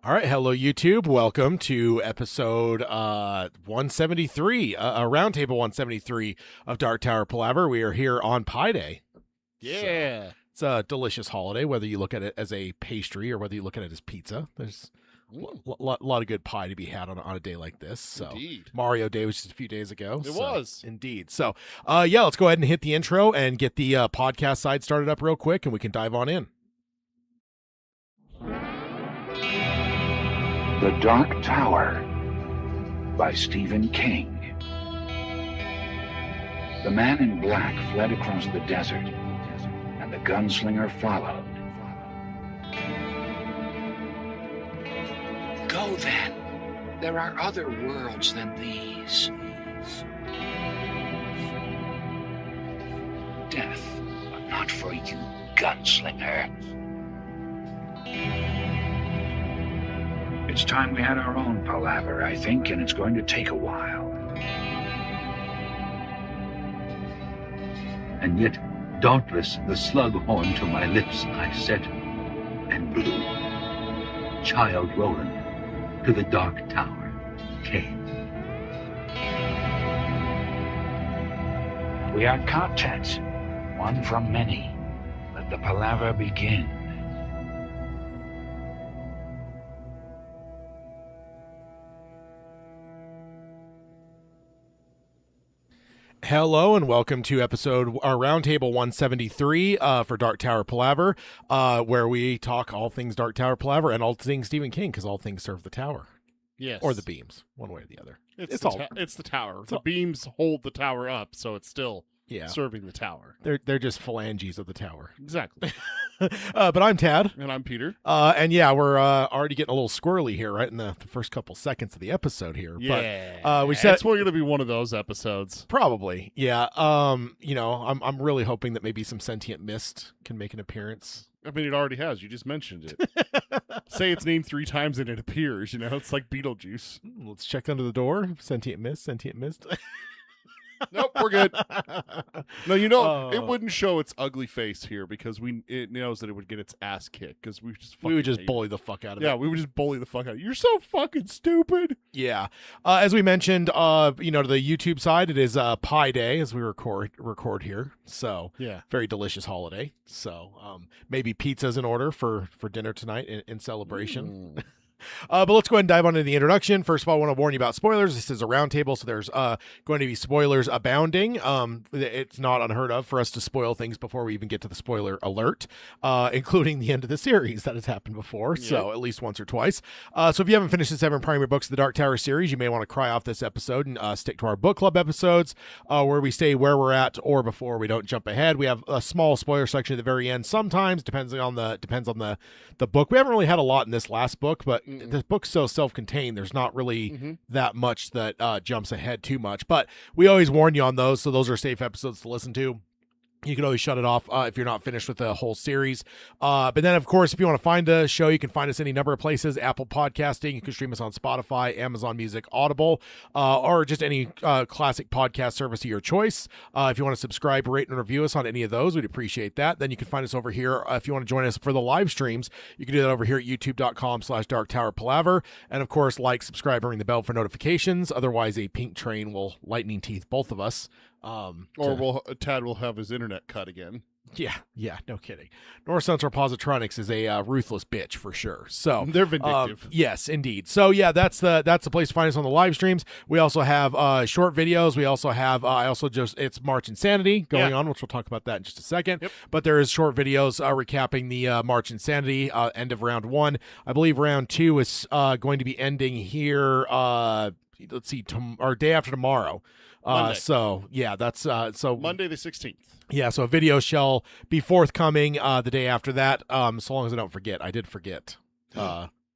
All right, hello YouTube. Welcome to episode 173, roundtable 173 of Dark Tower Palaver. We are here on Pi Day. Yeah. So, it's a delicious holiday, whether you look at it as a pastry or whether you look at it as pizza. There's a lot of good pie to be had on a day like this. So Indeed. Mario Day was just a few days ago. It was. Indeed. So, yeah, let's go ahead and hit the intro and get the podcast side started up real quick, and we can dive on in. The Dark Tower by Stephen King. The man in black fled across the desert, and the gunslinger followed. Go then. There are other worlds than these. Death, but not for you, gunslinger. It's time we had our own palaver, I think, and it's going to take a while. And yet, dauntless, the slug horn to my lips I set, and blew. Child Roland to the Dark Tower came. We are content, one from many. Let the palaver begin. Hello and welcome to episode Roundtable 173 for Dark Tower Palaver, where we talk all things Dark Tower Palaver and all things Stephen King, because all things serve the tower. Yes. Or the beams, one way or the other. It's the tower. The beams hold the tower up, so it's still serving the tower. They're just phalanges of the tower. Exactly. But I'm Tad. And I'm Peter. And yeah, we're already getting a little squirrely here, right in the first couple seconds of the episode here. Yeah. But we said it's going to be one of those episodes. Probably. Yeah. You know, I'm really hoping that maybe some sentient mist can make an appearance. I mean, it already has. You just mentioned it. Say its name 3 times and it appears, you know? It's like Beetlejuice. Let's check under the door. Sentient mist. Nope, we're good. No, you know, it wouldn't show its ugly face here because it knows that it would get its ass kicked because we would just bully the fuck out of it. Yeah, we would just bully the fuck out of it. You're so fucking stupid. Yeah. As we mentioned, you know, to the YouTube side, it is Pi Day as we record here. So yeah, very delicious holiday. So maybe pizza's in order for dinner tonight in celebration. But let's go ahead and dive on into the introduction. First of all, I want to warn you about spoilers. This is a roundtable, so there's going to be spoilers abounding. It's not unheard of for us to spoil things before we even get to the spoiler alert, including the end of the series that has happened before, so at least once or twice. So if you haven't finished the 7 primary books of the Dark Tower series, you may want to cry off this episode and stick to our book club episodes, where we stay where we're at or before we don't jump ahead. We have a small spoiler section at the very end sometimes, depends on the book. We haven't really had a lot in this last book, but the book's so self-contained, there's not really that much that jumps ahead too much. But we always warn you on those, so those are safe episodes to listen to. You can always shut it off if you're not finished with the whole series. But then, of course, if you want to find a show, you can find us any number of places. Apple Podcasting. You can stream us on Spotify, Amazon Music, Audible, or just any classic podcast service of your choice. If you want to subscribe, rate, and review us on any of those, we'd appreciate that. Then you can find us over here. If you want to join us for the live streams, you can do that over here at youtube.com/darktowerpalaver. And, of course, like, subscribe, and ring the bell for notifications. Otherwise, a pink train will lightning teeth both of us. Tad will have his internet cut again. Yeah, no kidding. North Central Positronics is a ruthless bitch for sure. So they're vindictive. Yes, indeed. So yeah, that's the place to find us on the live streams. We also have short videos. We also have it's March Insanity going on, which we'll talk about that in just a second. Yep. But there is short videos recapping the March Insanity end of round 1. I believe round 2 is going to be ending here. Let's see, or day after tomorrow. So yeah, that's so Monday the 16th. Yeah, so a video shall be forthcoming the day after that. So long as I don't forget. I did forget.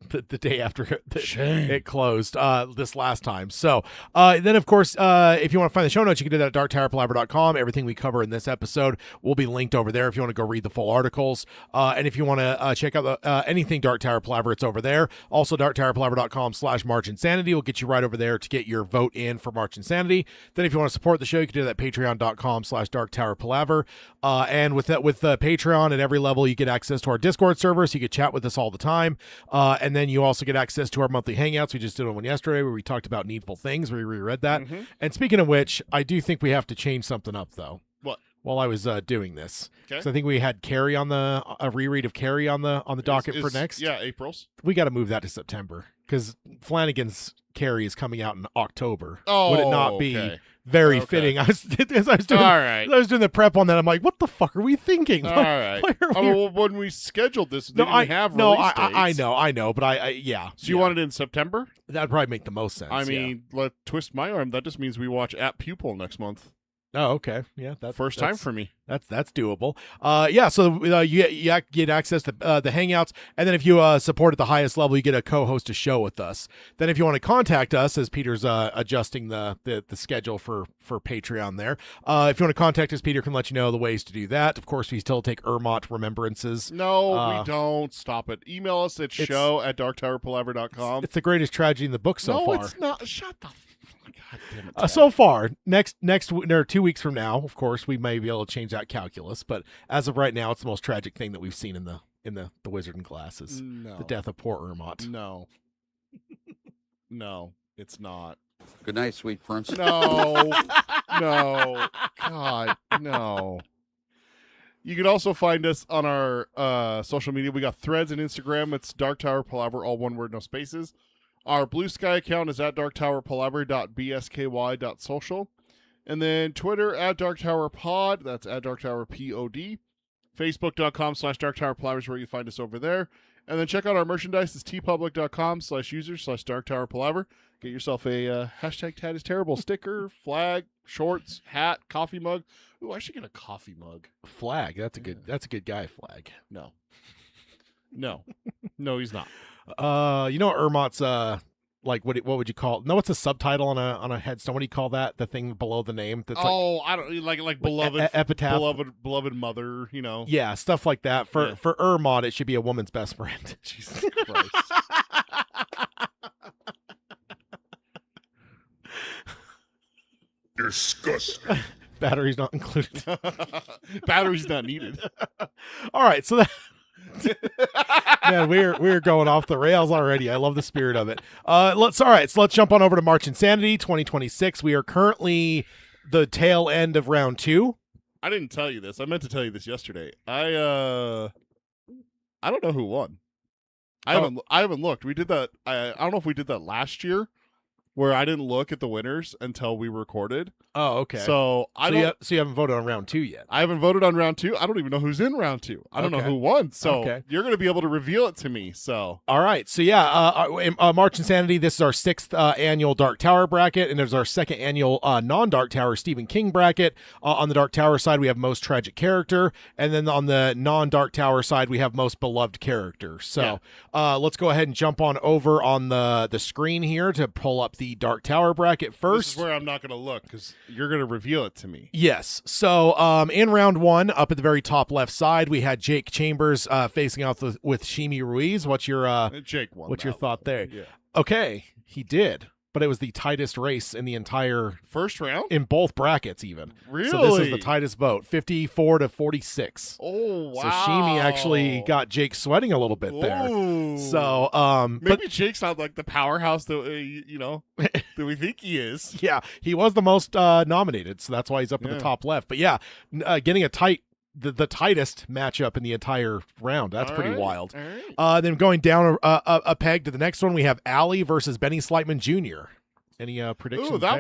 the day after it closed this last time. So then, of course, if you want to find the show notes, you can do that at darktowerpalaver.com. Everything we cover in this episode will be linked over there if you want to go read the full articles. And if you want to check out anything Dark Tower Palaver, it's over there. Also, darktowerpalaver.com/March Insanity will get you right over there to get your vote in for March Insanity. Then if you want to support the show, you can do that at patreon.com/darktowerpalaver. And with Patreon at every level, you get access to our Discord server, so you can chat with us all the time. And then then you also get access to our monthly hangouts. We just did one yesterday where we talked about Needful Things. We reread that. Mm-hmm. And speaking of which, I do think we have to change something up, though. What? While I was doing this. Okay. So I think we had Carrie on a reread of Carrie on the docket for next. Yeah, April's. We got to move that to September because Flanagan's Carrie is coming out in October. Oh, would it not be okay. very Okay. fitting? As I was doing, All right. as I was doing the prep on that, I'm like, what the fuck are we thinking? All right. Why are I we- mean, when we scheduled this, they didn't have release dates. I know, but yeah. So you want it in September? That'd probably make the most sense. I yeah. mean, let twist my arm. That just means we watch At Pupil next month. Oh, okay. Yeah, that's First time for me. That's doable. Yeah, so you get access to the Hangouts, and then if you support at the highest level, you get a co-host a show with us. Then if you want to contact us, as Peter's adjusting the schedule for Patreon there, if you want to contact us, Peter can let you know the ways to do that. Of course, we still take Ermont remembrances. No, we don't. Stop it. Email us at show@darktowerpalaver.com. It's the greatest tragedy in the book so far. No, it's not. Shut the God damn it. So far, next or 2 weeks from now, of course, we may be able to change that calculus. But as of right now, it's the most tragic thing that we've seen in the Wizard in Glasses. No. The death of poor Ermont. No. No, it's not. Good night, sweet prince. No. No. God, no. You can also find us on our social media. We got Threads and Instagram. It's Dark Tower Palaver, all one word, no spaces. Our Blue Sky account is at darktowerpalaver.bsky.social. And then Twitter at darktowerpod. That's at darktowerpod. Facebook.com/darktowerpalaver is where you find us over there. And then check out our merchandise. It's tpublic.com/users/darktowerpalaver. Get yourself a hashtag Tad is Terrible sticker, flag, shorts, hat, coffee mug. Ooh, I should get a coffee mug. Flag. That's a good guy. Flag. No. No. No, he's not. Ermont's like what would you call? No, what's a subtitle on a headstone? What do you call that? The thing below the name. That's I don't like beloved epitaph. beloved mother. You know. Yeah, stuff like that. For Ermont, it should be a woman's best friend. Jesus Christ. Disgusting. Batteries not included. Batteries not needed. All right, so that. Man, we're going off the rails already. I love the spirit of it. Let's jump on over to March Insanity 2026. We are currently the tail end of round 2. I didn't tell you this. I meant to tell you this yesterday. I don't know who won. I haven't looked. We did that. I don't know if we did that last year, where I didn't look at the winners until we recorded. Oh, okay. So you haven't voted on round 2 yet. I haven't voted on round 2. I don't even know who's in round 2. I don't know Okay. who won. So Okay. you're going to be able to reveal it to me. So All right. So March Insanity, this is our 6th annual Dark Tower bracket, and there's our 2nd annual non-Dark Tower Stephen King bracket. On the Dark Tower side, we have most tragic character, and then on the non-Dark Tower side, we have most beloved character. So let's go ahead and jump on over on the screen here to pull up the Dark Tower bracket first. this is where I'm not going to look because you're going to reveal it to me. Yes. So in round 1, up at the very top left side, we had Jake Chambers facing off with Shimi Ruiz. What's your Jake won. what's your that thought there? one. Yeah. Okay, he did, but it was the tightest race in the entire First round? in both brackets even. Really? So this is the tightest vote, 54-46. Oh, wow. So Shimi actually got Jake sweating a little bit there. Ooh. So Maybe Jake's not like the powerhouse that that we think he is. yeah, he was the most nominated, so that's why he's up in Yeah. the top left. But yeah, getting the tightest matchup in the entire round. That's All pretty right. wild. All right. Then going down a peg to the next one, we have Allie versus Benny Slightman Jr. Any predictions? Ooh, that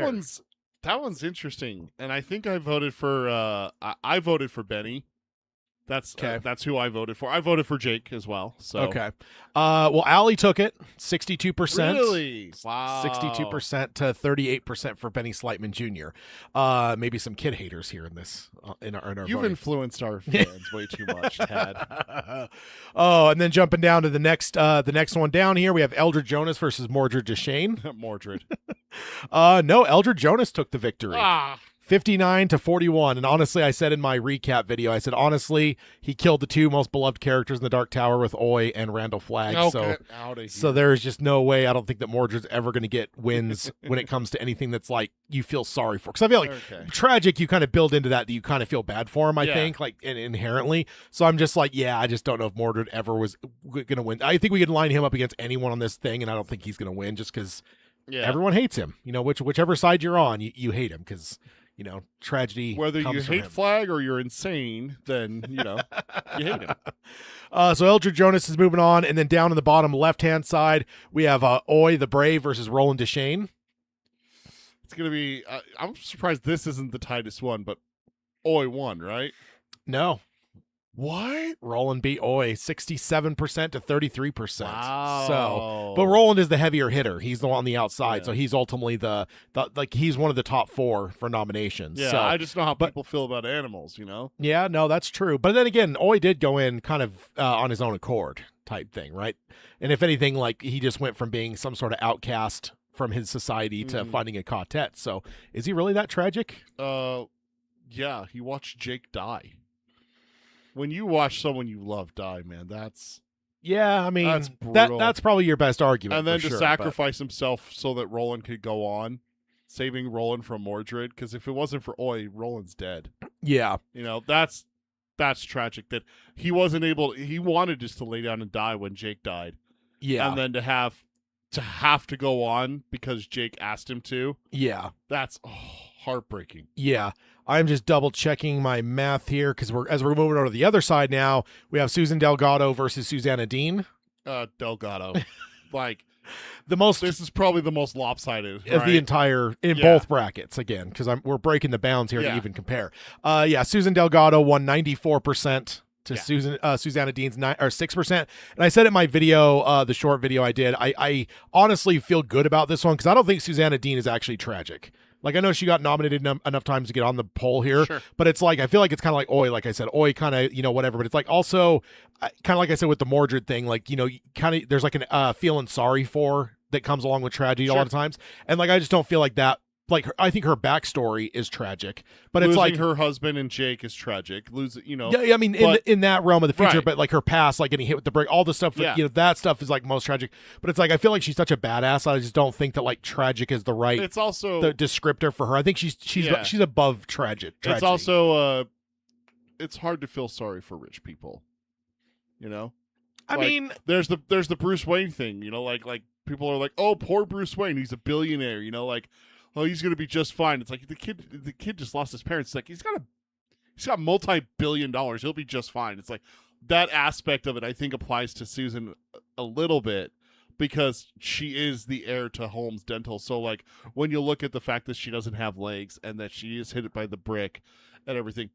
there? one's interesting. And I think I voted for I voted for Benny. That's Okay. that's who I voted for. I voted for Jake as well. So Okay. Well, Allie took it 62%. Really? Wow. 62% to 38% for Benny Slightman Jr. Maybe some kid haters here in this in our You've voting. influenced our fans way too much, Tad. Oh, and then jumping down to the next one down here, we have Eldred Jonas versus Mordred Deshane. Mordred. No, Eldred Jonas took the victory. Ah. 59-41. And honestly, I said in my recap video, I said, honestly, he killed the two most beloved characters in the Dark Tower with Oi and Randall Flagg. Oh, so, get out of here. so there's just no way. I don't think that Mordred's ever going to get wins when it comes to anything that's like you feel sorry for. Because I feel like tragic, you kind of build into that you kind of feel bad for him, I think, like inherently. So I'm just like, yeah, I just don't know if Mordred ever was going to win. I think we could line him up against anyone on this thing, and I don't think he's going to win just because everyone hates him. You know, whichever side you're on, you hate him because, you know, tragedy. Whether comes you from hate him. Flag or you're insane, then, you know, you hate him. So Eldred Jonas is moving on, and then down in the bottom left-hand side, we have Oi the Brave versus Roland Deschain. It's going to be, I'm surprised this isn't the tightest one, but Oi won, right? No. What? Roland beat Oi 67% to 33%. Wow. So, but Roland is the heavier hitter. He's the one on the outside, so he's ultimately the like he's one of the top 4 for nominations. Yeah, so, I just know how people feel about animals, you know? Yeah, no, that's true. But then again, Oi did go in kind of on his own accord type thing, right? And if anything, like he just went from being some sort of outcast from his society to finding a quartet. So is he really that tragic? Yeah, he watched Jake die. When you watch someone you love die, man, that's I mean that's brutal. that's probably your best argument. And then for to sure, sacrifice himself so that Roland could go on, saving Roland from Mordred, because if it wasn't for Oi, Roland's dead. Yeah. You know, that's tragic that he wasn't able. He wanted just to lay down and die when Jake died. Yeah. And then to have to go on because Jake asked him to. Yeah. That's heartbreaking. Yeah. I'm just double checking my math here because as we're moving over to the other side now, we have Susan Delgado versus Susanna Dean. Delgado. Like this is probably the most lopsided of the entire both brackets again because we're breaking the bounds here to even compare. Susan Delgado won 94% to Susanna Dean's 6%. And I said in my video, the short video I did, I honestly feel good about this one because I don't think Susanna Dean is actually tragic. Like, I know she got nominated enough times to get on the poll here, but it's like, I feel like it's kind of like Oi, like I said, Oi kind of, you know, whatever, but it's like also kind of like I said with the Mordred thing, like, you know, kind of, there's like an feeling sorry for that comes along with tragedy a lot of times. And like, I just don't feel like that. Like, I think her backstory is tragic, but it's like her husband and Jake is tragic. You know. Yeah, I mean, in that realm of the future, but like her past, like getting hit with the brick, all the stuff, you know, that stuff is like most tragic. But it's like I feel like she's such a badass. I just don't think that like tragic is the right. It's also the descriptor for her. I think she's above tragic. It's also it's hard to feel sorry for rich people. You know. I mean, there's the Bruce Wayne thing. You know, like people are like, oh, poor Bruce Wayne, he's a billionaire. You know, like. Oh, he's gonna be just fine. It's like the kid just lost his parents. It's like he's got multi-billion-dollars. He'll be just fine. It's like that aspect of it I think applies to Susan a little bit because she is the heir to Holmes Dental. So like when you look at the fact that she doesn't have legs and that she is hit by the brick and everything,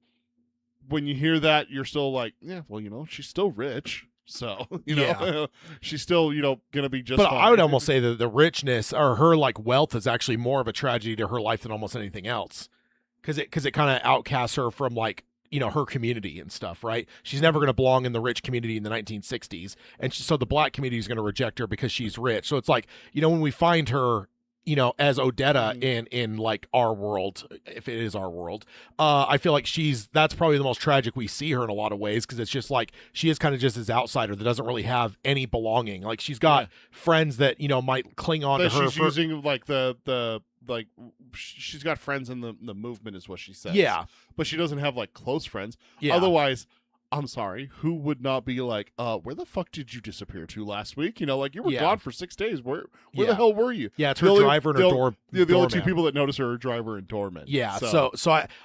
when you hear that, you're still like, yeah, well, you know, she's still rich. So, you know, she's still, you know, going to be just fine. I would almost say that the richness or her like wealth is actually more of a tragedy to her life than almost anything else. Cause it kind of outcasts her from like, you know, her community and stuff, right? She's never going to belong in the rich community in the 1960s. And so the black community is going to reject her because she's rich. So it's like, you know, when we find her, you know, as Odetta in like our world, if it is our world, I feel like that's probably the most tragic we see her in a lot of ways because it's just like she is kind of just this outsider that doesn't really have any belonging. Like she's got friends that, you know, might cling on to her. She's using like the she's got friends in the movement is what she says. Yeah. But she doesn't have like close friends. Yeah. Otherwise, I'm sorry, who would not be like, where the fuck did you disappear to last week? You know, like you were gone for 6 days. Where the hell were you? Yeah, it's her driver and her door. The only two people that notice her are driver and doorman. Yeah, so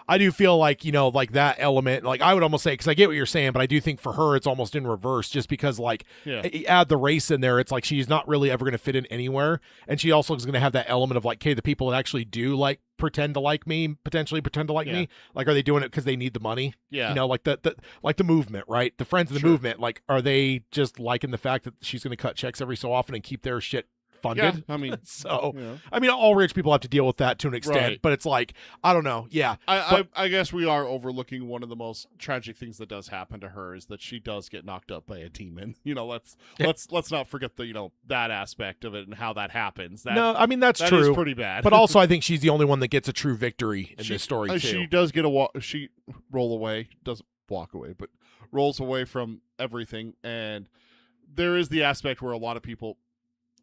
I do feel like, you know, like that element, like I would almost say, because I get what you're saying, but I do think for her it's almost in reverse just because like add the race in there, it's like she's not really ever going to fit in anywhere. And she also is going to have that element of like, okay, the people that actually do like pretend to like me, potentially pretend to like me, like are they doing it because they need the money? Yeah, you know, like the movement, right? The friends of the movement, like are they just liking the fact that she's going to cut checks every so often and keep their shit funded. Yeah, I mean, So, you know. I mean, all rich people have to deal with that to an extent, Right. but it's like, I don't know. Yeah. I guess we are overlooking one of the most tragic things that does happen to her is that she does get knocked up by a demon. Let's not forget the that aspect of it and how that happens. No, I mean, that's that true. is pretty bad. But also, I think she's the only one that gets a true victory in this story, too. She does get she roll away, doesn't walk away, but rolls away from everything. And there is the aspect where a lot of people,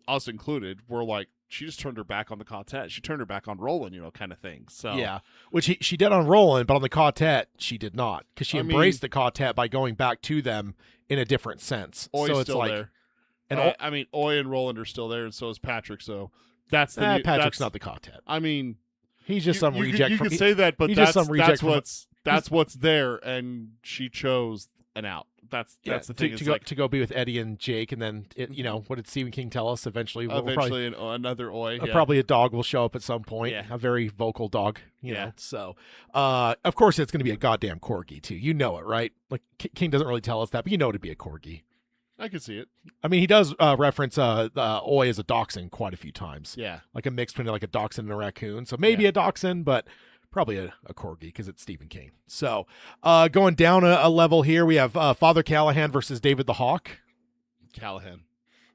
us included, were like, she just turned her back on the quartet. She turned her back on Roland, kind of thing. So yeah, which she did on Roland, but on the quartet, she did not, because she embraced the quartet by going back to them in a different sense. Oy's so it's still like, there. and I mean, Oy and Roland are still there, and so is Patrick. So that's the Patrick's not the quartet. I mean, he's just some reject. You could say that, but he's that's just some reject that's what's there, and she chose an out. That's the thing. To go be with Eddie and Jake, and then what did Stephen King tell us? Eventually, another Oy. Yeah. Probably a dog will show up at some point. Yeah. A very vocal dog. You Yeah. know. So, of course, it's going to be a goddamn corgi too. You know it, right? Like King doesn't really tell us that, but you know it'd be a corgi. I can see it. I mean, he does reference Oi as a dachshund quite a few times. Yeah. Like a mix between like a dachshund and a raccoon. So maybe a dachshund, but probably a corgi because it's Stephen King. So going down a level here, we have Father Callahan versus David the Hawk. Callahan.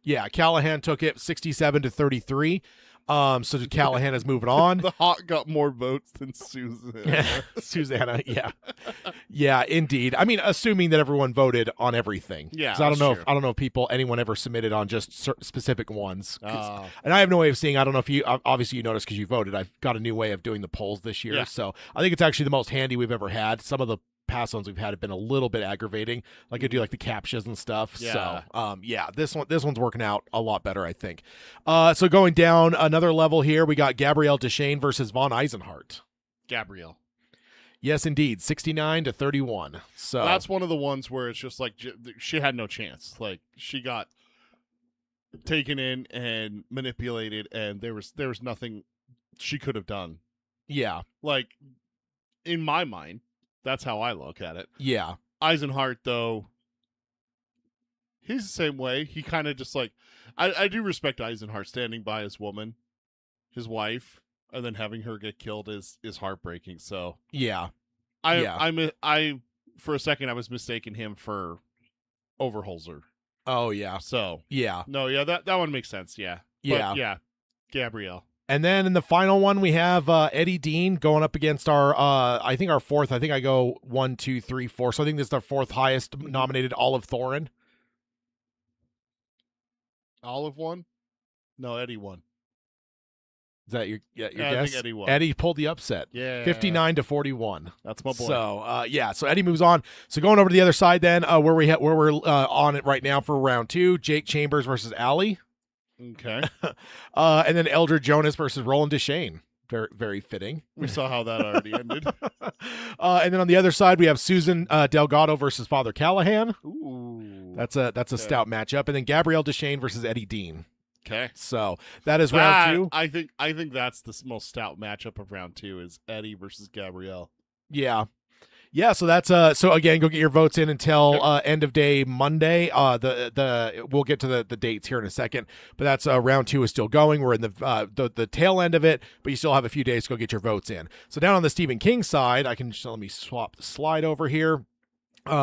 Yeah, Callahan took it 67-33. So Callahan is moving on. The Hawk got more votes than Susanna. Susanna, yeah. Yeah, indeed. I mean, assuming that everyone voted on everything. Yeah. 'Cause I don't know if anyone ever submitted on just specific ones. Oh. And I have no way of seeing. I don't know if you obviously you noticed because you voted. I've got a new way of doing the polls this year. Yeah. So I think it's actually the most handy we've ever had. Some of the past ones we've had have been a little bit aggravating. Like I do like the captchas and stuff. Yeah. So this one's working out a lot better, I think. So going down another level here, we got Gabrielle Deschênes versus Von Eisenhart. Gabrielle. Yes, indeed, 69-31. So That's one of the ones where it's just like she had no chance. Like she got taken in and manipulated, and there was nothing she could have done. Yeah. Like in my mind, that's how I look at it. Yeah. Eisenhart, though, he's the same way. He kind of just like I do respect Eisenhart standing by his woman, his wife, and then having her get killed is heartbreaking. So yeah. I for a second I was mistaking him for Overholzer. Oh yeah. So yeah. No, yeah, that one makes sense. Yeah. Yeah. But, yeah. Gabrielle. And then in the final one, we have Eddie Dean going up against our, I think our fourth. I think I go 1, 2, 3, 4. So I think this is our fourth highest nominated, Olive Thorin. Olive won? No, Eddie won. Is that your I guess? think Eddie won. Eddie pulled the upset. Yeah. 59-41. That's my boy. So so Eddie moves on. So going over to the other side then, where we're on it right now for round 2, Jake Chambers versus Allie. Okay. And then Eldred Jonas versus Roland Deschênes. Very, very fitting. We saw how that already ended. And then on the other side, we have Susan Delgado versus Father Callahan. Ooh. That's a stout matchup. And then Gabrielle Deschênes versus Eddie Dean. Okay. So that is round 2. I think that's the most stout matchup of round 2 is Eddie versus Gabrielle. Yeah. Yeah, so that's so again, go get your votes in until end of day Monday. We'll get to the dates here in a second, but that's round 2 is still going. We're in the tail end of it, but you still have a few days to go get your votes in. So down on the Stephen King side, let me swap the slide over here.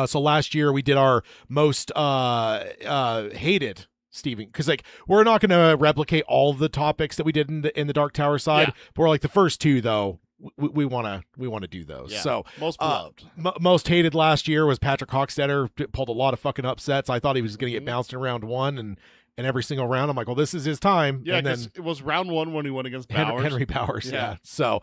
So last year we did our most hated Stephen, because like we're not going to replicate all of the topics that we did in the Dark Tower side, but we're like the first 2 though. We want to do those. Yeah. So most beloved, most hated last year was Patrick Hockstetter. Pulled a lot of fucking upsets. I thought he was going to get bounced in round 1, and every single round I'm like, well, this is his time. Yeah, and then it was round 1 when he went against Powers. Henry Powers. Yeah. So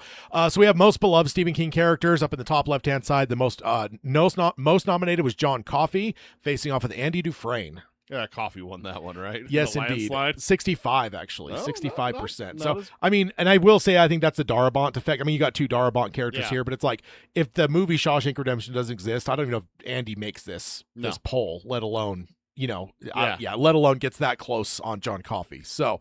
we have most beloved Stephen King characters up in the top left hand side. The most nominated was John Coffey facing off with Andy Dufresne. Yeah, Coffee won that one, right? Yes, the indeed. Landslide? 65, actually. Oh, 65%. not So, as- I mean, and I will say, I think that's the Darabont effect. I mean, you got 2 Darabont characters Yeah. here, but it's like, if the movie Shawshank Redemption doesn't exist, I don't even know if Andy makes this No. poll, let alone, let alone gets that close on John Coffey. So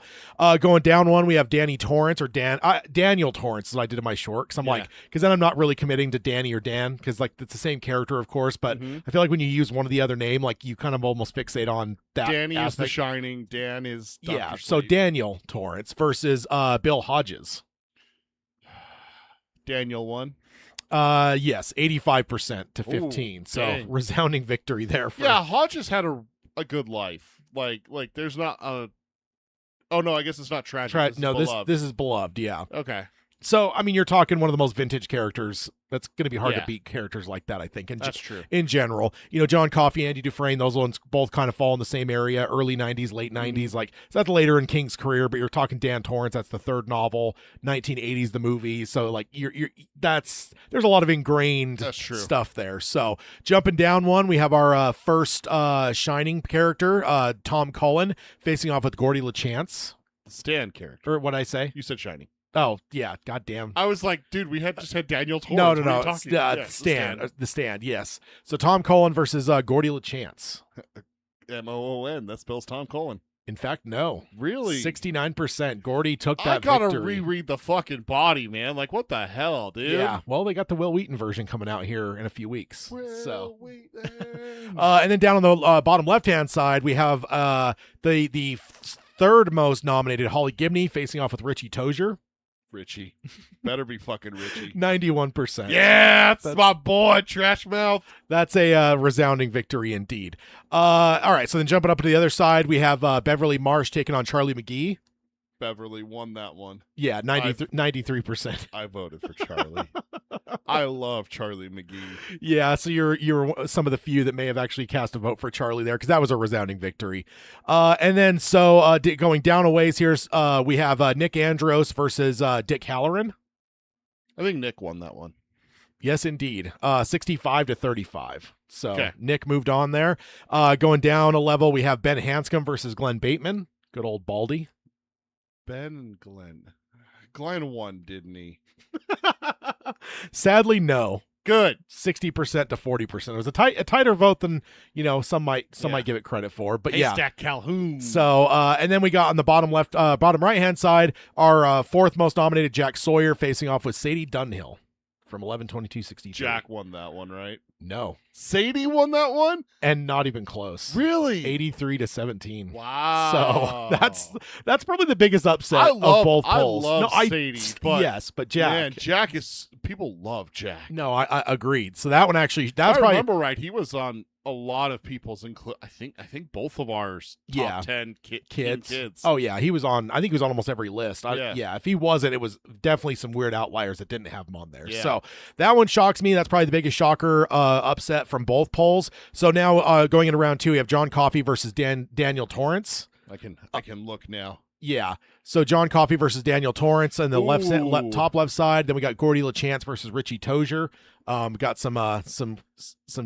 going down one, we have Danny Torrance or Daniel Torrance, as I did in my short, because then I'm not really committing to Danny or Dan, because like it's the same character, of course, but I feel like when you use one or the other name, like you kind of almost fixate on that. Danny is The aspect. Shining. Dan is Dr. So Sleep. Daniel Torrance versus Bill Hodges. Daniel won. Yes, 85% to 15. Ooh, so dang. resounding victory there. Yeah, Hodges had a good life. Like there's not a. Oh no, I guess it's not tragic. This is beloved. Yeah. Okay. So I mean, you're talking one of the most vintage characters. That's going to be hard to Yeah. beat characters like that, I think. And That's true. in general, John Coffey, Andy Dufresne, those ones both kind of fall in the same area. Early '90s, late '90s. Like so that's later in King's career, but you're talking Dan Torrance. That's the third novel. 1980s, the movie. So like there's a lot of ingrained stuff there. So jumping down one, we have our first Shining character, Tom Cullen, facing off with Gordy LaChance. Stan character. Or what'd I say? You said Shining. Oh yeah, goddamn. I was like, dude, we had just had Daniel Torrance. No, What are you talking about? The Stand. Yes. So Tom Cullen versus Gordy LaChance. MOON. That spells Tom Cullen. In fact, no. Really? 69%. Gordy took that I gotta victory. reread the fucking body, man. Like, what the hell, dude? Yeah. Well, they got the Will Wheaton version coming out here in a few weeks. Well, and then down on the bottom left-hand side, we have the third most nominated Holly Gibney facing off with Richie Tozier. Richie. Better be fucking Richie. 91%. Yeah, that's my boy, Trash Mouth. That's a resounding victory indeed. All right, so then jumping up to the other side, we have Beverly Marsh taking on Charlie McGee. Beverly won that one. Yeah, 93%. I voted for Charlie. I love Charlie McGee. Yeah, so you're some of the few that may have actually cast a vote for Charlie there, because that was a resounding victory. And then going down a ways here, we have Nick Andros versus Dick Halloran. I think Nick won that one. Yes, indeed. 65-35. So okay. Nick moved on there. Going down a level, we have Ben Hanscom versus Glenn Bateman. Good old Baldy. Ben and Glenn. Glenn won, didn't he? Sadly, no. Good. 60% to 40%. It was a tighter vote than some might give it credit for. But Haystack Calhoun. So and then we got on the bottom right hand side our fourth most nominated Jack Sawyer facing off with Sadie Dunhill from 11/22/63. Jack won that one, right? No. Sadie won that one? And not even close. Really? 83-17. Wow. So that's probably the biggest upset of both polls. I love Sadie, but Jack. Man, Jack is people love Jack. No, I agreed. So that one actually I remember right, he was on a lot of people's I think both of ours top 10 kids. Oh yeah, he was on. I think he was on almost every list. If he wasn't, it was definitely some weird outliers that didn't have him on there. Yeah. So that one shocks me. That's probably the biggest shocker upset from both polls. So now going into round two, we have John Coffey versus Daniel Torrance. I can look now. Yeah. So John Coffey versus Daniel Torrance on the top left side. Then we got Gordy LaChance versus Richie Tozier. Got some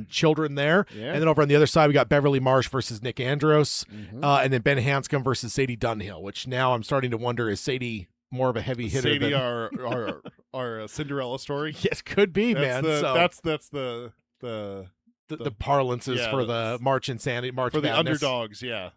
children there. Yeah. And then over on the other side, we got Beverly Marsh versus Nick Andros. And then Ben Hanscom versus Sadie Dunhill, which now I'm starting to wonder, is Sadie more of a heavy hitter Sadie than our Cinderella story? Yes, could be, man. That's the parlances for the March Insanity, March for the Madness. underdogs, yeah.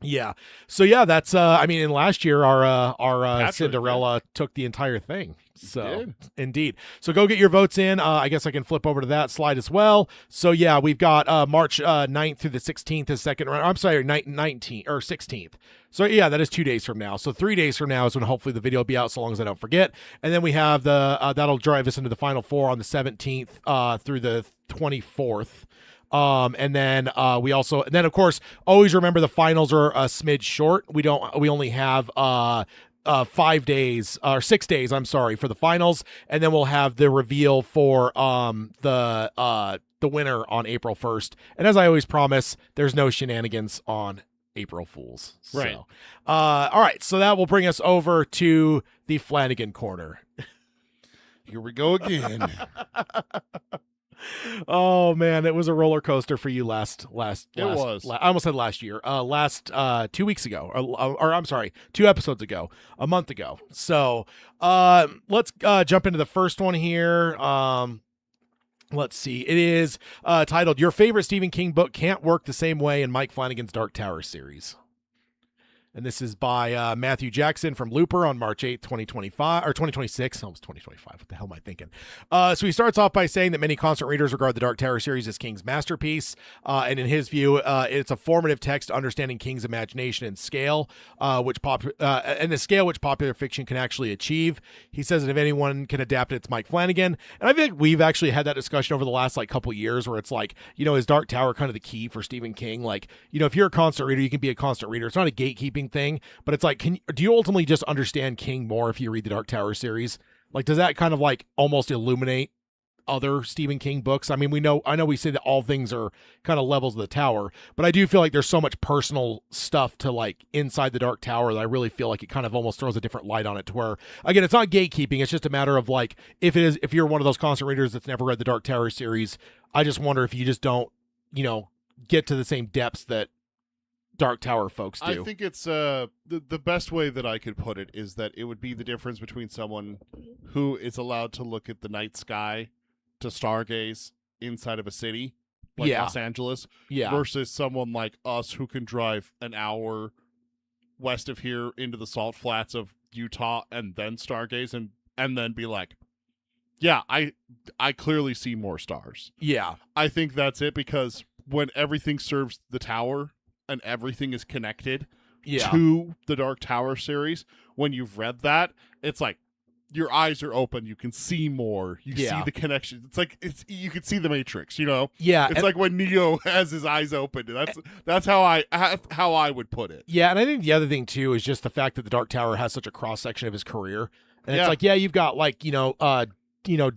Yeah. So yeah, that's I mean, in last year our Patrick, Cinderella took the entire thing. So indeed. So go get your votes in. I guess I can flip over to that slide as well. So yeah, we've got March 9th through the 16th is second round. I'm sorry, 19th or 16th. So yeah, that is 2 days from now. So 3 days from now is when hopefully the video will be out, so long as I don't forget. And then we have that'll drive us into the final four on the 17th through the 24th. And then of course, always remember the finals are a smidge short. We only have 5 days or 6 days, I'm sorry, for the finals. And then we'll have the reveal for the winner on April 1st. And as I always promise, there's no shenanigans on April Fools. Right. So, all right. So that will bring us over to the Flanagan corner. Here we go again. Oh man, it was a roller coaster for you last. I almost said last year. 2 weeks ago, or I'm sorry, 2 episodes ago, a month ago. So let's jump into the first one here. Let's see. It is titled "Your Favorite Stephen King Book Can't Work the Same Way" in Mike Flanagan's Dark Tower series. And this is by Matthew Jackson from Looper on March 8th, 2025, or 2026. Almost 2025. What the hell am I thinking? So he starts off by saying that many constant readers regard the Dark Tower series as King's masterpiece. And in his view, it's a formative text to understanding King's imagination and scale, and the scale which popular fiction can actually achieve. He says that if anyone can adapt it, it's Mike Flanagan. And I think we've actually had that discussion over the last couple years where it's like, is Dark Tower kind of the key for Stephen King? Like, if you're a constant reader, you can be a constant reader. It's not a gatekeeping thing, but it's like, do you ultimately just understand King more if you read the Dark Tower series? Like, does that kind of almost illuminate other Stephen King books? I mean, I know we say that all things are kind of levels of the tower, but I do feel like there's so much personal stuff to inside the Dark Tower that I really feel like it kind of almost throws a different light on it, to where, again, it's not gatekeeping. It's just a matter of if you're one of those constant readers that's never read the Dark Tower series, I just wonder if you just don't, get to the same depths that Dark Tower folks do. I think it's the best way that I could put it is that it would be the difference between someone who is allowed to look at the night sky to stargaze inside of a city like Los Angeles versus someone like us who can drive an hour west of here into the salt flats of Utah and then stargaze and then be like, yeah, I clearly see more stars. Yeah. I think that's it, because when everything serves the tower and everything is connected to the Dark Tower series, when you've read that, it's like your eyes are open, you can see more, you see the connection. It's like you can see the Matrix, Yeah, it's like when Neo has his eyes open. That's how I would put it. Yeah, and I think the other thing too is just the fact that the Dark Tower has such a cross section of his career, and it's like, you've got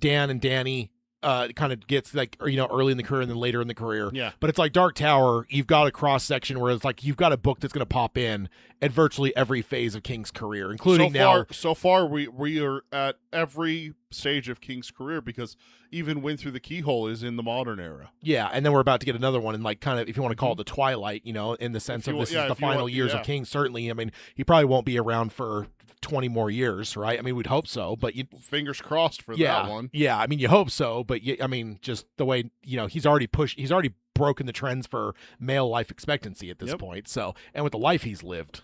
Dan and Danny. Kind of gets early in the career and then later in the career. Yeah. But it's like Dark Tower, you've got a cross section where it's like you've got a book that's going to pop in at virtually every phase of King's career, including So far, we are at every stage of King's career, because even Wind Through the Keyhole is in the modern era. Yeah, and then we're about to get another one in kind of, if you want to call it the twilight, in the sense of this is the final years of King. Certainly, I mean, he probably won't be around for 20 more years, right? I mean, we'd hope so, but fingers crossed for that one. Yeah, I mean, you hope so, but I mean, just the way, he's already broken the trends for male life expectancy at this point. So, and with the life he's lived.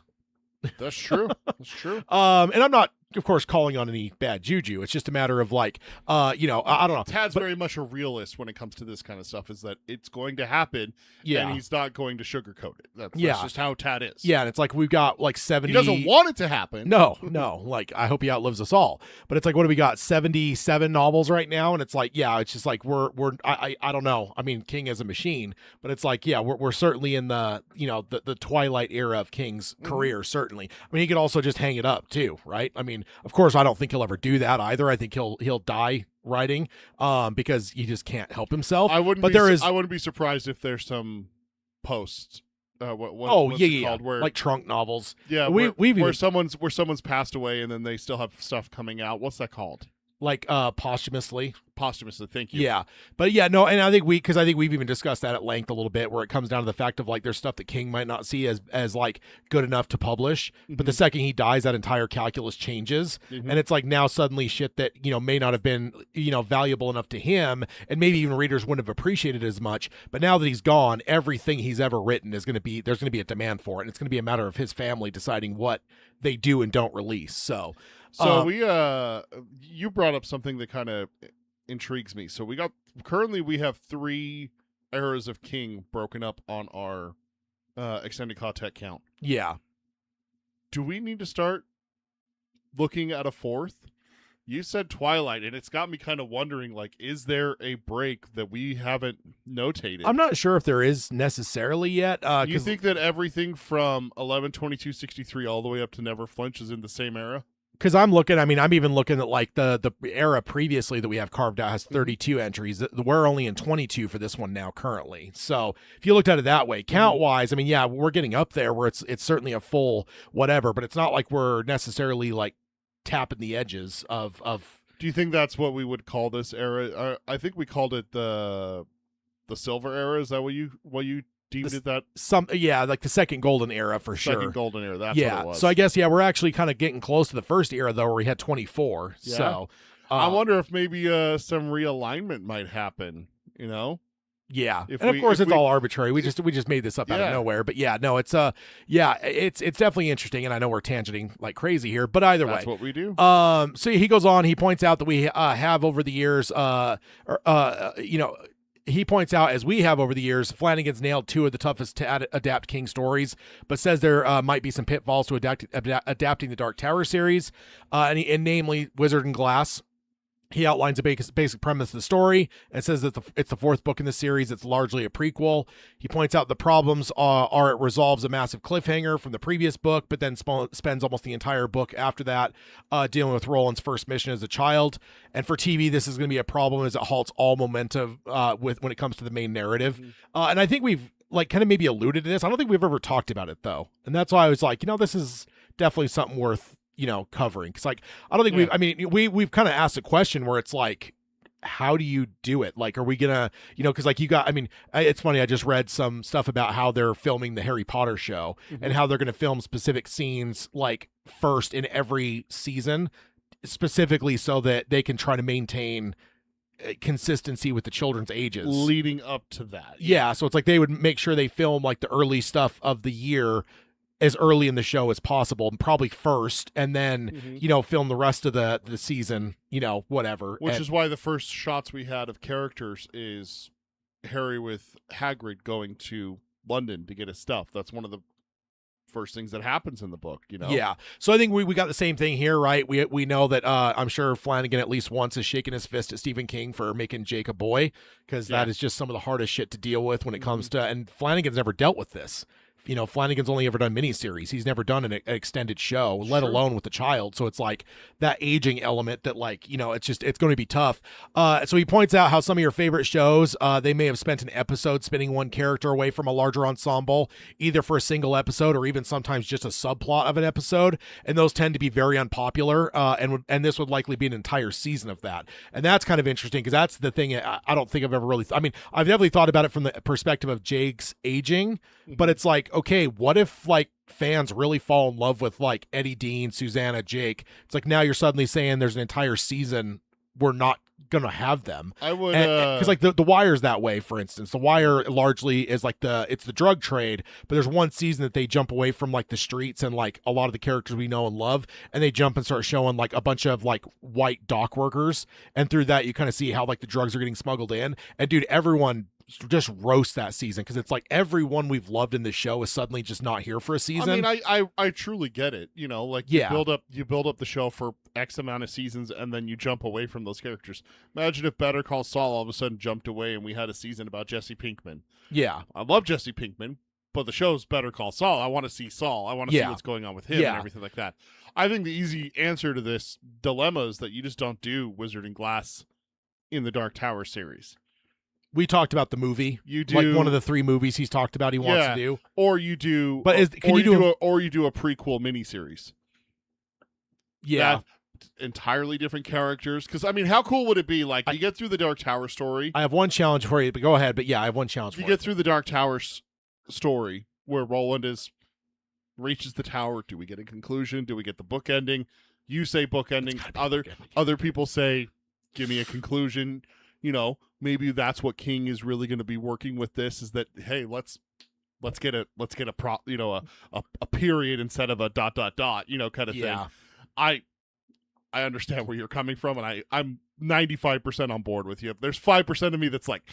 That's true. That's true. And I'm not, of course, calling on any bad juju. It's just a matter of I don't know. Tad's very much a realist when it comes to this kind of stuff, is that it's going to happen, and he's not going to sugarcoat it. That's just how Tad is. Yeah, and it's like we've got 70... He doesn't want it to happen. No. I hope he outlives us all. But it's like, what do we got? 77 novels right now, and it's like, it's just like I don't know. I mean, King is a machine, but it's like, we're certainly in the the twilight era of King's career. Certainly. I mean, he could also just hang it up too, right? I mean, of course, I don't think he'll ever do that either. I think he'll die writing, because he just can't help himself. I wouldn't be surprised if there's some posts. What's it called? Where, like trunk novels. Yeah, where someone's passed away and then they still have stuff coming out. What's that called? Like posthumously. Thank you. Yeah, but no, and I think we've even discussed that at length a little bit, where it comes down to the fact of there's stuff that King might not see as good enough to publish, but the second he dies, that entire calculus changes, and it's like now suddenly shit that may not have been valuable enough to him, and maybe even readers wouldn't have appreciated as much, but now that he's gone, everything he's ever written there's going to be a demand for it, and it's going to be a matter of his family deciding what they do and don't release. So you brought up something that kind of intrigues me. So we have 3 eras of King broken up on our extended content count. Yeah. Do we need to start looking at a 4th? You said Twilight, and it's got me kind of wondering, is there a break that we haven't notated? I'm not sure if there is necessarily yet. You think that everything from 11/22/63 all the way up to Never Flinch is in the same era? Because I'm even looking at the era previously that we have carved out has 32 entries. We're only in 22 for this one now currently. So if you looked at it that way, count wise, I mean, we're getting up there where it's certainly a full whatever, but it's not like we're necessarily tapping the edges of. Do you think that's what we would call this era? I think we called it the Silver Era. Is that what you deemed it? That the second golden era for sure. Second golden era. That's what it was. So I guess we're actually kind of getting close to the first era though, where we had 24. Yeah. So I wonder if maybe some realignment might happen. You know, Yeah, If and of we- course if it's we- all arbitrary. We just made this up out of Yeah. nowhere. But yeah, no, it's it's definitely interesting, and I know we're tangenting like crazy here, but either that's way, what we do. so he goes on. He points out that we have over the years, he points out as we have over the years, Flanagan's nailed two of the toughest to adapt King stories, but says there might be some pitfalls to adapting the Dark Tower series, and namely Wizard and Glass. He outlines a basic premise of the story and says that it's the fourth book in the series. It's largely a prequel. He points out the problems are it resolves a massive cliffhanger from the previous book, but then spends almost the entire book after that dealing with Roland's first mission as a child. And for TV, this is going to be a problem as it halts all momentum when it comes to the main narrative. And I think we've like kind of maybe alluded to this. I don't think we've ever talked about it though, and that's why I was like, this is definitely something worth covering, because like I don't think we've kind of asked a question where it's like, how do you do it? Like, are we gonna because like it's funny, I just read some stuff about how they're filming the Harry Potter show and how they're gonna film specific scenes like first in every season, specifically so that they can try to maintain consistency with the children's ages leading up to that. yeah, so it's like they would make sure they film like the early stuff of the year as early in the show as possible, probably first, and then film the rest of the season, whatever. Which is why the first shots we had of characters is Harry with Hagrid going to London to get his stuff. That's one of the first things that happens in the book, Yeah. So I think we got the same thing here, right? We know that I'm sure Flanagan at least once has shaken his fist at Stephen King for making Jake a boy, because that is just some of the hardest shit to deal with when it comes to, and Flanagan's never dealt with this. Flanagan's only ever done miniseries. He's never done an extended show, let alone with a child. So it's like that aging element that it's going to be tough. So he points out how some of your favorite shows, they may have spent an episode spinning one character away from a larger ensemble, either for a single episode or even sometimes just a subplot of an episode. And those tend to be very unpopular. And this would likely be an entire season of that. And that's kind of interesting, because that's the thing I don't think I've ever really, I've definitely thought about it from the perspective of Jake's aging, but it's like, okay, what if like fans really fall in love with like Eddie Dean, Susanna, Jake? It's like now you're suddenly saying there's an entire season we're not gonna have them. I would because like the Wire's that way, for instance. The Wire largely is like it's the drug trade, but there's one season that they jump away from like the streets and like a lot of the characters we know and love, and they jump and start showing like a bunch of like white dock workers, and through that you kind of see how like the drugs are getting smuggled in. And dude, everyone just roast that season, because it's like everyone we've loved in this show is suddenly just not here for a season. I truly get it. Like you build up the show for X amount of seasons, and then you jump away from those characters. Imagine if Better Call Saul all of a sudden jumped away and we had a season about Jesse Pinkman. Yeah, I love Jesse Pinkman, but the show's Better Call Saul. I want to see Saul. I want to see what's going on with him and everything like that. I think the easy answer to this dilemma is that you just don't do Wizard and Glass in the Dark Tower series. We talked about the movie. You do like one of the 3 movies he's talked about he wants to do. Or you do, but you do a prequel miniseries? Yeah, entirely different characters. Because how cool would it be? Like you get through the Dark Tower story. I have one challenge for you, but go ahead. But yeah, I have one challenge. You get through the Dark Tower story where Roland reaches the tower. Do we get a conclusion? Do we get the book ending? You say book ending. Other people say, give me a conclusion. Maybe that's what King is really going to be working with. This is that, hey, let's get a a period instead of a ... kind of thing. I understand where you're coming from, and I'm 95% on board with you. There's 5% of me that's like,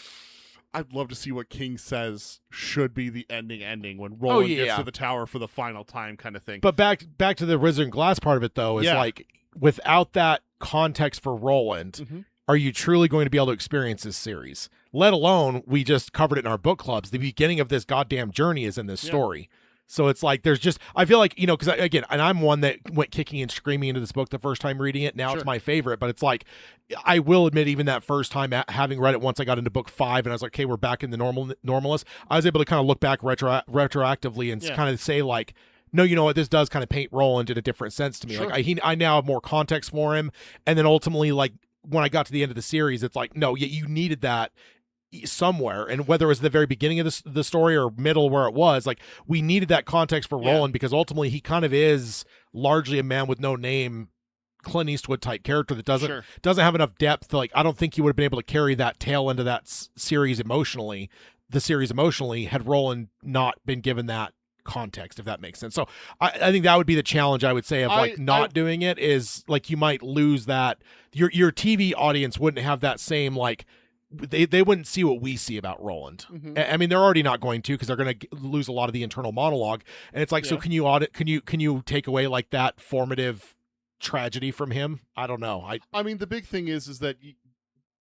I'd love to see what King says should be the ending when Roland gets to the tower for the final time, kind of thing. But back to the Wizard and Glass part of it though, is like without that context for Roland, are you truly going to be able to experience this series? Let alone, we just covered it in our book clubs. The beginning of this goddamn journey is in this story. So it's like, there's just, I feel like, because again, and I'm one that went kicking and screaming into this book the first time reading it. Now it's my favorite, but it's like, I will admit, even that first time having read it once, I got into book 5 and I was like, okay, we're back in the normalist. I was able to kind of look back retroactively and kind of say like, no, you know what, this does kind of paint Roland in a different sense to me. Like I now have more context for him. And then ultimately, like, when I got to the end of the series, it's like, no, you needed that somewhere, and whether it was the very beginning of the story or middle where it was, like, we needed that context for Roland, because ultimately he kind of is largely a man with no name Clint Eastwood type character that doesn't Sure. have enough depth. Like, I don't think you would have been able to carry that tail into that series emotionally. The series emotionally had Roland not been given that context, if that makes sense. So I think that would be the challenge, I would say, of like not doing it, is like you might lose that. Your TV audience wouldn't have that same, like, they wouldn't see what we see about Roland. I mean, they're already not going to, because they're going to lose a lot of the internal monologue. And it's like, so can you take away like that formative tragedy from him? I don't know. I mean, the big thing is that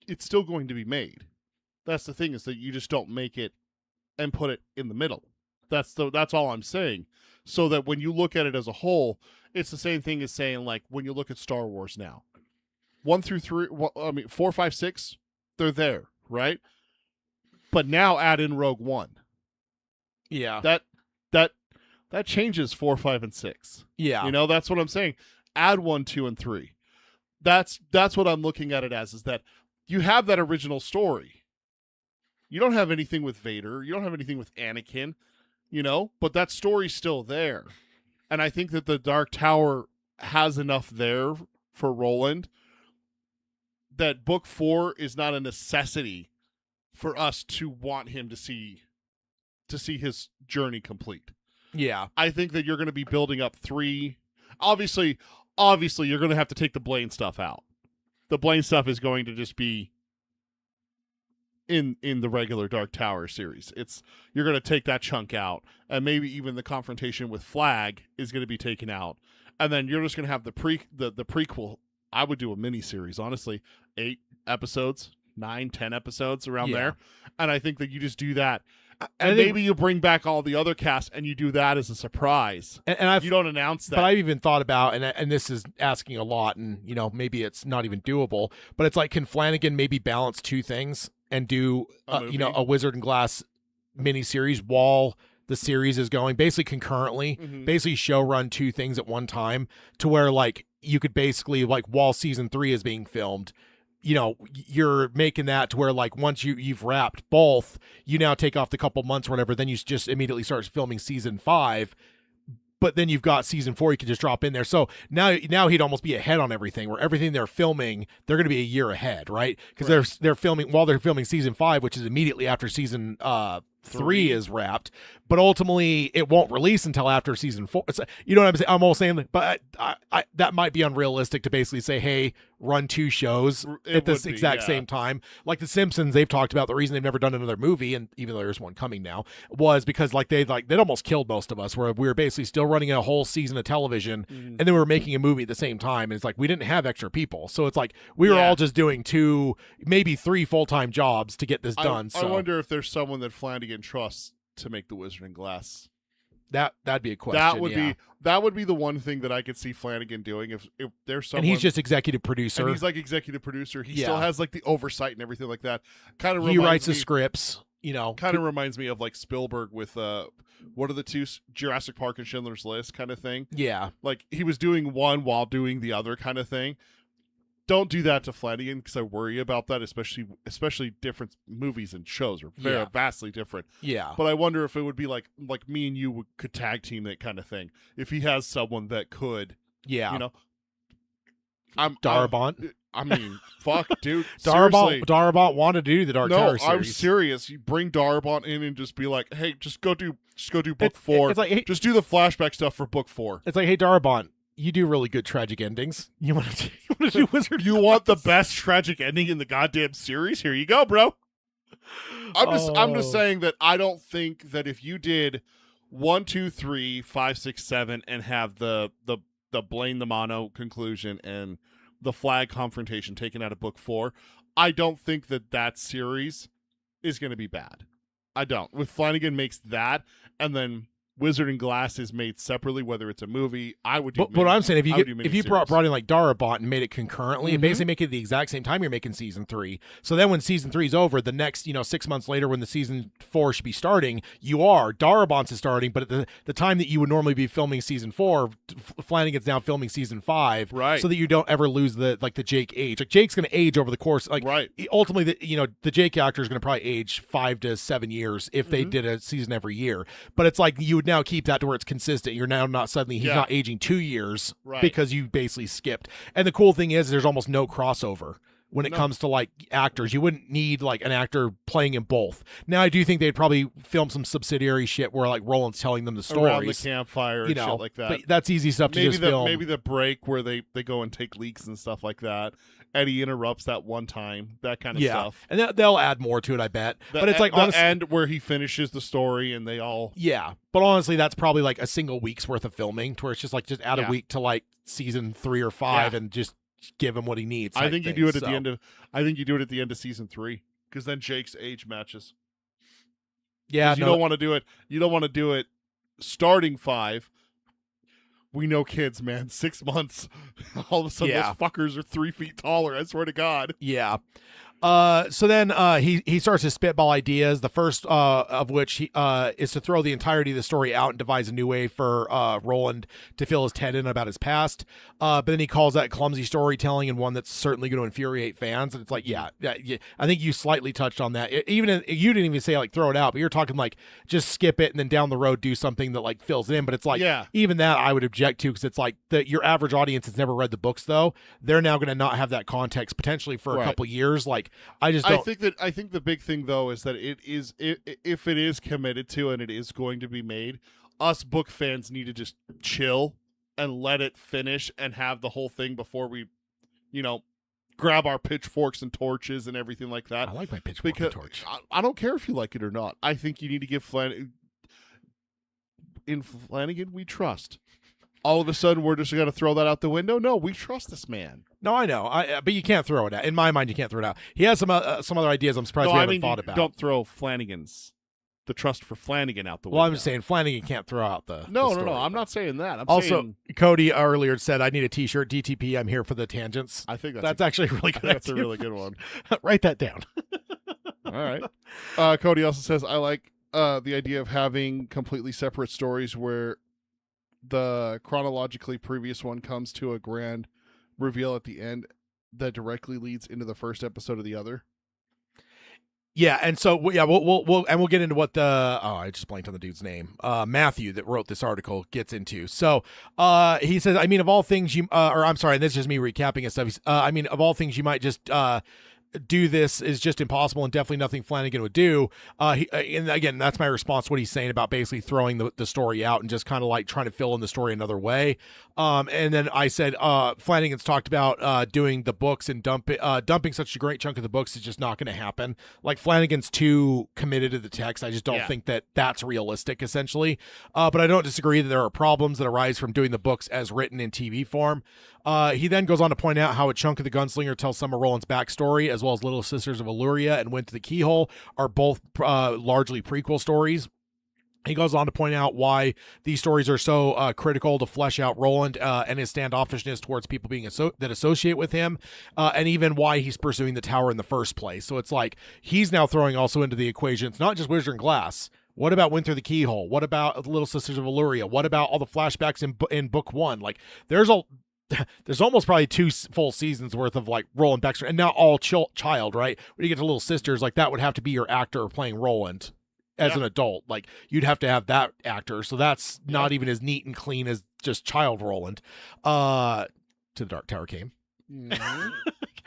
it's still going to be made. That's the thing, is that you just don't make it and put it in the middle. That's all I'm saying. So that when you look at it as a whole, it's the same thing as saying, like, when you look at Star Wars now, 1 through 3, 4, 5, 6, they're there, right? But now add in Rogue One. Yeah. That changes 4, 5, and 6. Yeah. You know, that's what I'm saying. Add 1, 2, and 3. That's what I'm looking at it as, is that you have that original story. You don't have anything with Vader. You don't have anything with Anakin, you know, but that story's still there. And I think that the Dark Tower has enough there for Roland that book 4 is not a necessity for us to want him to see his journey complete. Yeah. I think that you're going to be building up 3. Obviously you're going to have to take the Blaine stuff out. The Blaine stuff is going to just be in the regular Dark Tower series. You're going to take that chunk out, and maybe even the confrontation with Flag is going to be taken out. And then you're just going to have the prequel. I would do a mini series, honestly, 8 episodes, 9, 10 episodes around there. And I think that you just do that. And maybe you bring back all the other cast and you do that as a surprise. And you don't announce that. But I've even thought about, and this is asking a lot, and you know, maybe it's not even doable, but it's like, can Flanagan maybe balance 2 things and do a Wizard and Glass miniseries while the series is going, basically concurrently, basically show run 2 things at one time, to where like you could basically, like, while season 3 is being filmed, you know, you're making that to where, like, once you've wrapped both, you now take off the couple months or whatever, then you just immediately start filming season 5. But then you've got season 4 you can just drop in there. So now he'd almost be ahead on everything, where everything they're filming, they're going to be a year ahead, right? Because they're filming while they're filming season 5, which is immediately after season 3 is wrapped. But ultimately, it won't release until after season 4. It's, you know what I'm saying? I'm almost saying, but I that might be unrealistic to basically say, hey, run 2 shows at this exact same time. Like The Simpsons, they've talked about the reason they've never done another movie, and even though there's one coming now, was because they'd almost killed most of us, where we were basically still running a whole season of television, and then we were making a movie at the same time, and it's like we didn't have extra people, so it's like we were all just doing 2, maybe 3 full-time jobs to get this done. I wonder if there's someone that Flanagan trusts to make the Wizard and Glass. That'd be a question. That would be the one thing that I could see Flanagan doing, if there's someone. And he's just executive producer. And he's like executive producer. He still has like the oversight and everything like that. He writes the scripts. You know, kind of reminds me of like Spielberg with what are the 2, Jurassic Park and Schindler's List kind of thing. Yeah, like he was doing one while doing the other kind of thing. Don't do that to Flanagan, because I worry about that, especially different movies and shows are very vastly different. Yeah. But I wonder if it would be like me and you could tag team that kind of thing. If he has someone that could, you know, Darabont. I mean, fuck, dude. Darabont wanted to do the Dark Tower series. I'm serious. You bring Darabont in and just be like, hey, just go do book 4. It's like, hey, just do the flashback stuff for book 4. It's like, hey, Darabont, you do really good tragic endings. You want to do Wizard? You want the best tragic ending in the goddamn series? Here you go, bro. I'm just saying that I don't think that if you did 1, 2, 3, 5, 6, 7 and have the Blaine the Mono conclusion and the Flag confrontation taken out of book 4, I don't think that series is going to be bad. I don't. With Flanagan makes that, and then Wizard and Glass is made separately, whether it's a movie. I would do. But I'm saying, if you brought in like Darabont and made it concurrently, and basically make it the exact same time you're making season 3. So then when season 3 is over, the next 6 months later, when the season 4 should be starting, Darabont's is starting, but at the time that you would normally be filming season 4, Flanagan's now filming season 5, right? So that you don't ever lose the Jake age. Like Jake's going to age over the course, right? Ultimately, the Jake actor is going to probably age 5 to 7 years if they did a season every year. But it's like you would now keep that to where it's consistent. You're now not suddenly he's Yeah. not aging 2 years Right. because you basically skipped. And the cool thing is there's almost no crossover when it No. comes to like actors. You wouldn't need like an actor playing in both. Now I do think they'd probably film some subsidiary shit where like Roland's telling them the stories around the campfire and you know, shit like that. but that's easy stuff to Maybe just the film. maybe the break where they go and take leaks and stuff like that. Eddie interrupts that one time, that kind of yeah, stuff. and they'll add more to it, I bet. But it's like the honestly, end where he finishes the story and they all yeah. But honestly, that's probably like a single week's worth of filming, to where it's just like just add Yeah. a week to like season 3 or 5 Yeah. and just give him what he needs. I type think you thing, do it at so. the end of I think you do it at the end of season 3 because then Jake's age matches. Yeah, 'Cause you don't want to do it. You don't want to do it starting 5. We know kids, man. 6 months, all of a sudden Yeah. those fuckers are 3 feet taller. I swear to God. Yeah. So then he starts to spitball ideas. The first of which he is to throw the entirety of the story out and devise a new way for Roland to fill his head in about his past. But then he calls that clumsy storytelling and one that's certainly going to infuriate fans. And it's like, yeah, I think you slightly touched on that. You didn't even say like throw it out, but you're talking like just skip it and then down the road do something that like fills it in. But it's like Yeah. even that I would object to because it's like your average audience has never read the books though. They're now going to not have that context potentially for a Right. couple years. Like I just don't. I think the big thing though is that if it is committed to and it is going to be made, us book fans need to just chill and let it finish and have the whole thing before we, grab our pitchforks and torches and everything like that. I like my pitchfork Because and torch. I don't care if you like it or not. I think you need to give Flanagan. In Flanagan, we trust. All of a sudden, we're just going to throw that out the window? No, we trust this man. No, I know. But you can't throw it out. In my mind, you can't throw it out. He has some other ideas. I'm surprised No, we I haven't mean, thought you about. don't throw the trust for Flanagan out the window. Well, I'm just saying Flanagan can't throw out the. No, the no, no. story. I'm not saying that. I'm Also, saying Cody earlier said, "I need a T-shirt. DTP. I'm here for the tangents." I think That's actually a really I good. think that's a idea. really good one. Write that down. All right. Cody also says, I like the idea of having completely separate stories where the chronologically previous one comes to a grand reveal at the end that directly leads into the first episode of the other. Yeah, and so yeah, we'll get into what the I just blanked on the dude's name. Matthew that wrote this article gets into. So he says, I mean, of all things you or I'm sorry, this is just me recapping and stuff. I mean, of all things you might just do this is just impossible and definitely nothing Flanagan would do. And again, that's my response to what he's saying about basically throwing the story out and just kind of like trying to fill in the story another way. And then I said Flanagan's talked about doing the books and dumping such a great chunk of the books is just not going to happen. Like Flanagan's too committed to the text. I just don't think that that's realistic essentially. But I don't disagree that there are problems that arise from doing the books as written in TV form. He then goes on to point out how a chunk of the Gunslinger tells some of Roland's backstory, as well as Little Sisters of Illyria and Went to the Keyhole are both largely prequel stories. He goes on to point out why these stories are so critical to flesh out Roland and his standoffishness towards people being that associate with him, and even why he's pursuing the tower in the first place. So it's like he's now throwing also into the equation. It's not just Wizard and Glass. What about Went Through the Keyhole? What about the Little Sisters of Illyria? What about all the flashbacks in book 1? Like there's almost probably 2 full seasons worth of like Roland Baxter, and now all child, right? When you get to Little Sisters, like that would have to be your actor playing Roland as an adult. Like you'd have to have that actor, so that's not even as neat and clean as just child Roland. To the Dark Tower came. Mm-hmm.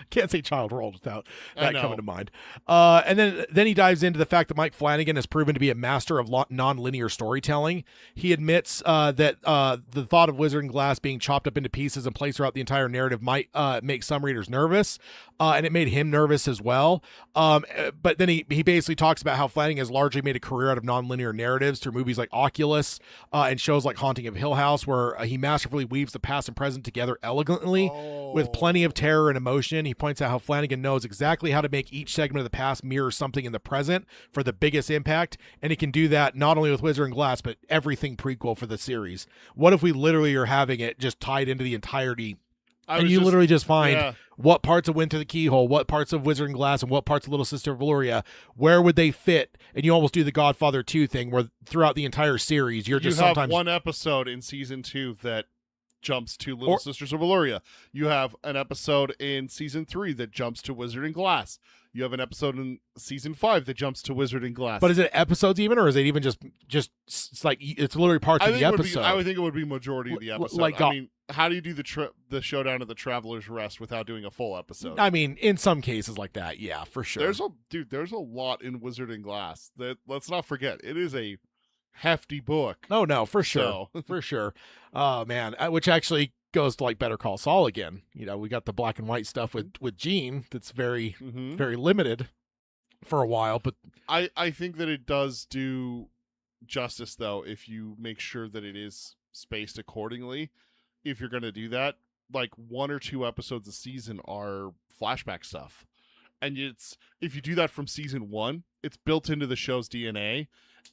Can't say child Roland without I that know. coming to mind. And then he dives into the fact that Mike Flanagan has proven to be a master of non-linear storytelling. He admits that the thought of Wizard and Glass being chopped up into pieces and placed throughout the entire narrative might make some readers nervous, and it made him nervous as well. But then he basically talks about how Flanagan has largely made a career out of non-linear narratives through movies like Oculus and shows like Haunting of Hill House, where he masterfully weaves the past and present together elegantly with plenty of terror and emotion. He points out how Flanagan knows exactly how to make each segment of the past mirror something in the present for the biggest impact, and he can do that not only with Wizard and Glass, but everything prequel for the series. What if we literally are having it just tied into the entirety, and you literally just find what parts of Went Through the Keyhole, what parts of Wizard and Glass, and what parts of Little Sister of Illyria, where would they fit? And you almost do the Godfather 2 thing, where throughout the entire series, you have sometimes one episode in season 2 that jumps to Little Sisters of Illyria. You have an episode in season 3 that jumps to Wizard and Glass. You have an episode in season 5 that jumps to Wizard and Glass. But is it episodes even, or is it even just it's like it's literally parts of the episode? I would think it would be majority of the episode. Like, I mean, how do you do the showdown at the Traveler's Rest without doing a full episode? I mean, in some cases like that, yeah, for sure. There's a lot in Wizard and Glass. That let's not forget, it is a hefty book. Oh no, for sure, for sure. Oh man, which actually goes to like Better Call Saul again. You know, we got the black and white stuff with Gene that's very very limited for a while, but I think that it does do justice though if you make sure that it is spaced accordingly. If you're going to do that, like 1 or 2 episodes a season are flashback stuff. And if you do that from season 1, it's built into the show's DNA.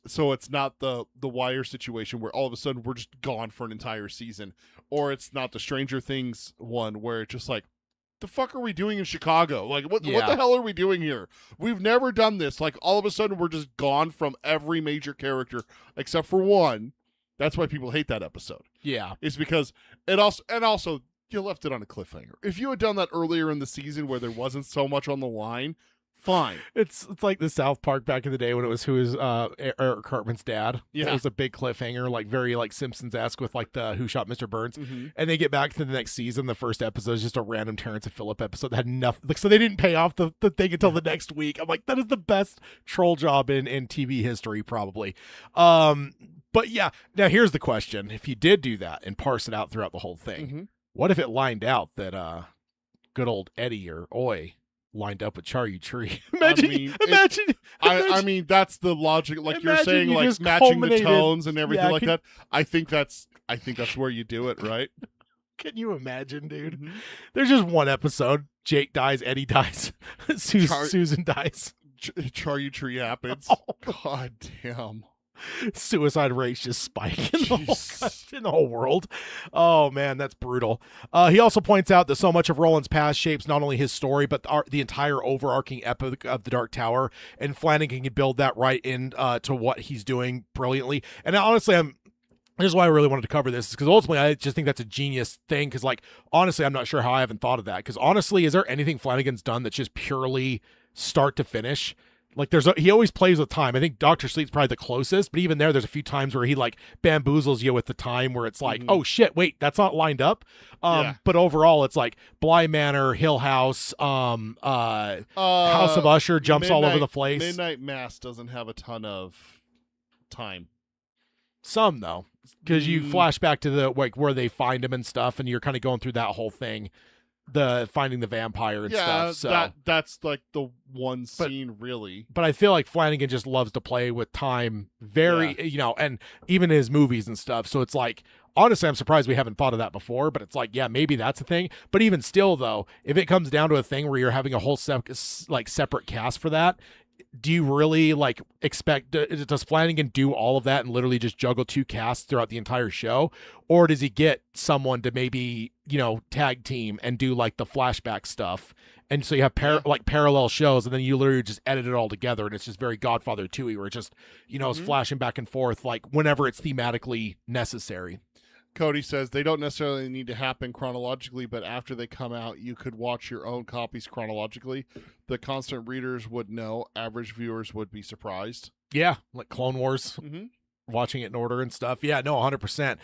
So it's not the Wire situation where all of a sudden we're just gone for an entire season, or it's not the Stranger Things one where it's just like, the fuck are we doing in Chicago? Like, what the hell are we doing here? We've never done this. Like, all of a sudden we're just gone from every major character except for one. That's why people hate that episode. Yeah, it's because it also you left it on a cliffhanger. If you had done that earlier in the season where there wasn't so much on the line, fine. It's like the South Park back in the day when it was who is Eric Cartman's dad. Yeah, it was a big cliffhanger, like very like Simpsons-esque with like the Who Shot Mr. Burns. Mm-hmm. And they get back to the next season. The first episode is just a random Terrence and Phillip episode that had nothing. Like, so they didn't pay off the thing until the next week. I'm like, that is the best troll job in TV history, probably. But yeah, now here's the question: if you did do that and parse it out throughout the whole thing, what if it lined out that good old Eddie or Oi lined up with Charyu Tree? Imagine. I mean, that's the logic. Like you're saying, you like matching the tones and everything like that. I think that's where you do it, right? Can you imagine, dude? There's just one episode. Jake dies, Eddie dies, Susan dies. Charyu Tree happens. Oh. God damn. Suicide rates just spike in the whole world. Oh man, that's brutal. He also points out that so much of Roland's past shapes not only his story but the entire overarching epic of the Dark Tower, and Flanagan can build that right in to what he's doing brilliantly. And honestly, this is why I really wanted to cover this, because ultimately I just think that's a genius thing. Because like honestly, I'm not sure how I haven't thought of that. Because honestly, is there anything Flanagan's done that's just purely start to finish? Like he always plays with time. I think Dr. Sleep's probably the closest, but even there's a few times where he like bamboozles you with the time where it's like, oh shit, wait, that's not lined up. But overall it's like Bly Manor, Hill House, House of Usher jumps all over the place. Midnight Mass doesn't have a ton of time. Some though, because you flash back to the like where they find him and stuff, and you're kind of going through that whole thing. The finding the vampire and stuff. So that's like the one scene really. But I feel like Flanagan just loves to play with time and even his movies and stuff. So it's like, honestly, I'm surprised we haven't thought of that before, but it's like, yeah, maybe that's a thing. But even still though, if it comes down to a thing where you're having a whole separate cast for that, do you really like expect, does Flanagan do all of that and literally just juggle 2 casts throughout the entire show? Or does he get someone to maybe, tag team and do like the flashback stuff? And so you have parallel shows, and then you literally just edit it all together, and it's just very Godfather 2-y, where it just, is flashing back and forth like whenever it's thematically necessary. Cody says they don't necessarily need to happen chronologically, but after they come out, you could watch your own copies chronologically. The constant readers would know. Average viewers would be surprised. Yeah, like Clone Wars, watching it in order and stuff. Yeah, no, 100%.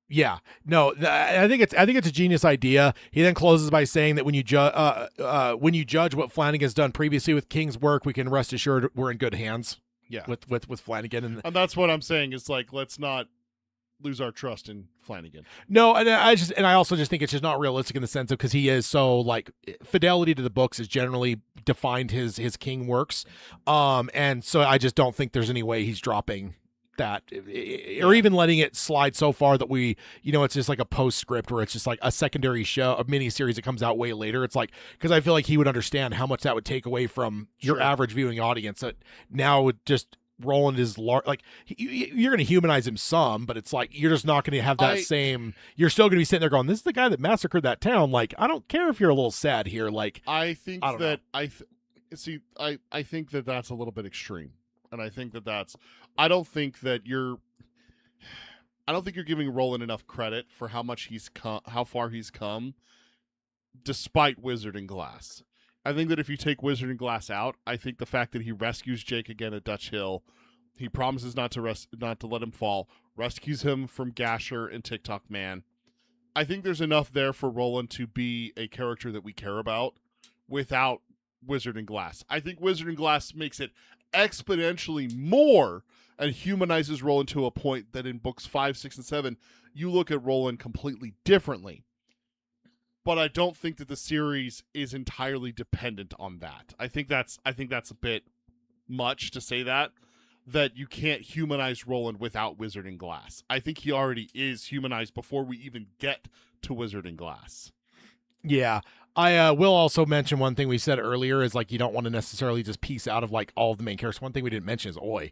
Yeah, no, I think it's a genius idea. He then closes by saying that when you judge what Flanagan's done previously with King's work, we can rest assured we're in good hands. Yeah, with Flanagan, and that's what I'm saying. Is like, let's not lose our trust in Flanagan. No, and I also just think it's just not realistic in the sense of, because he is so like, fidelity to the books has generally defined his King works, and so I just don't think there's any way he's dropping that, or even letting it slide so far that we, it's just like a postscript where it's just like a secondary show, a mini series that comes out way later. It's like, because I feel like he would understand how much that would take away from your average viewing audience. That now would just Roland is like, you're going to humanize him some, but it's like you're just not going to have that same. You're still going to be sitting there going, "This is the guy that massacred that town." Like, I don't care if you're a little sad here. Like, I think that I think that that's a little bit extreme, and I think that that's. I don't think you're giving Roland enough credit for how much how far he's come, despite Wizard and Glass. I think that if you take Wizard and Glass out, I think the fact that he rescues Jake again at Dutch Hill, he promises not to let him fall, rescues him from Gasher and TikTok Man. I think there's enough there for Roland to be a character that we care about without Wizard and Glass. I think Wizard and Glass makes it exponentially more and humanizes Roland to a point that in books 5, 6, and 7, you look at Roland completely differently. But I don't think that the series is entirely dependent on that. I think that's a bit much to say that you can't humanize Roland without Wizard and Glass. I think he already is humanized before we even get to Wizard and Glass. Yeah. I will also mention one thing we said earlier is like you don't want to necessarily just piece out of like all of the main characters. One thing we didn't mention is Oi.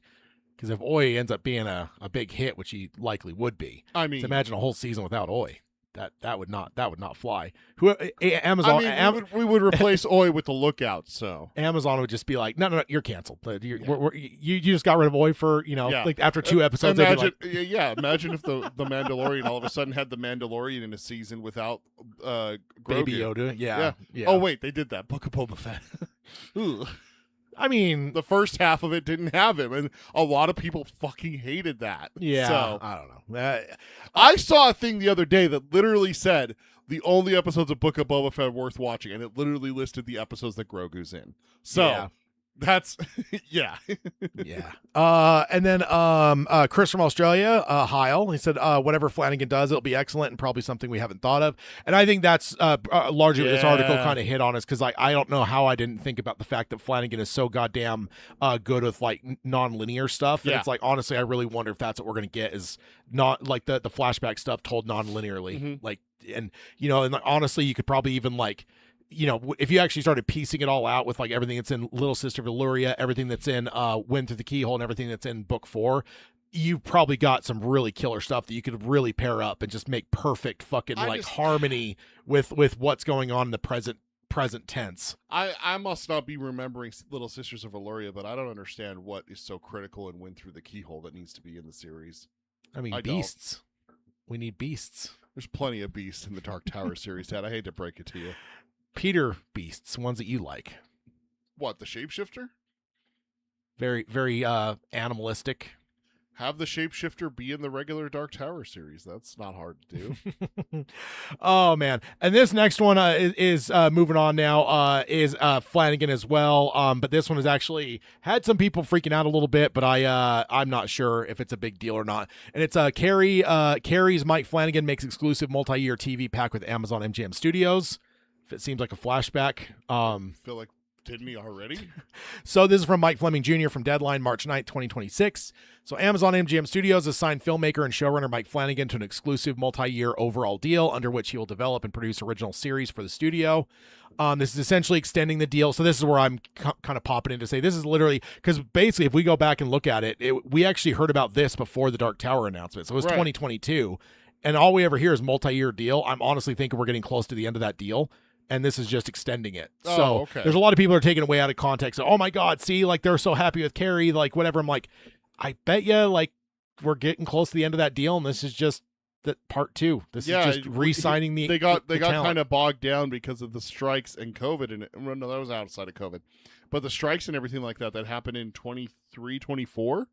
Because if Oi ends up being a big hit, which he likely would be, I mean, so imagine a whole season without Oi. That would not fly. Amazon, we would replace Oi with the Lookout. So Amazon would just be like, no, you're canceled. You just got rid of Oi for like after 2 episodes. Imagine, imagine if the Mandalorian all of a sudden had the Mandalorian in a season without Grogu. Baby Yoda. Yeah. Oh wait, they did that. Book of Boba Fett. Ooh. I mean, the first half of it didn't have him, and a lot of people fucking hated that. Yeah, so, I don't know. I saw a thing the other day that literally said the only episodes of Book of Boba Fett worth watching, and it literally listed the episodes that Grogu's in. So that's yeah. And then Chris from Australia, Heil, he said whatever Flanagan does, it'll be excellent and probably something we haven't thought of. And I think that's largely what this article kind of hit on us, because like I don't know how I didn't think about the fact that Flanagan is so goddamn good with like non-linear stuff. And it's like, honestly, I really wonder if that's what we're gonna get, is not like the flashback stuff told non-linearly. Like, and and honestly, you could probably even like, if you actually started piecing it all out with like everything that's in Little Sister Valyria, everything that's in Wind Through the Keyhole, and everything that's in book 4, you've probably got some really killer stuff that you could really pair up and just make perfect fucking harmony with what's going on in the present tense. I must not be remembering Little Sisters of Valyria, but I don't understand what is so critical in Wind Through the Keyhole that needs to be in the series. I mean, beasts. We need beasts. There's plenty of beasts in the Dark Tower series, Dad. I hate to break it to you. Peter beasts, ones that you like. What, the shapeshifter? Very, very animalistic. Have the shapeshifter be in the regular Dark Tower series. That's not hard to do. Oh man. And this next one is moving on now, is Flanagan as well. But this one has actually had some people freaking out a little bit, but I'm not sure if it's a big deal or not. And it's Carrie's Mike Flanagan makes exclusive multi-year TV pack with Amazon MGM Studios. If it seems like a flashback. Feel like, didn't he already? So this is from Mike Fleming Jr. from Deadline, March 9th, 2026. So Amazon MGM Studios has signed filmmaker and showrunner Mike Flanagan to an exclusive multi-year overall deal under which he will develop and produce original series for the studio. This is essentially extending the deal. So this is where I'm kind of popping in to say this is literally, because basically if we go back and look at it, we actually heard about this before the Dark Tower announcement. So it was 2022. And all we ever hear is multi-year deal. I'm honestly thinking we're getting close to the end of that deal. And this is just extending it. So there's a lot of people who are taking it way out of context. Oh my God, see, like they're so happy with Carrie, like whatever. I'm like, I bet you like we're getting close to the end of that deal. And this is just the part 2. This is just re-signing the They got talent. kind of bogged down because of the strikes and COVID. And no, that was outside of COVID. But the strikes and everything like that happened in 23, 24,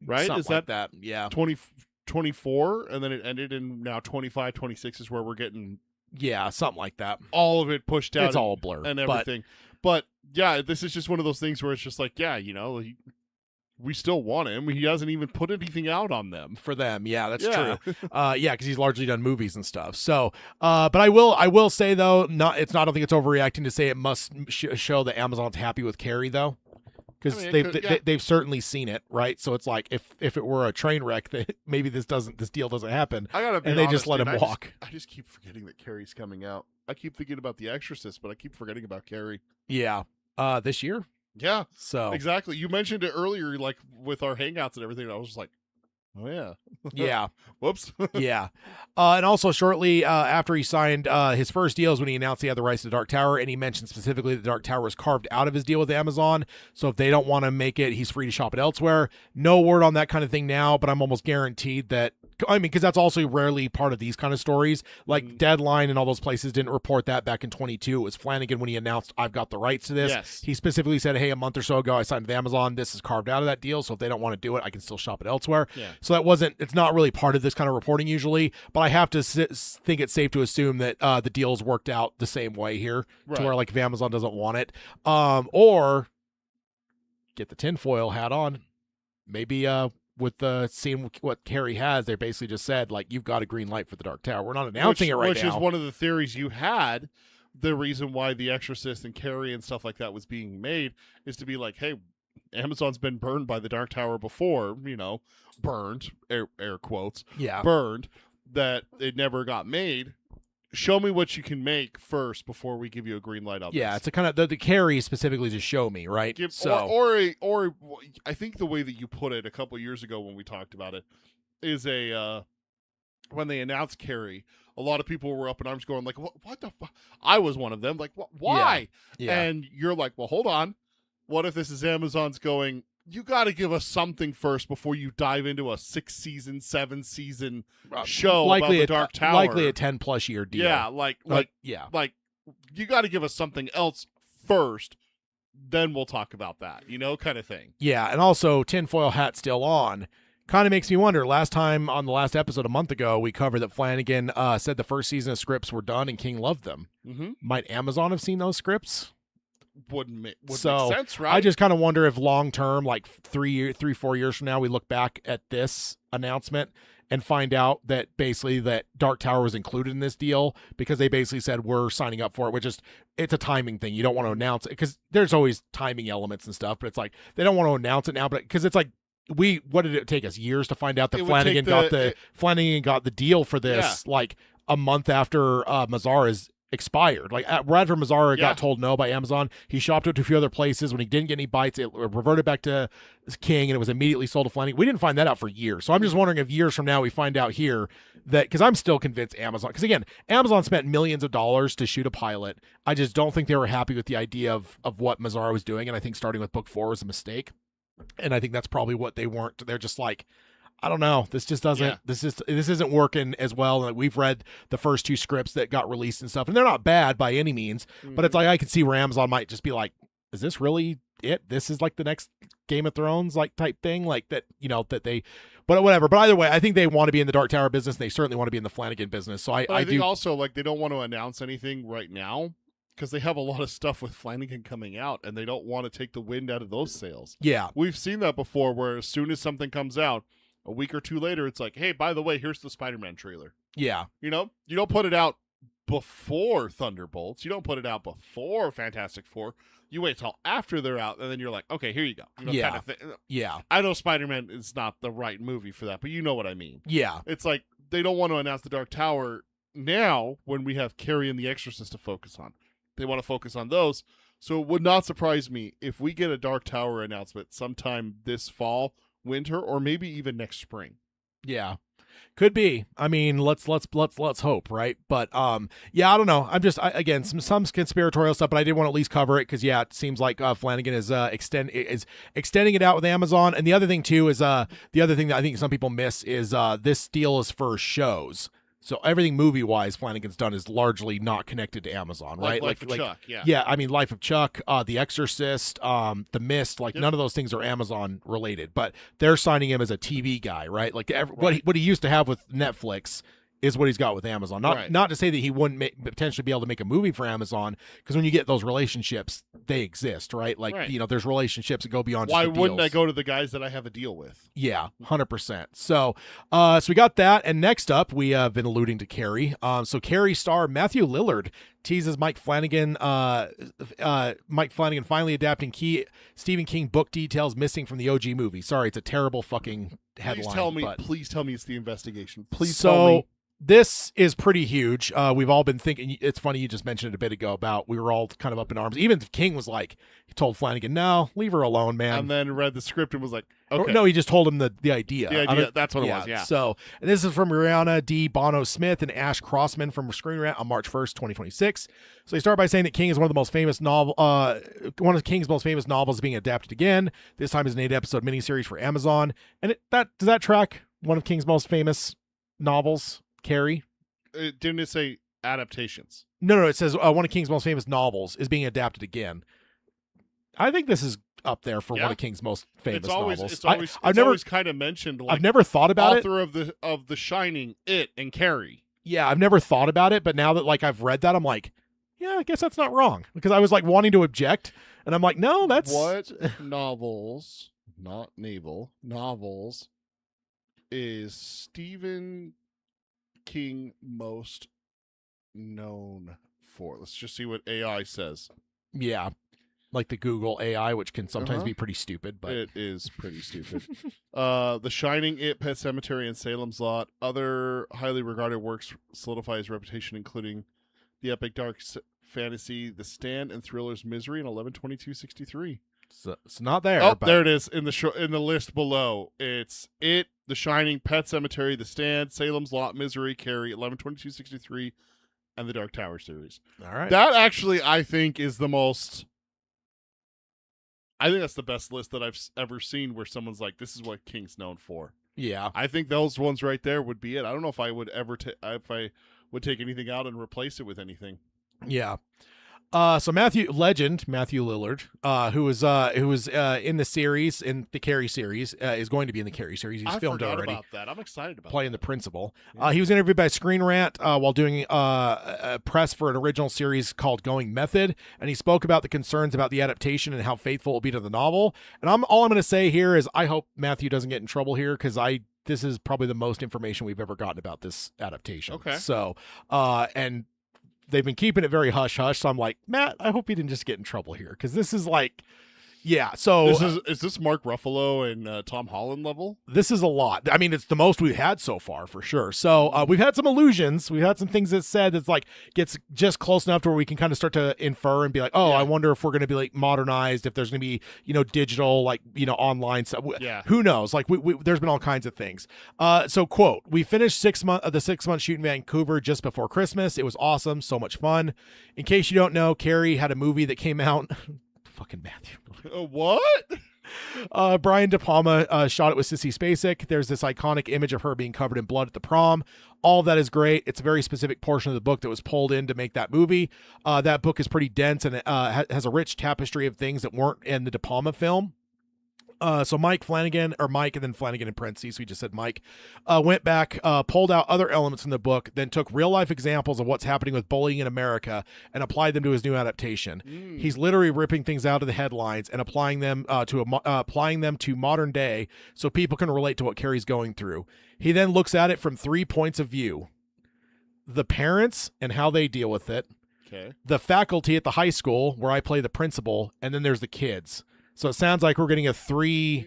right? Something is that like that? Yeah. 24, and then it ended in now 25, 26 is where we're getting. Yeah, something like that. All of it pushed out. It's all a blur. And everything. But yeah, this is just one of those things where it's just like, we still want him. He hasn't even put anything out on them. For them. Yeah, that's true. Because he's largely done movies and stuff. So, but I will say though, I don't think it's overreacting to say it must show that Amazon's happy with Carrie though. Because they've certainly seen it, right? So it's like if it were a train wreck, that maybe this deal doesn't happen. I gotta be and honest, they just let him walk. I just keep forgetting that Carrie's coming out. I keep thinking about The Exorcist, but I keep forgetting about Carrie. Yeah, this year. Yeah, so exactly. You mentioned it earlier, like with our hangouts and everything. And I was just like, Oh yeah. Yeah. Whoops. Yeah. And also shortly after he signed his first deals, when he announced he had the rights to Dark Tower, and he mentioned specifically that Dark Tower was carved out of his deal with Amazon. So if they don't want to make it, he's free to shop it elsewhere. No word on that kind of thing now, but I'm almost guaranteed that, I mean, because that's also rarely part of these kind of stories. Like Deadline and all those places didn't report that back in 22. It was Flanagan when he announced, I've got the rights to this. Yes. He specifically said, hey, a month or so ago, I signed with Amazon. This is carved out of that deal. So if they don't want to do it, I can still shop it elsewhere. Yeah. So it's not really part of this kind of reporting usually, but I have to think it's safe to assume that the deal's worked out the same way here, Right. to where like if Amazon doesn't want it, or get the tinfoil hat on, maybe with the seeing what Carrie has, they basically just said like, you've got a green light for the Dark Tower. We're not announcing it right which now. Which is one of the theories you had. The reason why The Exorcist and Carrie and stuff like that was being made is to be like, hey, Amazon's been burned by the Dark Tower before, burned, air quotes, Yeah. burned, that it never got made. Show me what you can make first before we give you a green light on Yeah, this. it's a kind of the Carrie specifically to show me, right? Or I think the way that you put it a couple years ago when we talked about it is when they announced Carrie, a lot of people were up in arms going like, what the fuck? I was one of them. Like, why? Yeah. And you're like, well, hold on. What if this is Amazon's going, you got to give us something first before you dive into a 6-season, 7-season show about the Dark Tower. Likely a 10+ year deal. Yeah, like you got to give us something else first, then we'll talk about that, kind of thing. Yeah, and also tinfoil hat still on. Kind of makes me wonder. Last time on the last episode a month ago, we covered that Flanagan said the first season of scripts were done and King loved them. Mm-hmm. Might Amazon have seen those scripts? Would make So, sense, right? I just kind of wonder if long term, like 4 years from now, we look back at this announcement and find out that basically that Dark Tower was included in this deal because they basically said we're signing up for it. Which is, it's a timing thing. You don't want to announce it because there's always timing elements and stuff, but it's like they don't want to announce it now, but because it's like what did it take us, years to find out that Flanagan got the deal for this like a month after Mazzara's expired. Like Radford Mazzara got told no by Amazon. He shopped it to a few other places. When he didn't get any bites, it reverted back to King and it was immediately sold to Flanagan. We didn't find that out for years. So I'm just wondering if years from now we find out here that, because I'm still convinced Amazon, because again, Amazon spent millions of dollars to shoot a pilot. I just don't think they were happy with the idea of what Mazzara was doing, and I think starting with book 4 was a mistake. And I think that's probably what they weren't. They're just like, I don't know. This just doesn't. Yeah. This isn't working as well. Like, we've read the first 2 scripts that got released and stuff, and they're not bad by any means. But it's like I could see where Amazon might just be like, "Is this really it? This is like the next Game of Thrones like type thing, like that." That they. But whatever. But either way, I think they want to be in the Dark Tower business. And they certainly want to be in the Flanagan business. So I think do also like they don't want to announce anything right now because they have a lot of stuff with Flanagan coming out, and they don't want to take the wind out of those sails. Yeah. We've seen that before, where as soon as something comes out, a week or 2 later, it's like, hey, by the way, here's the Spider-Man trailer. Yeah. You don't put it out before Thunderbolts. You don't put it out before Fantastic Four. You wait till after they're out, and then you're like, okay, here you go. Yeah. Kind of thing. Yeah. I know Spider-Man is not the right movie for that, but you know what I mean. Yeah. It's like they don't want to announce the Dark Tower now when we have Carrie and The Exorcist to focus on. They want to focus on those. So it would not surprise me if we get a Dark Tower announcement sometime this fall, winter, or maybe even next spring. Yeah. Could be. I mean, let's hope, right? But yeah, I don't know. I'm just again some conspiratorial stuff, but I did want to at least cover it because it seems like Flanagan is extending it out with Amazon. And the other thing too is the other thing that I think some people miss is this deal is for shows. So everything movie-wise Flanagan's done is largely not connected to Amazon, right? Life of Chuck, yeah. Yeah, I mean, Life of Chuck, The Exorcist, The Mist, none of those things are Amazon related, but they're signing him as a TV guy, right? Like what he used to have with Netflix is what he's got with Amazon. Not to say that he wouldn't potentially be able to make a movie for Amazon, because when you get those relationships, they exist, right? Like, there's relationships that go beyond just Why the wouldn't deals. I go to the guys that I have a deal with? Yeah, 100%. So we got that, and next up, we have been alluding to Carrie. So Carrie star Matthew Lillard teases Mike Flanagan finally adapting key Stephen King book details missing from the OG movie. Sorry, it's a terrible fucking headline. Please tell me it's The Investigation. Please so, tell me. This is pretty huge. We've all been thinking. It's funny you just mentioned it a bit ago about we were all kind of up in arms. Even King was like, he told Flanagan, "No, leave her alone, man." And then read the script and was like, Or- okay. no, he just told him the idea. The idea, that's what it was, yeah. So, and this is from Rihanna D. Bono Smith and Ash Crossman from Screen Rant on March 1st, 2026. So they start by saying that King is one of the most famous one of King's most famous novels is being adapted again. This time is an 8-episode miniseries for Amazon. And does that track one of King's most famous novels, Carrie? Didn't it say adaptations? No, it says one of King's most famous novels is being adapted again. I think this is up there for Yeah. one of King's most famous novels. It's always kind of mentioned. Like, I've never thought about it. author of the Shining, It, and Carrie. Yeah, I've never thought about it, but now that like I've read that, I'm like, yeah, I guess that's not wrong because I was like wanting to object, and I'm like, no, that's What novels, not naval novels, is Stephen King most known for? Let's just see what AI says. Yeah, like the Google AI, which can sometimes Uh-huh. be pretty stupid, but It is pretty stupid. The Shining, It, Pet Cemetery, and Salem's Lot. Other highly regarded works solidify his reputation, including the epic dark fantasy The Stand and thrillers Misery and 11/22/63. it's not there. Oh, but there it is in the list below. It's It, The Shining, Pet Cemetery, The Stand, Salem's Lot, Misery, Carrie, 11/22/63, and the Dark Tower series. all right. That actually, I think, is the most. I think that's the best list that I've ever seen where someone's like, "This is what King's known for." Yeah, I think those ones right there would be it. I don't know if I would ever if I would take anything out and replace it with anything. yeah. So Matthew Lillard, who was in the series, in the Carrie series, is going to be in the Carrie series. He's I filmed forgot already. about that. I'm excited about Playing that. the principal. Yeah. He was interviewed by Screen Rant while doing a press for an original series called Going Method, and he spoke about the concerns about the adaptation and how faithful it will be to the novel. And all I'm going to say here is I hope Matthew doesn't get in trouble here because this is probably the most information we've ever gotten about this adaptation. Okay. So, and they've been keeping it very hush hush. So I'm like, Matt, I hope he didn't just get in trouble here because this is like, yeah. So Is this Mark Ruffalo and Tom Holland level? this is a lot. I mean, it's the most we've had so far for sure. So we've had some allusions. We've had some things that said that's like gets just close enough to where we can kind of start to infer and be like, oh, Yeah. I wonder if we're going to be like modernized, if there's going to be, digital, like, online stuff. Yeah. Who knows? Like there's been all kinds of things. So quote, we finished the 6 month shoot in Vancouver just before Christmas. It was awesome. So much fun. In case you don't know, Carrie had a movie that came out. Fucking Matthew. What? Brian De Palma shot it with Sissy Spacek. There's this iconic image of her being covered in blood at the prom. All of that is great. It's a very specific portion of the book that was pulled in to make that movie. That book is pretty dense and has a rich tapestry of things that weren't in the De Palma film. So Mike and then Flanagan in parentheses, we just said Mike, went back, pulled out other elements from the book, then took real life examples of what's happening with bullying in America and applied them to his new adaptation. He's literally ripping things out of the headlines and applying them to modern day so people can relate to what Carrie's going through. He then looks at it from 3 points of view: the parents and how they deal with it, Okay. the faculty at the high school where I play the principal, and then there's the kids. So it sounds like we're getting a 3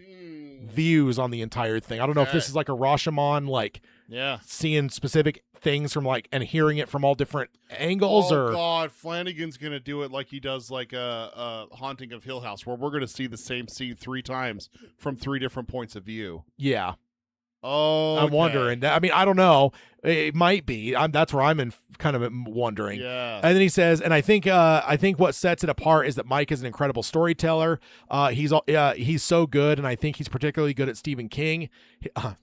views on the entire thing. I don't know if this Okay. is like a Rashomon, like Yeah. seeing specific things from like and hearing it from all different angles, Oh or God, Flanagan's gonna do it like he does like a Haunting of Hill House, where we're gonna see the same scene 3 times from 3 different points of view. yeah. Oh, I'm wondering. I mean, I don't know. It might be. That's where I'm kind of wondering. Yeah. And then he says, and I think what sets it apart is that Mike is an incredible storyteller. He's so good, and I think he's particularly good at Stephen King.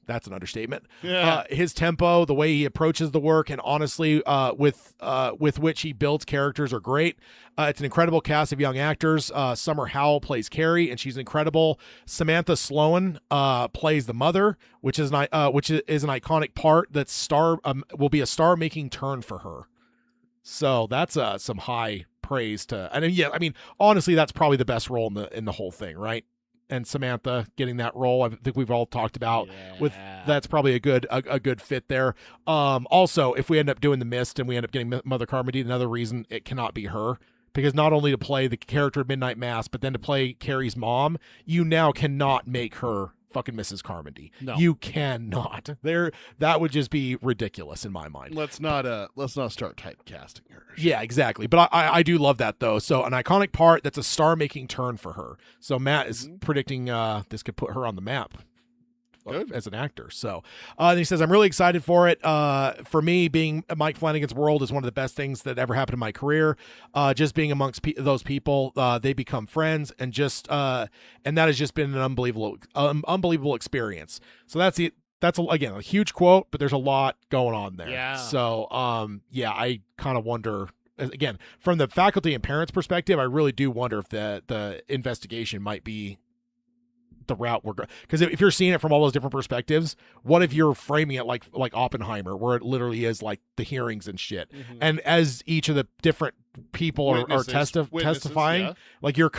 That's an understatement. Yeah. His tempo, the way he approaches the work, and honestly, with which he builds characters are great. It's an incredible cast of young actors. Summer Howell plays Carrie, and she's incredible. Samantha Sloan plays the mother, which is an iconic part that will be a star-making turn for her. So that's some high praise to, and yeah, I mean, honestly, that's probably the best role in the whole thing, right? And Samantha getting that role, I think we've all talked about with that's probably a good fit there. Also, if we end up doing The Mist and we end up getting Mother Carmody, another reason it cannot be her. Because not only to play the character of Midnight Mass, but then to play Carrie's mom, you now cannot make her fucking Mrs. Carmody. No. You cannot. That would just be ridiculous in my mind. Let's not start typecasting her. Yeah, exactly. But I do love that though. So an iconic part that's a star-making turn for her. So Matt is predicting this could put her on the map. Good. As an actor. So then he says, I'm really excited for it. For me, being Mike Flanagan's world is one of the best things that ever happened in my career. Just being amongst those people, they become friends, and and that has just been an unbelievable experience. So that's again a huge quote, but there's a lot going on there. Yeah. So I kind of wonder, again, from the faculty and parents perspective, I really do wonder if the investigation might be the route we're going, because if you're seeing it from all those different perspectives, what if you're framing it like Oppenheimer, where it literally is like the hearings and shit, and as each of the different people are testifying, like you're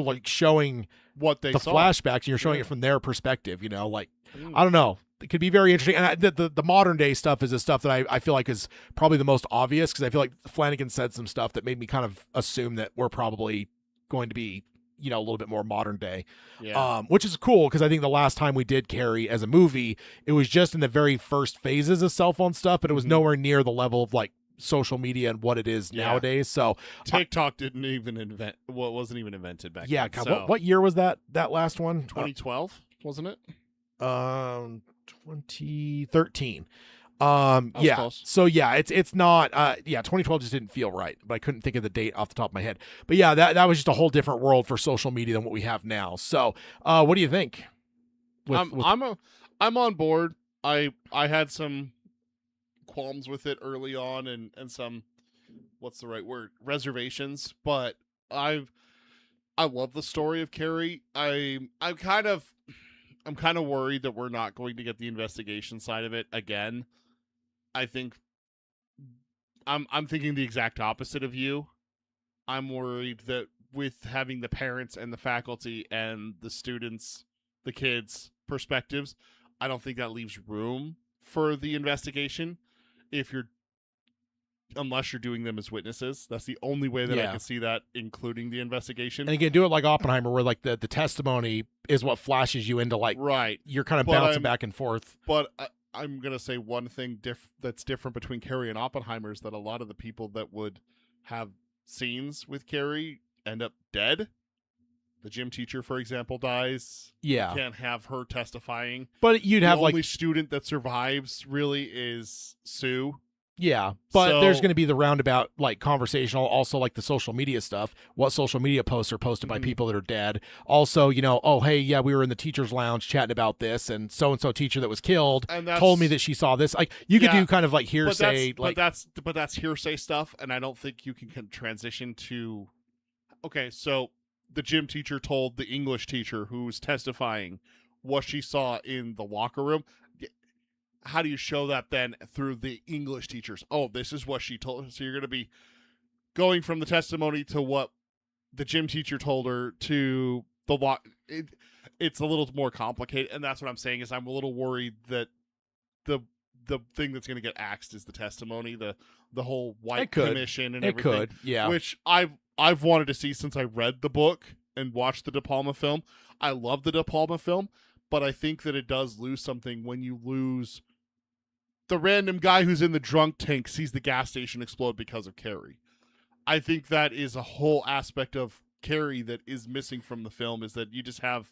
like showing what they saw. Flashbacks, and you're showing it from their perspective, like I don't know, it could be very interesting. And the modern day stuff is the stuff that I feel like is probably the most obvious, because I feel like Flanagan said some stuff that made me kind of assume that we're probably going to be a little bit more modern day, which is cool, because I think the last time we did Carrie as a movie, it was just in the very first phases of cell phone stuff, but it was nowhere near the level of like social media and what it is nowadays. So TikTok wasn't even invented back then. Yeah, God, what year was that last one? 2012, wasn't it? 2013. Close. So it's not 2012 just didn't feel right, but I couldn't think of the date off the top of my head. But yeah, that was just a whole different world for social media than what we have now. So what do you think? I'm on board. I had some qualms with it early on, and some, what's the right word, reservations, but I love the story of Carrie. I'm kind of worried that we're not going to get the investigation side of it again. I think I'm thinking the exact opposite of you. I'm worried that with having the parents and the faculty and the students, the kids' perspectives, I don't think that leaves room for the investigation. Unless you're doing them as witnesses, that's the only way that I can see that including the investigation. And again, do it like Oppenheimer, where like the testimony is what flashes you into like you're kind of bouncing back and forth. But I'm gonna say one thing that's different between Carrie and Oppenheimer is that a lot of the people that would have scenes with Carrie end up dead. The gym teacher, for example, dies. Yeah, you can't have her testifying. But you'd have the only student that survives really is Sue. Yeah, but there's going to be the roundabout like conversational, also like the social media stuff. What social media posts are posted by people that are dead? Also, oh hey, yeah, we were in the teacher's lounge chatting about this, and so teacher that was killed told me that she saw this. Like you could do kind of like hearsay, but that's hearsay stuff, and I don't think you can transition to. Okay, so the gym teacher told the English teacher who's testifying what she saw in the locker room. How do you show that then through the English teachers? Oh, this is what she told her. So you're going to be going from the testimony to what the gym teacher told her to the law. It's a little more complicated, and that's what I'm saying is I'm a little worried that the thing that's going to get axed is the testimony, the whole White Commission and everything. It could, yeah. Which I've wanted to see since I read the book and watched the De Palma film. I love the De Palma film, but I think that it does lose something when you lose the random guy who's in the drunk tank sees the gas station explode because of Carrie. I think that is a whole aspect of Carrie that is missing from the film, is that you just have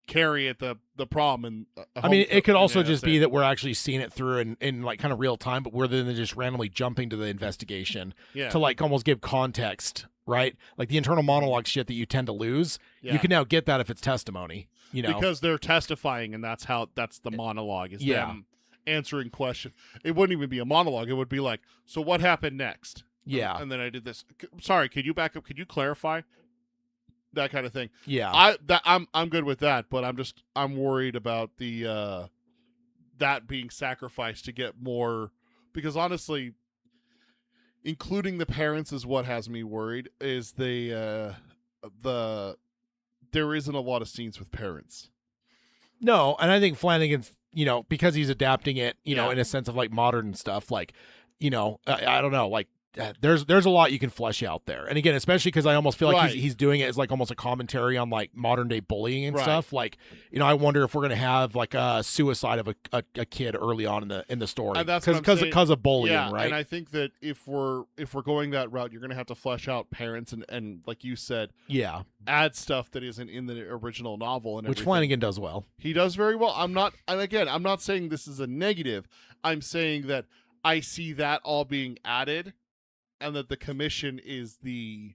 Carrie at the prom. And I mean, it could also just be that we're actually seeing it through in like kind of real time, but we're then just randomly jumping to the investigation to like almost give context, right? Like the internal monologue shit that you tend to lose, you can now get that if it's testimony, because they're testifying, and that's the monologue is them answering questions. It wouldn't even be a monologue. It would be like, so what happened next? Yeah. And then I did this. Sorry, could you back up? Could you clarify? That kind of thing. Yeah. I'm good with that, but I'm worried about the that being sacrificed to get more, because honestly, including the parents is what has me worried, is there isn't a lot of scenes with parents. No, and I think Flanagan's, because he's adapting it, in a sense of like modern stuff, like, I don't know, like there's a lot you can flesh out there. And again, especially because I almost feel like Right. he's doing it as like almost a commentary on like modern day bullying and Right. stuff. Like, I wonder if we're gonna have like a suicide of a kid early on in the story And that's what I'm saying. because of bullying, Yeah, right? and I think that if we're going that route, you're going to have to flesh out parents and like you said, yeah, add stuff that isn't in the original novel and which everything. Flanagan does well. He does very well. I'm not saying this is a negative. I'm saying that I see that all being added, and that the commission is the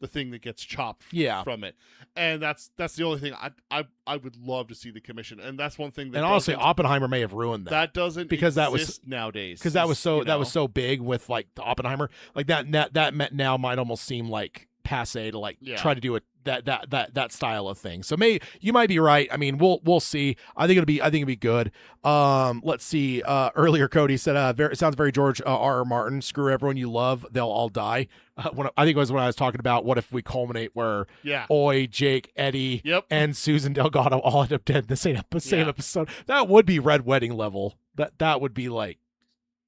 thing that gets chopped Yeah. from it. And that's the only thing I would love to see the commission. And that's one thing that And honestly, doesn't- Oppenheimer may have ruined that doesn't because that was- exist nowadays. because that was so you know? that was so big with like the Oppenheimer, like that now might almost seem like passe to like Yeah. try to do it that style of thing. So you might be right. I mean, we'll see. I think it'll be good. Let's see. Earlier Cody said it sounds very George R. Martin. Screw everyone you love, they'll all die. I think it was when I was talking about what if we culminate where Yeah. Oi, Jake, Eddie, Yep. and Susan Delgado all end up dead in the same Yeah. episode. That would be Red Wedding level. That would be like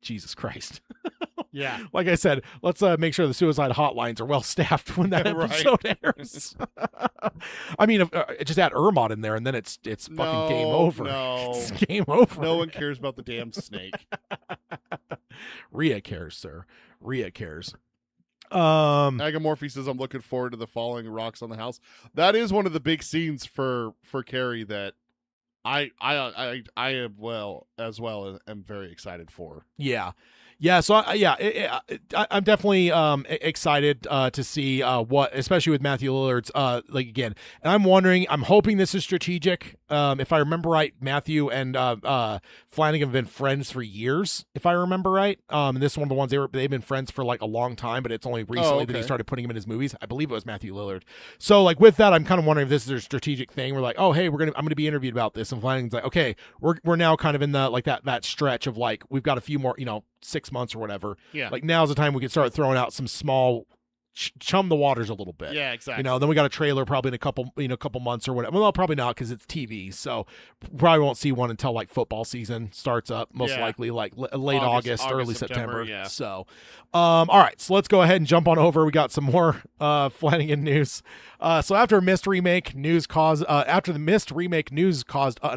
Jesus Christ. Yeah. Like I said, let's make sure the suicide hotlines are well staffed when that Right. episode airs. I mean, just add Ermot in there, and then it's fucking game over. No. It's game over. No one cares about the damn snake. Rhea cares, sir. Rhea cares. Agamorphy says, I'm looking forward to the falling rocks on the house. That is one of the big scenes for Carrie that I am very excited for. Yeah, so I'm definitely excited to see what, especially with Matthew Lillard's like again. And I'm hoping this is strategic. If I remember right, Matthew and Flanagan have been friends for years, if I remember right. And this is one of the ones they've been friends for like a long time, but it's only recently that he okay. started putting him in his movies. I believe it was Matthew Lillard. So like with that, I'm kind of wondering if this is a strategic thing. We're like, oh hey, I'm gonna be interviewed about this, and Flanagan's like, okay, we're now kind of in the like that stretch of like we've got a few more 6 months or whatever. Yeah. Like now's the time we can start throwing out some small chum the waters a little bit. Yeah, exactly. Then we got a trailer probably in a couple months or whatever. Well, probably not because it's TV. So probably won't see one until like football season starts up. Most Yeah. likely like late August, early September. yeah. So, all right. So let's go ahead and jump on over. We got some more Flanagan news. So after the Mist remake news caused an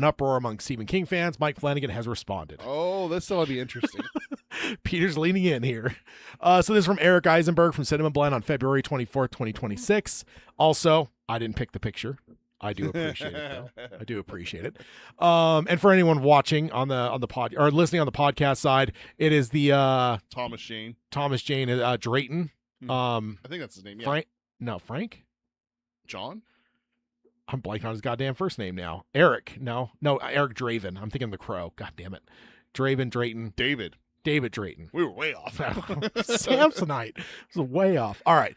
uproar among Stephen King fans, Mike Flanagan has responded. Oh, this will be interesting. Peter's leaning in here. So this is from Eric Eisenberg from Cinema Blend on February 24th, 2026. Also, I didn't pick the picture. I do appreciate it, though. I do appreciate it. And for anyone watching on the pod or listening on the podcast side, it is the Thomas Jane. Drayton. I think that's his name. Yeah. Frank? John? I'm blanking on his goddamn first name now. Eric. No, Eric Draven. I'm thinking The Crow. God damn it. Drayton. David Drayton. We were way off. Samsonite. This is way off. All right.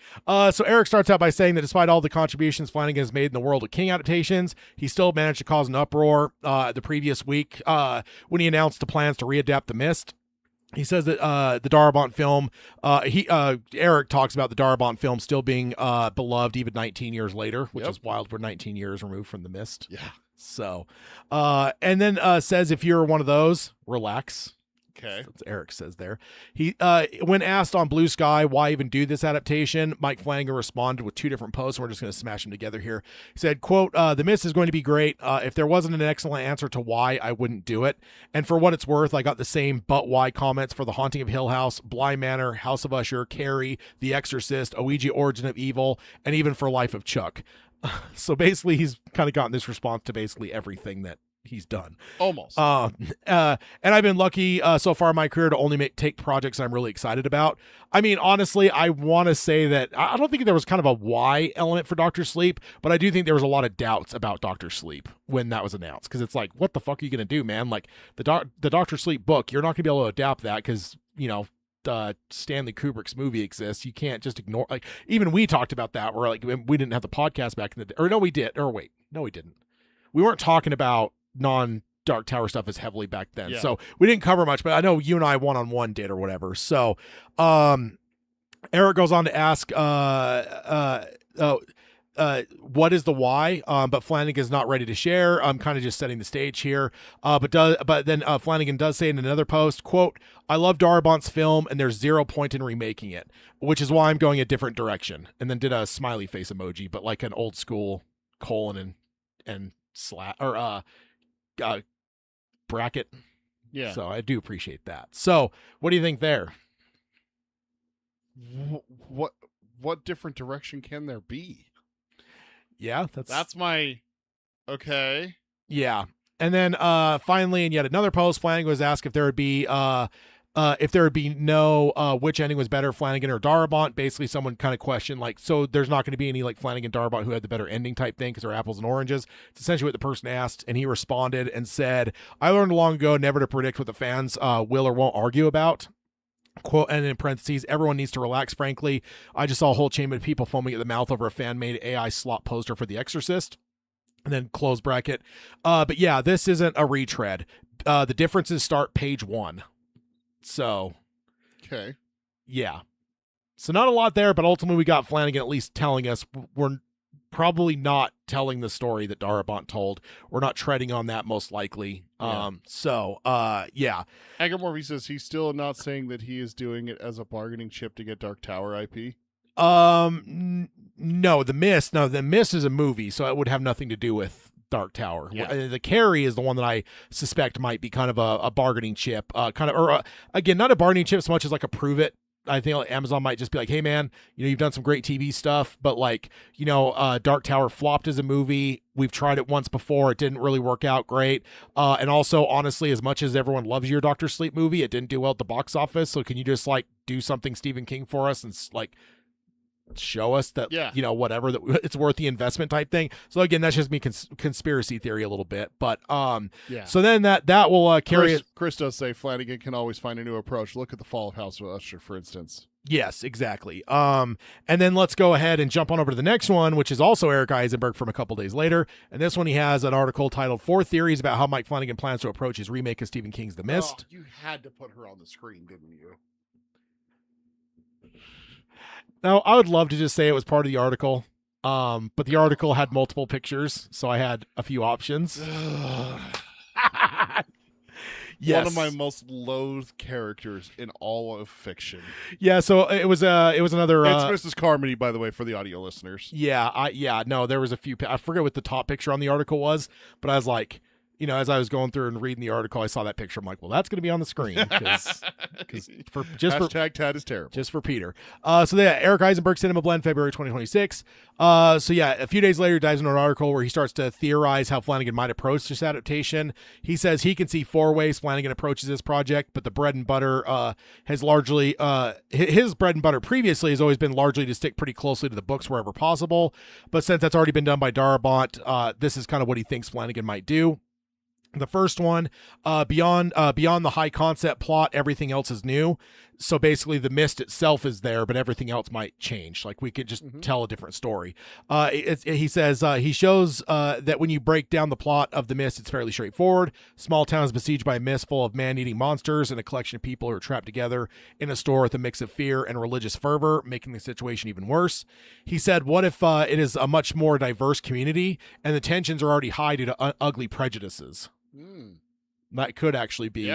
So Eric starts out by saying that despite all the contributions Flanagan has made in the world of King adaptations, he still managed to cause an uproar the previous week when he announced the plans to readapt The Mist. He says that the Darabont film, Eric talks about the Darabont film still being beloved even 19 years later, which is wild. We're 19 years removed from The Mist. Yeah. So, and then says if you're one of those, relax. Okay. That's what Eric says there. He, when asked on Blue Sky why even do this adaptation, Mike Flanagan responded with two different posts. We're just going to smash them together here. He said, quote, "The Mist is going to be great. If there wasn't an excellent answer to why, I wouldn't do it. And for what it's worth, I got the same but why comments for The Haunting of Hill House, Bly Manor, House of Usher, Carrie, The Exorcist, Ouija Origin of Evil, and even for Life of Chuck." So basically, he's kind of gotten this response to basically everything that he's done. Almost. And I've been lucky so far in my career to only take projects I'm really excited about. I mean, honestly, I want to say that I don't think there was kind of a why element for Dr. Sleep, but I do think there was a lot of doubts about Dr. Sleep when that was announced. Because it's like, what the fuck are you going to do, man? Like the Dr. Sleep book, you're not going to be able to adapt that because, Stanley Kubrick's movie exists. You can't just ignore, like, even we talked about that where like we didn't have the podcast back in the day. Or no, we did. Or wait, no, we didn't. We weren't talking about non-Dark Tower stuff as heavily back then. Yeah. So we didn't cover much, but I know you and I one-on-one did or whatever. So Eric goes on to ask what is the why? But Flanagan is not ready to share. I'm kind of just setting the stage here. But then Flanagan does say in another post, quote, "I love Darabont's film and there's zero point in remaking it, which is why I'm going a different direction." And then did a smiley face emoji, but like an old school colon and bracket. Yeah. So I do appreciate that. So what do you think there? What different direction can there be? Yeah, That's my okay. Yeah. And then finally, in yet another post, Flanagan was asked if there would be no which ending was better, Flanagan or Darabont. Basically, someone kind of questioned, like, so there's not going to be any like Flanagan Darabont who had the better ending type thing because they're apples and oranges. It's essentially what the person asked, and he responded and said, "I learned long ago never to predict what the fans will or won't argue about." Quote, and in parentheses, "Everyone needs to relax, frankly. I just saw a whole chain of people foaming at the mouth over a fan-made AI slop poster for The Exorcist." And then close bracket. But yeah, this isn't a retread. The differences start page 1. So, Okay. yeah. So not a lot there, but ultimately we got Flanagan at least telling us we're probably not telling the story that Darabont told. We're not treading on that most likely. Yeah. Yeah. Agamorphy says he's still not saying that he is doing it as a bargaining chip to get Dark Tower IP. No, The Mist is a movie, so it would have nothing to do with Dark Tower. Yeah. The Carrie is the one that I suspect might be kind of a bargaining chip, again, not a bargaining chip so much as like a prove it. I think like Amazon might just be like, "Hey man, you've done some great TV stuff, but like, Dark Tower flopped as a movie. We've tried it once before. It didn't really work out great. And also, honestly, as much as everyone loves your Dr. Sleep movie, it didn't do well at the box office. So can you just like do something Stephen King for us and like show us that, whatever, that it's worth the investment type thing." So again, that's just me conspiracy theory a little bit, but Yeah. so then that will carry it. Chris does say Flanagan can always find a new approach. Look at the Fall of House of Usher, for instance. Yes, exactly. And then let's go ahead and jump on over to the next one, which is also Eric Eisenberg from a couple days later. And this one, he has an article titled 4 Theories About How Mike Flanagan Plans to Approach His Remake of Stephen King's The Mist. Oh, you had to put her on the screen, didn't you? Now, I would love to just say it was part of the article, but the article had multiple pictures, so I had a few options. Yes. One of my most loathed characters in all of fiction. Yeah, so it was another. It's Mrs. Carmody, by the way, for the audio listeners. No, there was a few. I forget what the top picture on the article was, but I was like, as I was going through and reading the article, I saw that picture. I'm like, well, that's going to be on the screen because Hashtag Tad is terrible. Just for Peter. Eric Eisenberg Cinema Blend, February 2026. A few days later, he dives into an article where he starts to theorize how Flanagan might approach this adaptation. He says he can see 4 ways Flanagan approaches this project, but the bread and butter has largely his bread and butter previously has always been largely to stick pretty closely to the books wherever possible. But since that's already been done by Darabont, this is kind of what he thinks Flanagan might do. The first one, beyond the high concept plot, everything else is new. So basically, the Mist itself is there, but everything else might change. Like we could just tell a different story. He says he shows that when you break down the plot of the Mist, it's fairly straightforward. Small town is besieged by a mist full of man-eating monsters and a collection of people who are trapped together in a store with a mix of fear and religious fervor, making the situation even worse. He said, "What if it is a much more diverse community and the tensions are already high due to ugly prejudices?" That could actually be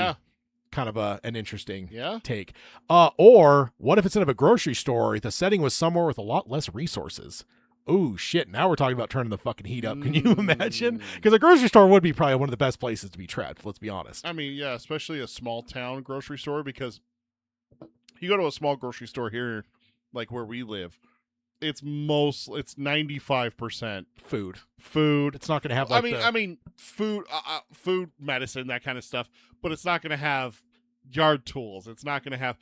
kind of an interesting take. Or what if instead of a grocery store, the setting was somewhere with a lot less resources? Oh shit! Now we're talking about turning the fucking heat up. Can you imagine? Because a grocery store would be probably one of the best places to be trapped. Let's be honest. I mean, yeah, especially a small town grocery store, because you go to a small grocery store here, like where we live. It's 95% food. It's not going to have food, medicine, that kind of stuff, but it's not going to have yard tools. It's not going to have.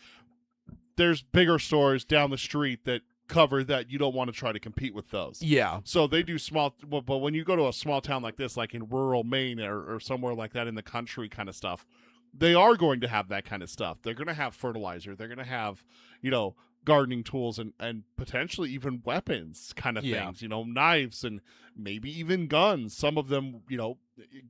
There's bigger stores down the street that cover that. You don't want to try to compete with those. Yeah. So they do small, but when you go to a small town like this, like in rural Maine or somewhere like that in the country kind of stuff, they are going to have that kind of stuff. They're going to have fertilizer. They're going to have, gardening tools and potentially even weapons kind of things, knives and maybe even guns. Some of them,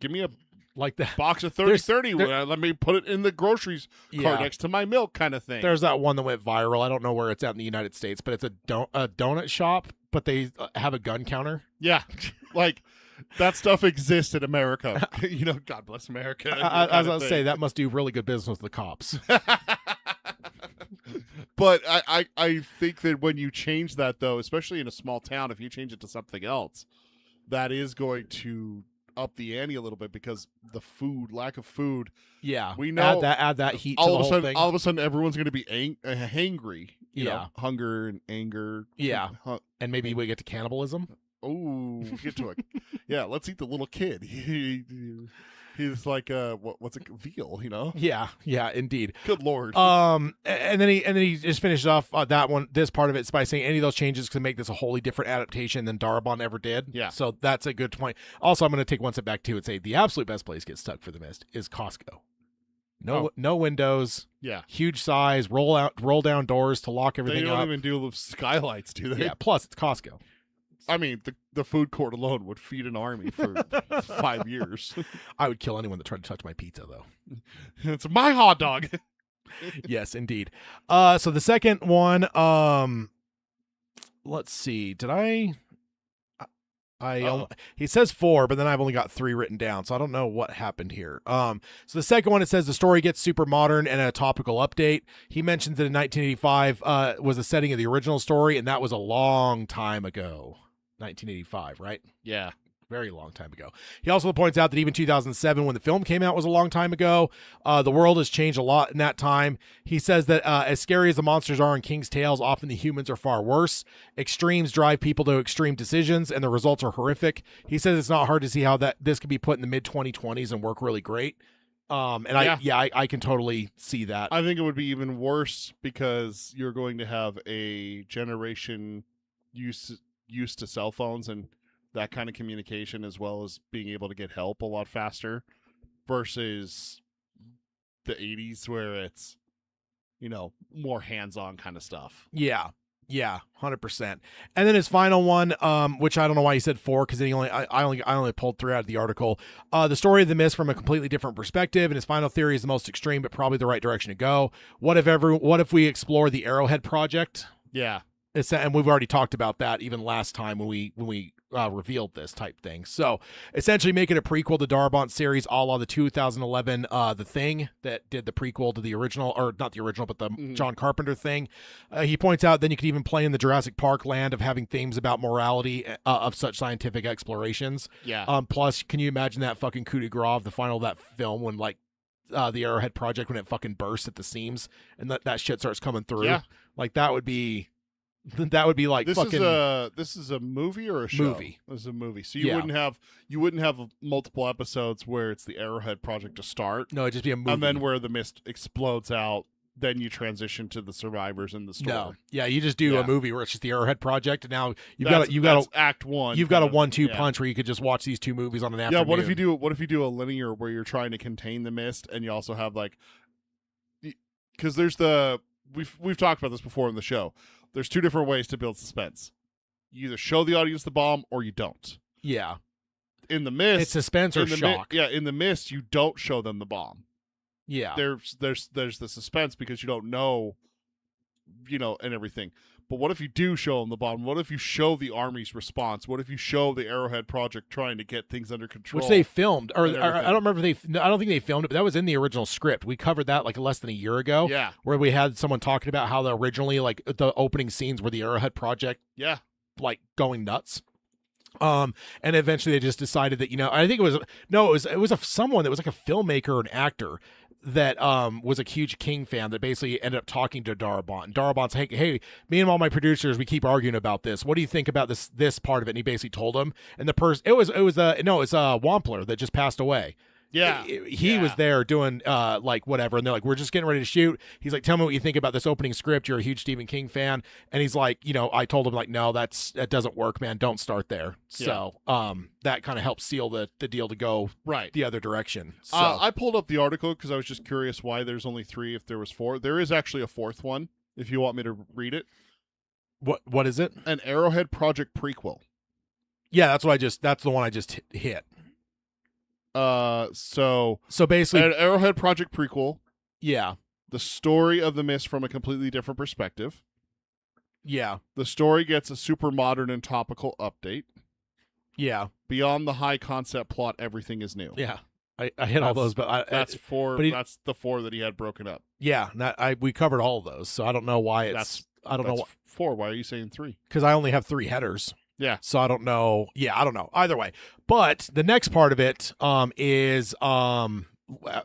give me a like that box of 30-30. Let me put it in the groceries cart next to my milk kind of thing. There's that one that went viral. I don't know where it's at in the United States, but it's a donut shop but they have a gun counter. Yeah, like that stuff exists in America. God bless America. I was going to say that must do really good business with the cops. But I think that when you change that, though, especially in a small town, if you change it to something else, that is going to up the ante a little bit, because the lack of food. Yeah, we know add that heat to the whole thing. All of a sudden, everyone's going to be hangry. You Yeah. know, hunger and anger. Yeah, and maybe we get to cannibalism. Oh, get to it. Yeah, let's eat the little kid. He's like what's it, veal? Yeah, indeed. Good Lord. And then he just finishes off this part of it by saying any of those changes could make this a wholly different adaptation than Darabont ever did. Yeah. So that's a good point. Also, I'm going to take one step back too and say the absolute best place to get stuck for the mist is Costco. No windows. Yeah. Huge size. Roll down doors to lock everything They up. don't even do skylights, do they? Yeah. Plus, it's Costco. I mean, the food court alone would feed an army for 5 years. I would kill anyone that tried to touch my pizza, though. It's my hot dog. Yes, indeed. So the second one, let's see. Did I he says 4, but then I've only got 3 written down, so I don't know what happened here. So the second one, it says the story gets super modern and a topical update. He mentions that in 1985 was the setting of the original story, and that was a long time ago. 1985, right? Yeah. Very long time ago. He also points out that even 2007, when the film came out, was a long time ago. The world has changed a lot in that time. He says that as scary as the monsters are in King's Tales, often the humans are far worse. Extremes drive people to extreme decisions, and the results are horrific. He says it's not hard to see how this could be put in the mid-2020s and work really great. I can totally see that. I think it would be even worse because you're going to have a generation used to cell phones and that kind of communication, as well as being able to get help a lot faster, versus the 80s where it's, more hands-on kind of stuff. Yeah, 100%. And then his final one, which I don't know why he said 4, because I only pulled 3 out of the article. The story of the mist from a completely different perspective, and his final theory is the most extreme, but probably the right direction to go. What if we explore the Arrowhead Project? Yeah. And we've already talked about that even last time when we revealed this type thing. So essentially make it a prequel to Darabont's series, a la the 2011 The Thing that did the prequel to the original, or not the original, but the John Carpenter Thing. He points out then you could even play in the Jurassic Park land of having themes about morality of such scientific explorations. Yeah. Plus, can you imagine that fucking coup de grace of the final of that film when the Arrowhead Project, when it fucking bursts at the seams and that shit starts coming through? Yeah. Like that would be like this fucking this is a movie or a show? Movie. This is a movie. So you wouldn't have multiple episodes where it's the Arrowhead Project to start. No, it'd just be a movie. And then where the mist explodes out, then you transition to the survivors in the story. No. Yeah, you just do a movie where it's just the Arrowhead Project, and now you've got Act 1. You've got a 1-2 punch where you could just watch these 2 movies on an afternoon. Yeah, what if you do a linear where you're trying to contain the mist, and you also have because there's we've talked about this before in the show. There's 2 different ways to build suspense. You either show the audience the bomb or you don't. Yeah. In the mist, it's suspense or shock. In the mist, you don't show them the bomb. Yeah. There's the suspense because you don't know, and everything. But what if you do show them the bomb? What if you show the Army's response? What if you show the Arrowhead Project trying to get things under control? Which they filmed, or I don't remember I don't think they filmed it, but that was in the original script. We covered that less than a year ago. Yeah. Where we had someone talking about how originally the opening scenes were the Arrowhead Project. Yeah. Going nuts. And eventually they just decided that, I think it was someone that was like a filmmaker or an actor that was a huge King fan that basically ended up talking to Darabont. And Darabont's, hey, me and all my producers, we keep arguing about this. What do you think about this part of it? And he basically told him. And the person, it's Wampler that just passed away. Yeah. He was there doing whatever, and they're like, we're just getting ready to shoot. He's like, tell me what you think about this opening script. You're a huge Stephen King fan. And he's like, I told him no, that doesn't work, man. Don't start there. Yeah. So that kind of helped seal the deal to go the other direction. So I pulled up the article because I was just curious why there's only 3 if there was 4. There is actually a 4th one if you want me to read it. What is it? An Arrowhead Project prequel. Yeah, that's the one I just hit. So basically an Arrowhead Project prequel. Yeah. The story of the mist from a completely different perspective. Yeah. The story gets a super modern and topical update. Yeah. Beyond the high concept plot, everything is new. Yeah. I hit all those, but That's four. but he- That's the 4 that he had broken up. yeah, we covered all of those, so I don't know why I don't know That's 4. Why are you saying 3? because I only have 3 headers. Yeah. So I don't know. Yeah, I don't know. Either way. But the next part of it is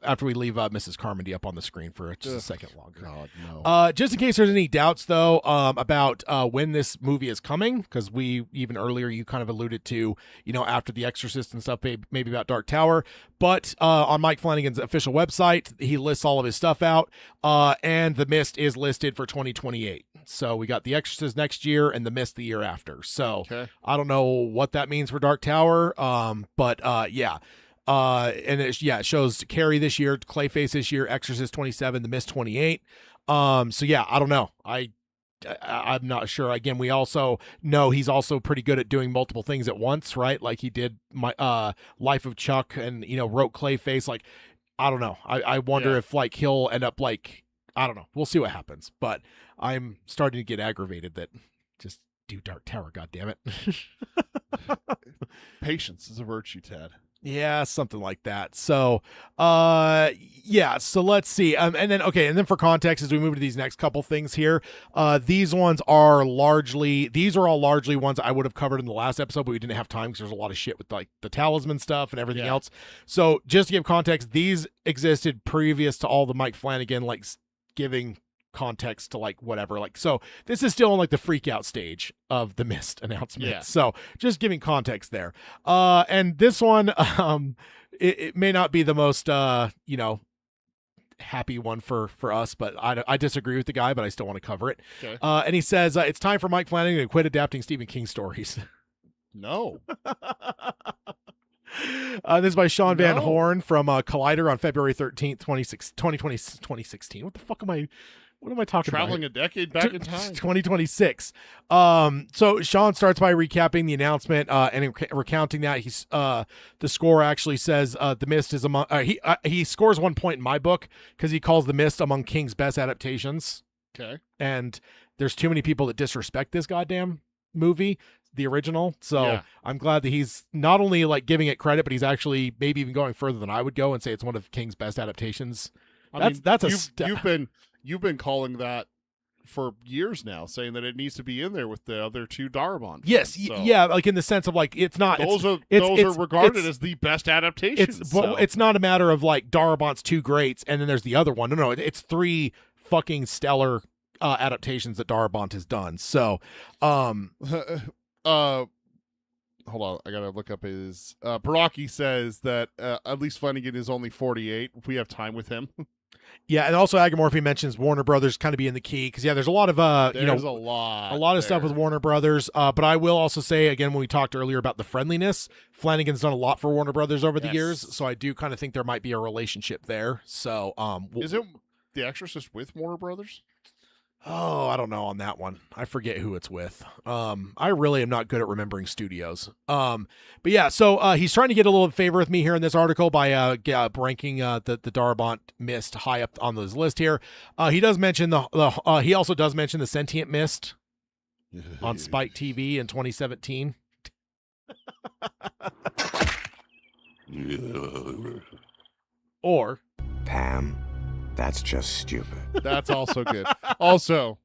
after we leave Mrs. Carmody up on the screen for just a second longer. God, no. Just in case there's any doubts, though, about when this movie is coming, because we even earlier you kind of alluded to, after The Exorcist and stuff, maybe about Dark Tower. But on Mike Flanagan's official website, he lists all of his stuff out, and The Mist is listed for 2028. So we got The Exorcist next year and The Mist the year after. So Okay. I don't know what that means for Dark Tower, but yeah. And it shows Carrie this year, Clayface this year, Exorcist 27, The Mist 28. So yeah, I don't know. I'm not sure. Again, we also know he's also pretty good at doing multiple things at once, right? Like he did my Life of Chuck and wrote Clayface. Like I don't know. I wonder if like he'll end up like I don't know. We'll see what happens. But I'm starting to get aggravated that just do Dark Tower. God damn it. Patience is a virtue, Ted. Yeah, something like that. So, yeah. So let's see. And then for context, as we move to these next couple things here, these are all largely ones I would have covered in the last episode, but we didn't have time because there's a lot of shit with like the talisman stuff and everything else. So just to give context, these existed previous to all the Mike Flanagan like giving context to like whatever, like, so this is still in like the freak out stage of the Mist announcement. Yeah. So just giving context there. And this one, it may not be the most happy one for us, but I disagree with the guy, but I still want to cover it. Okay. And he says it's time for Mike Flanagan to quit adapting Stephen King stories. No. This is by Sean Van No. Horn from Collider on February 13th, 2016. What the fuck am I talking Traveling about? a decade back in time. 2026. So Sean starts by recapping the announcement and recounting that he's the score actually says The Mist is among he scores 1 point in my book because he calls The Mist among King's best adaptations. Okay. And there's too many people that disrespect this goddamn movie, the original. So Yeah. I'm glad that he's not only like giving it credit, but he's actually maybe even going further than I would go and say it's one of King's best adaptations. You've been calling that for years now, saying that it needs to be in there with the other 2 Darabont. Yes, films, so yeah, like in the sense of like it's not. those are it's regarded it's- as the best adaptations. It's not a matter of like Darabont's 2 greats and then there's the other one. No, it's 3 fucking stellar adaptations that Darabont has done. So, hold on, I gotta look up his. Baraki says that at least Flanagan is only 48. We have time with him. yeah, and also Agamorphy mentions Warner Brothers kind of being the key because there's a lot of There's a lot of stuff with Warner Brothers. But I will also say again when we talked earlier about the friendliness, Flanagan's done a lot for Warner Brothers over the years, so I do kind of think there might be a relationship there. So, Is it The Exorcist with Warner Brothers? Oh, I don't know on that one. I forget who it's with. I really am not good at remembering studios. But yeah, so he's trying to get a little favor with me here in this article by ranking the Darabont Mist high up on his list here. He does mention he also does mention the Sentient Mist on Spike TV in 2017. Or Pam, that's just stupid. That's also good. Also,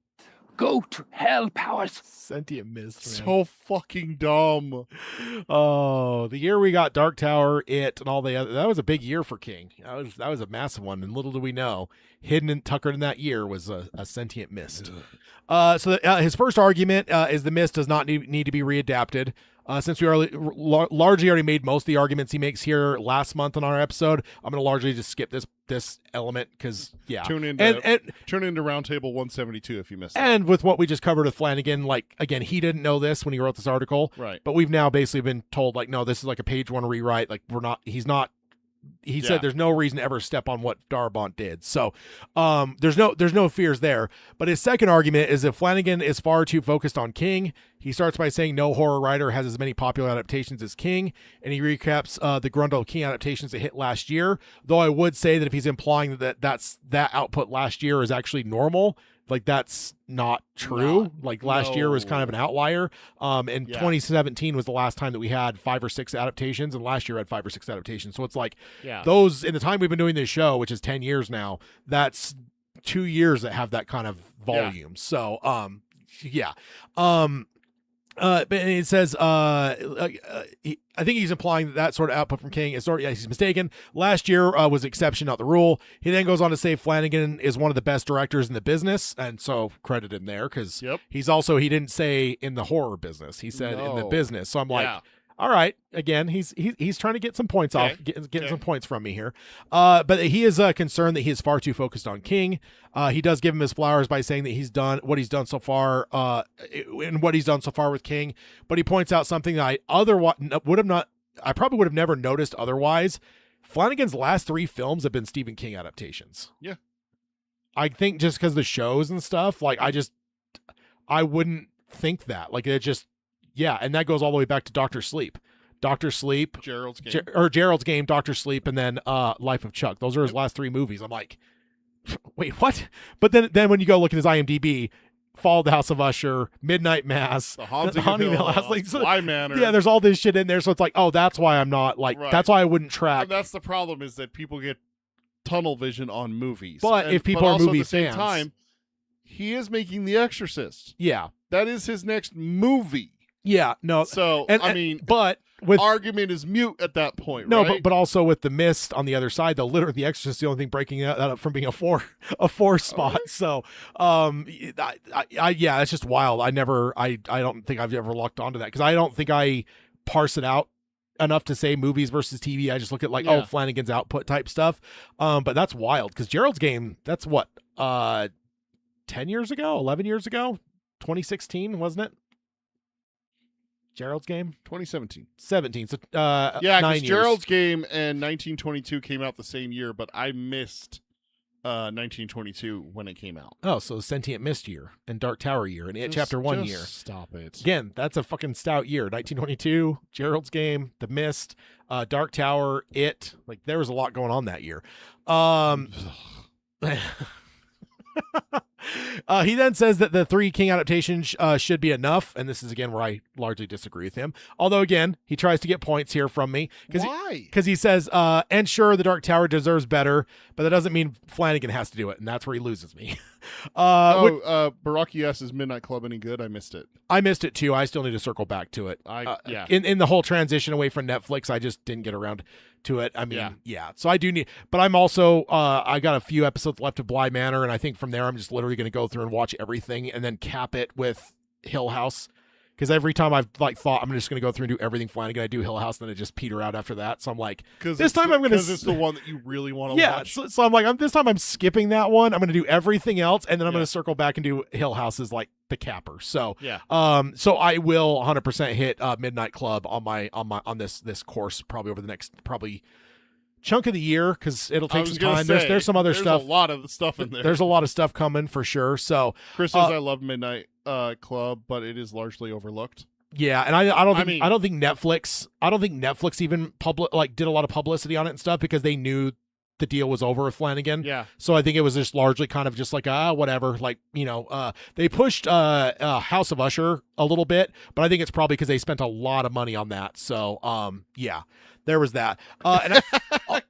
Go to hell, Powers. Sentient Mist, man. so fucking dumb. Oh, the year we got Dark Tower, It, and all the other, that was a big year for King. That was a massive one, and little do we know, hidden and tuckered in that year was a Sentient Mist. So his first argument is the Mist does not need to be readapted. Since we largely already made most of the arguments he makes here last month on our episode, I'm going to largely just skip this element because, yeah. Tune into Roundtable 172 if you missed it. And with what we just covered with Flanagan, like, again, he didn't know this when he wrote this article. Right. But we've now basically been told, like, no, this is like a page 1 rewrite. Like, he said there's no reason to ever step on what Darabont did. So there's no fears there. But his second argument is that Flanagan is far too focused on King. He starts by saying no horror writer has as many popular adaptations as King, and he recaps the Grundle King adaptations that hit last year. Though I would say that if he's implying that output last year is actually normal, Like that's not true. Like last year was kind of an outlier. And 2017 was the last time that we had 5 or 6 adaptations, and last year had 5 or 6 adaptations. So it's like those in the time we've been doing this show, which is 10 years now, that's 2 years that have that kind of volume. So but it says, I think he's implying that sort of output from King is he's mistaken. Last year was the exception, not the rule. He then goes on to say Flanagan is one of the best directors in the business, and so credit him there because he didn't say in the horror business. He said in the business. So I'm like, all right. Again, he's trying to get some points off, getting some points from me here. But he is concerned that he is far too focused on King. He does give him his flowers by saying that he's done what he's done so far, and what he's done so far with King. But he points out something that I probably would have never noticed otherwise. Flanagan's last 3 films have been Stephen King adaptations. Yeah, I think just because the shows and stuff, like I wouldn't think that. Like it just. Yeah, and that goes all the way back to Dr. Sleep, Gerald's Game, Gerald's Game, Dr. Sleep, and then Life of Chuck. Those are his last 3 movies. I'm like, wait, what? But then when you go look at his IMDb, Fall of the House of Usher, Midnight Mass, The Haunting of Hill House, like, Sly Manor. Yeah, there's all this shit in there, so it's like, oh, that's why I'm not like. Right. That's why I wouldn't track. And that's the problem is that people get tunnel vision on movies. But if people are movie at the same fans, time, he is making The Exorcist. Yeah, that is his next movie. Yeah, no. So but with argument is mute at that point. No, right? but also with The Mist on the other side, though, literally The Exorcist is the only thing breaking that up from being a four spot. Right. So, yeah, it's just wild. I don't think I've ever locked onto that because I don't think I parse it out enough to say movies versus TV. I just look at Flanagan's output type stuff. But that's wild because Gerald's Game. That's what 10 years ago, 11 years ago, 2016, wasn't it? Gerald's Game? 2017. 17. So, yeah, 9 because years. Gerald's Game and 1922 came out the same year, but I missed 1922 when it came out. Oh, so Sentient Mist year and Dark Tower year and It Chapter 1 year. Stop it. Again, that's a fucking stout year. 1922, Gerald's Game, The Mist, Dark Tower, It. Like, there was a lot going on that year. He then says that the 3 King adaptations should be enough, and this is again where I largely disagree with him. Although again, he tries to get points here from me. Why? Because he says, and sure, The Dark Tower deserves better, but that doesn't mean Flanagan has to do it, and that's where he loses me. Baraki asks, is Midnight Club any good? I missed it. I missed it too. I still need to circle back to it. In the whole transition away from Netflix, I just didn't get around to it. I mean, so I do need, but I'm also, I got a few episodes left of Bly Manor, and I think from there, I'm just literally going to go through and watch everything and then cap it with Hill House. Because every time I've thought I'm just going to go through and do everything Flanagan, I do Hill House, and then I just peter out after that. So I'm like, this time I'm going to. Because it's the one that you really want to watch. So I'm like, this time I'm skipping that one. I'm going to do everything else, and then I'm going to circle back and do Hill House as like the capper. So so I will 100% hit Midnight Club on this course probably over the next chunk of the year because it'll take some time. There's some other stuff. There's a lot of stuff in there. There's a lot of stuff coming for sure. So Chris says I love Midnight Club, but it is largely overlooked. Yeah, and I don't think Netflix even did a lot of publicity on it and stuff because they knew the deal was over with Flanagan. Yeah. So I think it was just largely kind of just like whatever. Like, they pushed House of Usher a little bit, but I think it's probably because they spent a lot of money on that. So there was that. And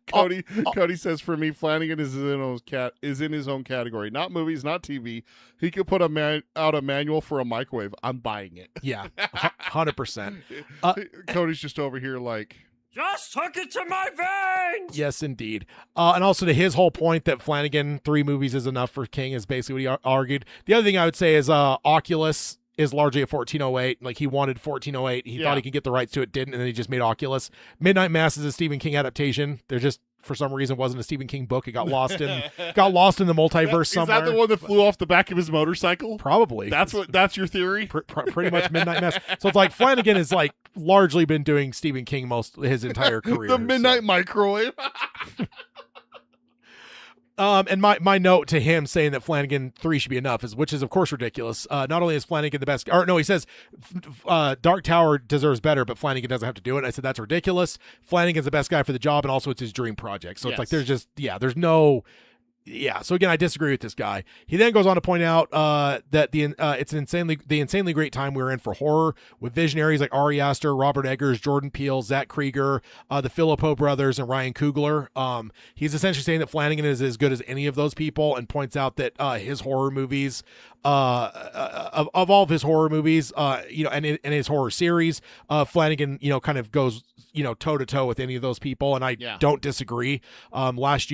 Cody says, for me, Flanagan is in his own category. Not movies, not TV. He could put out a manual for a microwave. I'm buying it. Yeah, 100%. Cody's just over here like, just hook it to my veins. Yes, indeed. And also to his whole point that Flanagan 3 movies is enough for King is basically what he argued. The other thing I would say is Oculus is largely a 1408. Like, he wanted 1408. He thought he could get the rights to it, didn't, and then he just made Oculus. Midnight Mass is a Stephen King adaptation. They're just, for some reason, wasn't a Stephen King book. It got lost in the multiverse somewhere. Is that the one that flew off the back of his motorcycle? Probably. That's your theory? Pretty much Midnight Mass. So it's like Flanagan has largely been doing Stephen King his entire career. The Midnight Microwave. And my note to him saying that Flanagan 3 should be enough which is of course ridiculous. Not only is Flanagan the best, or no, he says Dark Tower deserves better, but Flanagan doesn't have to do it. I said that's ridiculous. Flanagan's the best guy for the job, and also it's his dream project. So it's like there's no yeah, so again, I disagree with this guy. He then goes on to point out that it's the insanely great time we were in for horror with visionaries like Ari Aster, Robert Eggers, Jordan Peele, Zach Krieger, the Filippo brothers, and Ryan Coogler. He's essentially saying that Flanagan is as good as any of those people, and points out that his horror movies, of all of his horror movies, and in his horror series, Flanagan, kind of goes toe to toe with any of those people, and I don't disagree. Last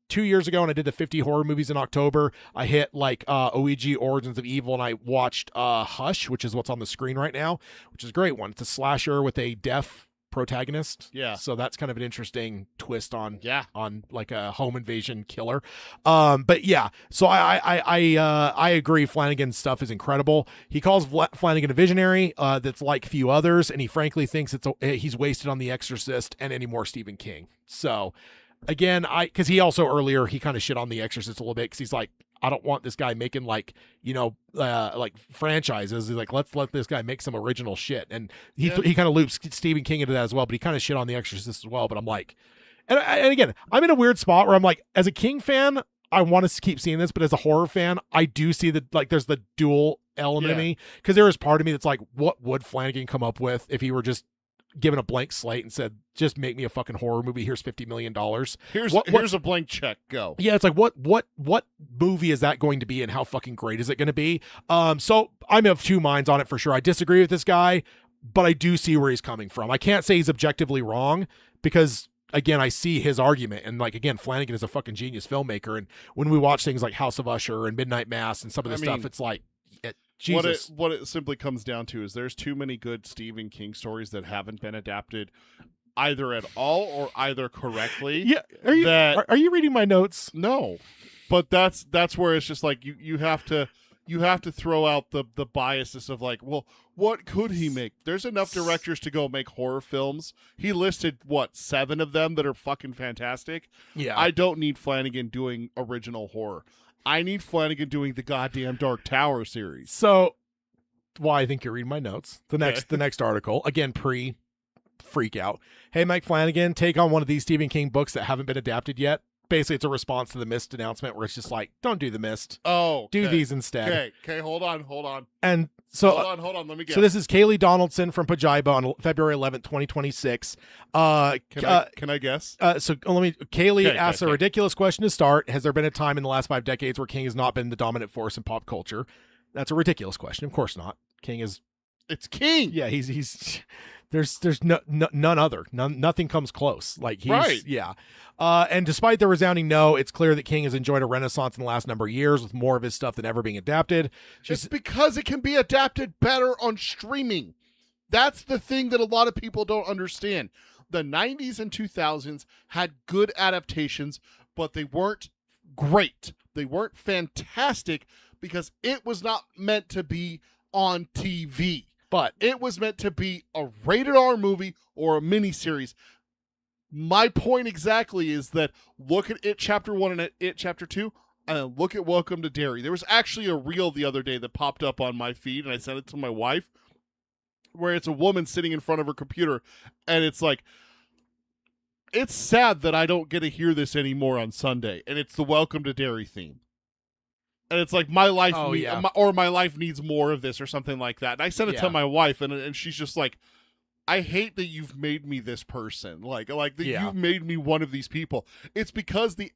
2 years ago when I did the 50 horror movies in October, I hit like OEG Origins of Evil, and I watched Hush, which is what's on the screen right now, which is a great one. It's a slasher with a deaf protagonist. Yeah. So that's kind of an interesting twist on like a home invasion killer. But yeah, so I agree. Flanagan's stuff is incredible. He calls Flanagan a visionary that's like few others, and he frankly thinks he's wasted on The Exorcist and any more Stephen King. So again, because he also earlier he kind of shit on The Exorcist a little bit because he's like, I don't want this guy making like franchises. He's like, let's let this guy make some original shit, and he kind of loops Stephen King into that as well. But he kind of shit on The Exorcist as well. But I'm like, and again, I'm in a weird spot where I'm like, as a King fan, I want to keep seeing this, but as a horror fan, I do see that like there's the dual element in me, because there is part of me that's like, what would Flanagan come up with if he were just given a blank slate and said, just make me a fucking horror movie, here's $50 million, here's a blank check, go. Yeah, it's like what movie is that going to be, and how fucking great is it going to be? So I'm of two minds on it for sure. I disagree with this guy, but I do see where he's coming from. I can't say he's objectively wrong, because again, I see his argument, and like, again, Flanagan is a fucking genius filmmaker, and when we watch things like House of Usher and Midnight Mass and some of this stuff, it's like, Jesus. What it simply comes down to is there's too many good Stephen King stories that haven't been adapted either at all or either correctly. Yeah, are you reading my notes? No, but that's where it's just like you have to throw out the biases of like, well, what could he make? There's enough directors to go make horror films. He listed 7 of them that are fucking fantastic. Yeah, I don't need Flanagan doing original horror. I need Flanagan doing the goddamn Dark Tower series. So, I think you're reading my notes. The next article, again, freak out. Hey, Mike Flanagan, take on one of these Stephen King books that haven't been adapted yet. Basically, it's a response to the Mist announcement, where it's just like, don't do the Mist. Oh, do these instead. Okay, hold on. And so, hold on. Let me guess. So this is Kaylee Donaldson from Pajiba on February 11th, 2026. Can I guess? Kaylee asks a ridiculous question to start. Has there been a time in the last 5 decades where King has not been the dominant force in pop culture? That's a ridiculous question. Of course not. King is. It's King. Yeah, he's. There's none other. Nothing comes close. Like he's right. Yeah. And despite the resounding no, it's clear that King has enjoyed a renaissance in the last number of years, with more of his stuff than ever being adapted. It's because it can be adapted better on streaming. That's the thing that a lot of people don't understand. The 90s and 2000s had good adaptations, but they weren't great. They weren't fantastic because it was not meant to be on TV. But it was meant to be a rated R movie or a miniseries. My point exactly is that look at It Chapter 1 and It Chapter 2, and then look at Welcome to Derry. There was actually a reel the other day that popped up on my feed, and I sent it to my wife, where it's a woman sitting in front of her computer, and it's like, it's sad that I don't get to hear this anymore on Sunday, and it's the Welcome to Derry theme. And it's like, my life my life needs more of this or something like that. And I sent it to my wife, and she's just like, I hate that you've made me this person. Like that you've made me one of these people. It's because the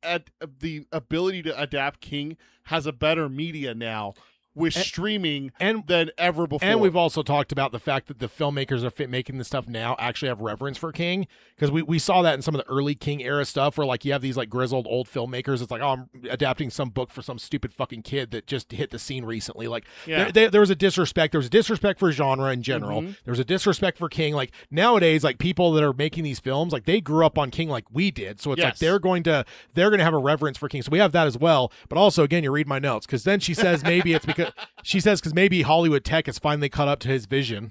ability to adapt King has a better media now with streaming than ever before. And we've also talked about the fact that the filmmakers are making this stuff now actually have reverence for King, because we saw that in some of the early King era stuff, where like you have these like grizzled old filmmakers. It's like, oh, I'm adapting some book for some stupid fucking kid that just hit the scene recently. Like there was a disrespect. There was a disrespect for genre in general. Mm-hmm. There was a disrespect for King. Like nowadays, like people that are making these films, like they grew up on King like we did. So it's like they're going to have a reverence for King. So we have that as well. But also, again, you read my notes, because then she says maybe it's because because maybe Hollywood tech has finally caught up to his vision.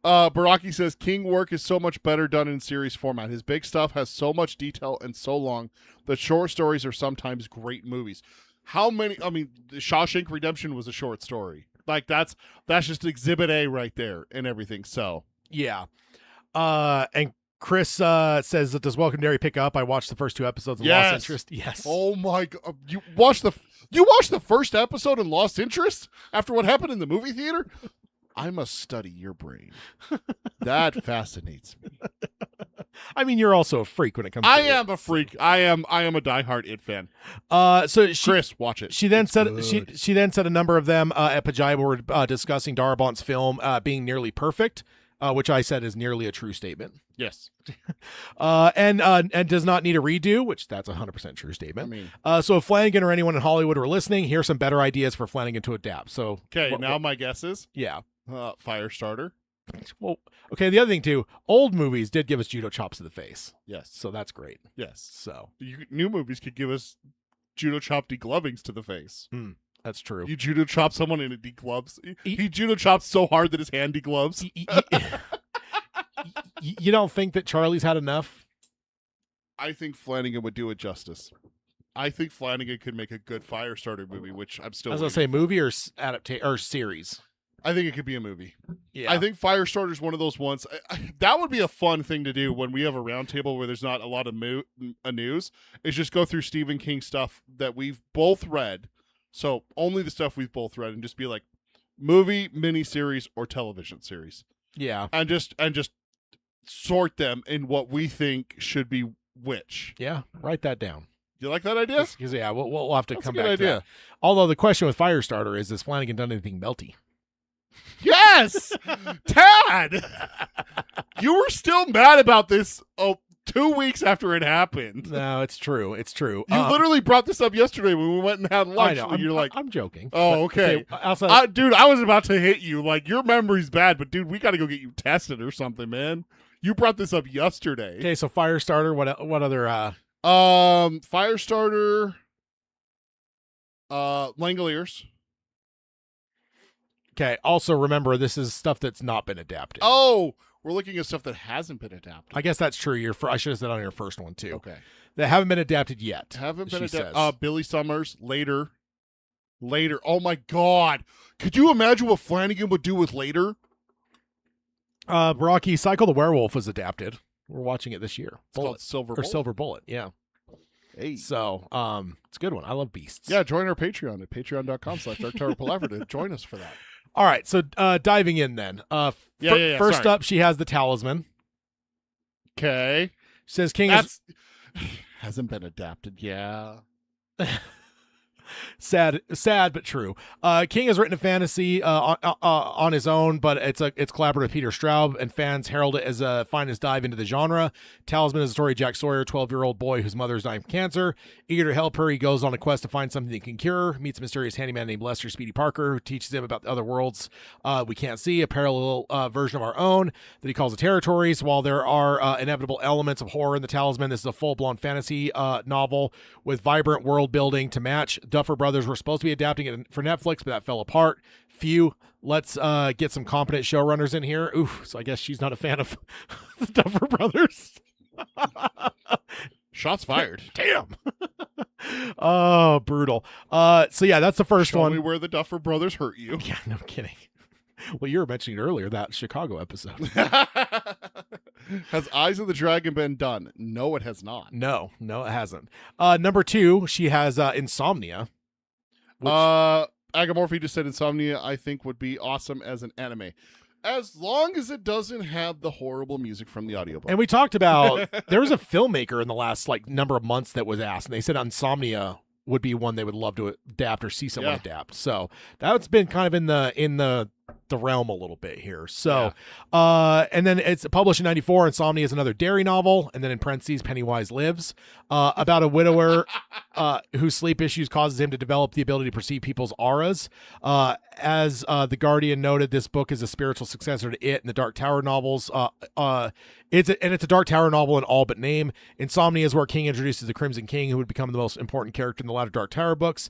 Baraki says King work is so much better done in series format. His big stuff has so much detail and so long that short stories are sometimes great movies. How many? I mean, Shawshank Redemption was a short story. Like that's just Exhibit A right there and everything. So yeah. And Chris says that does Welcome Dairy pick up? I watched the first 2 episodes and lost interest. Yes. Oh my god! You watched the first episode and lost interest after what happened in the movie theater? I must study your brain. That fascinates me. I mean, you're also a freak when it comes. I to am a freak. I am a diehard It fan. Chris, watch it. She then It's said good. she then said a number of them at Pajiba were discussing Darabont's film being nearly perfect, which I said is nearly a true statement. Yes. And does not need a redo, which that's 100% true statement. I mean, so if Flanagan or anyone in Hollywood are listening, here's some better ideas for Flanagan to adapt. So okay, now my guess is yeah, Firestarter. well, okay. The other thing too, old movies did give us judo chops to the face, Yes. so that's great. Yes. So New movies could give us judo chop deglovings to the face. that's true. You judo chop someone and it degloves. He judo chops so hard that his hand degloves. You don't think that Charlie's had enough? I think Flanagan would do it justice. I think Flanagan could make a good Firestarter movie, which I'm still. I was gonna say movie or or series. I think it could be a movie. Yeah, I think Firestarter is one of those ones. That would be a fun thing to do when we have a roundtable where there's not a lot of news. Is just go through Stephen King stuff that we've both read. So only the stuff we've both read, and just be like, movie, miniseries, or television series. Yeah, and just sort them in what we think should be which. yeah. Write that down. You like that idea? Because yeah, we'll have to That's come a good back idea. to that. Although the question with Firestarter is, has Flanagan done anything melty? Yes, Tad. You were still mad about this 2 weeks after it happened. No, it's true. It's true. You literally brought this up yesterday when we went and had lunch. I know. You're like, I'm joking. oh, But, okay. outside, Dude, I was about to hit you. Like, your memory's bad, but dude, we got to go get you tested or something, man. You brought this up yesterday. okay, so Firestarter. What other? Firestarter. Langoliers. Okay. Also, remember this is stuff that's not been adapted. Oh, we're looking at stuff that hasn't been adapted. I guess that's true. I should have said on your first one too. Okay. That haven't been adapted yet. Haven't been she adapted. says. Billy Summers, later. Oh my God. Could you imagine what Flanagan would do with later? Rocky Cycle the Werewolf was adapted. We're watching it this year. It's called Silver or Bullet. Silver Bullet. Yeah. Hey. So, it's a good one. I love beasts. Yeah, join our Patreon at patreon.com/darktowerpalaver. Join us for that. All right. So, diving in then. Yeah, First sorry. up, she has the talisman. Okay. She says King That's hasn't been adapted. Yeah. sad but true. King has written a fantasy on his own, but it's collaborative with Peter Straub, and fans herald it as a finest dive into the genre. Talisman is a story of Jack Sawyer, 12-year-old boy whose mother is dying from cancer. Eager to help her, he goes on a quest to find something that can cure her, meets a mysterious handyman named Lester Speedy Parker, who teaches him about the other worlds we can't see, a parallel version of our own that he calls the Territories. While there are inevitable elements of horror in the Talisman, this is a full-blown fantasy novel with vibrant world building to match. Duffer Brothers were supposed to be adapting it for Netflix, but that fell apart. Phew. Let's get some competent showrunners in here. Oof. So I guess she's not a fan of the Duffer Brothers. Shots fired. Damn. Oh, brutal. So yeah, that's the first Show one. me where the Duffer Brothers hurt you. Yeah, no kidding. Well, you were mentioning earlier that Chicago episode. Has Eyes of the Dragon been done? No, it has not. No, it hasn't. Number 2, she has Insomnia. Agamorphy just said Insomnia, I think, would be awesome as an anime. As long as it doesn't have the horrible music from the audiobook. And we talked about, there was a filmmaker in the last number of months that was asked, and they said Insomnia would be one they would love to adapt or see someone adapt. So that's been kind of in the realm a little bit here. So, and then it's published in 1994. Insomnia is another Derry novel. And then in parentheses, Pennywise Lives, about a widower whose sleep issues causes him to develop the ability to perceive people's auras. As the Guardian noted, this book is a spiritual successor to It and the Dark Tower novels. It's a Dark Tower novel in all but name. Insomnia is where King introduces the Crimson King, who would become the most important character in the latter Dark Tower books.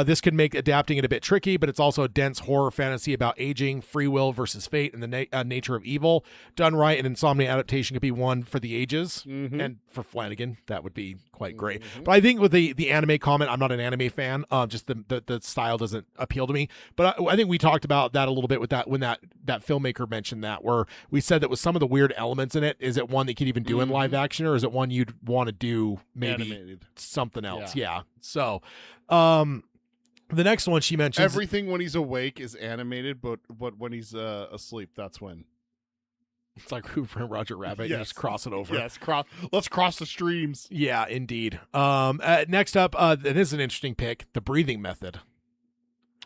This could make adapting it a bit tricky, but it's also a dense horror fantasy about aging, free will versus fate, and the nature of evil. Done right, an Insomnia adaptation could be one for the ages. Mm-hmm. And for Flanagan, that would be quite great. But I think with the anime comment, I'm not an anime fan. Just the style doesn't appeal to me. But I think we talked about that a little bit with that when that that filmmaker mentioned that, where we said that with some of the weird elements in it, is it one that you could even do in live action, or is it one you'd want to do maybe Animated. something else? Yeah. So, the next one she mentions, Everything when he's awake is animated, but when he's asleep, that's when. it's like Hoover and Roger Rabbit. You Yes. just cross it over. Yes, let's cross the streams. Yeah, indeed. Next up, it is an interesting pick, the breathing method.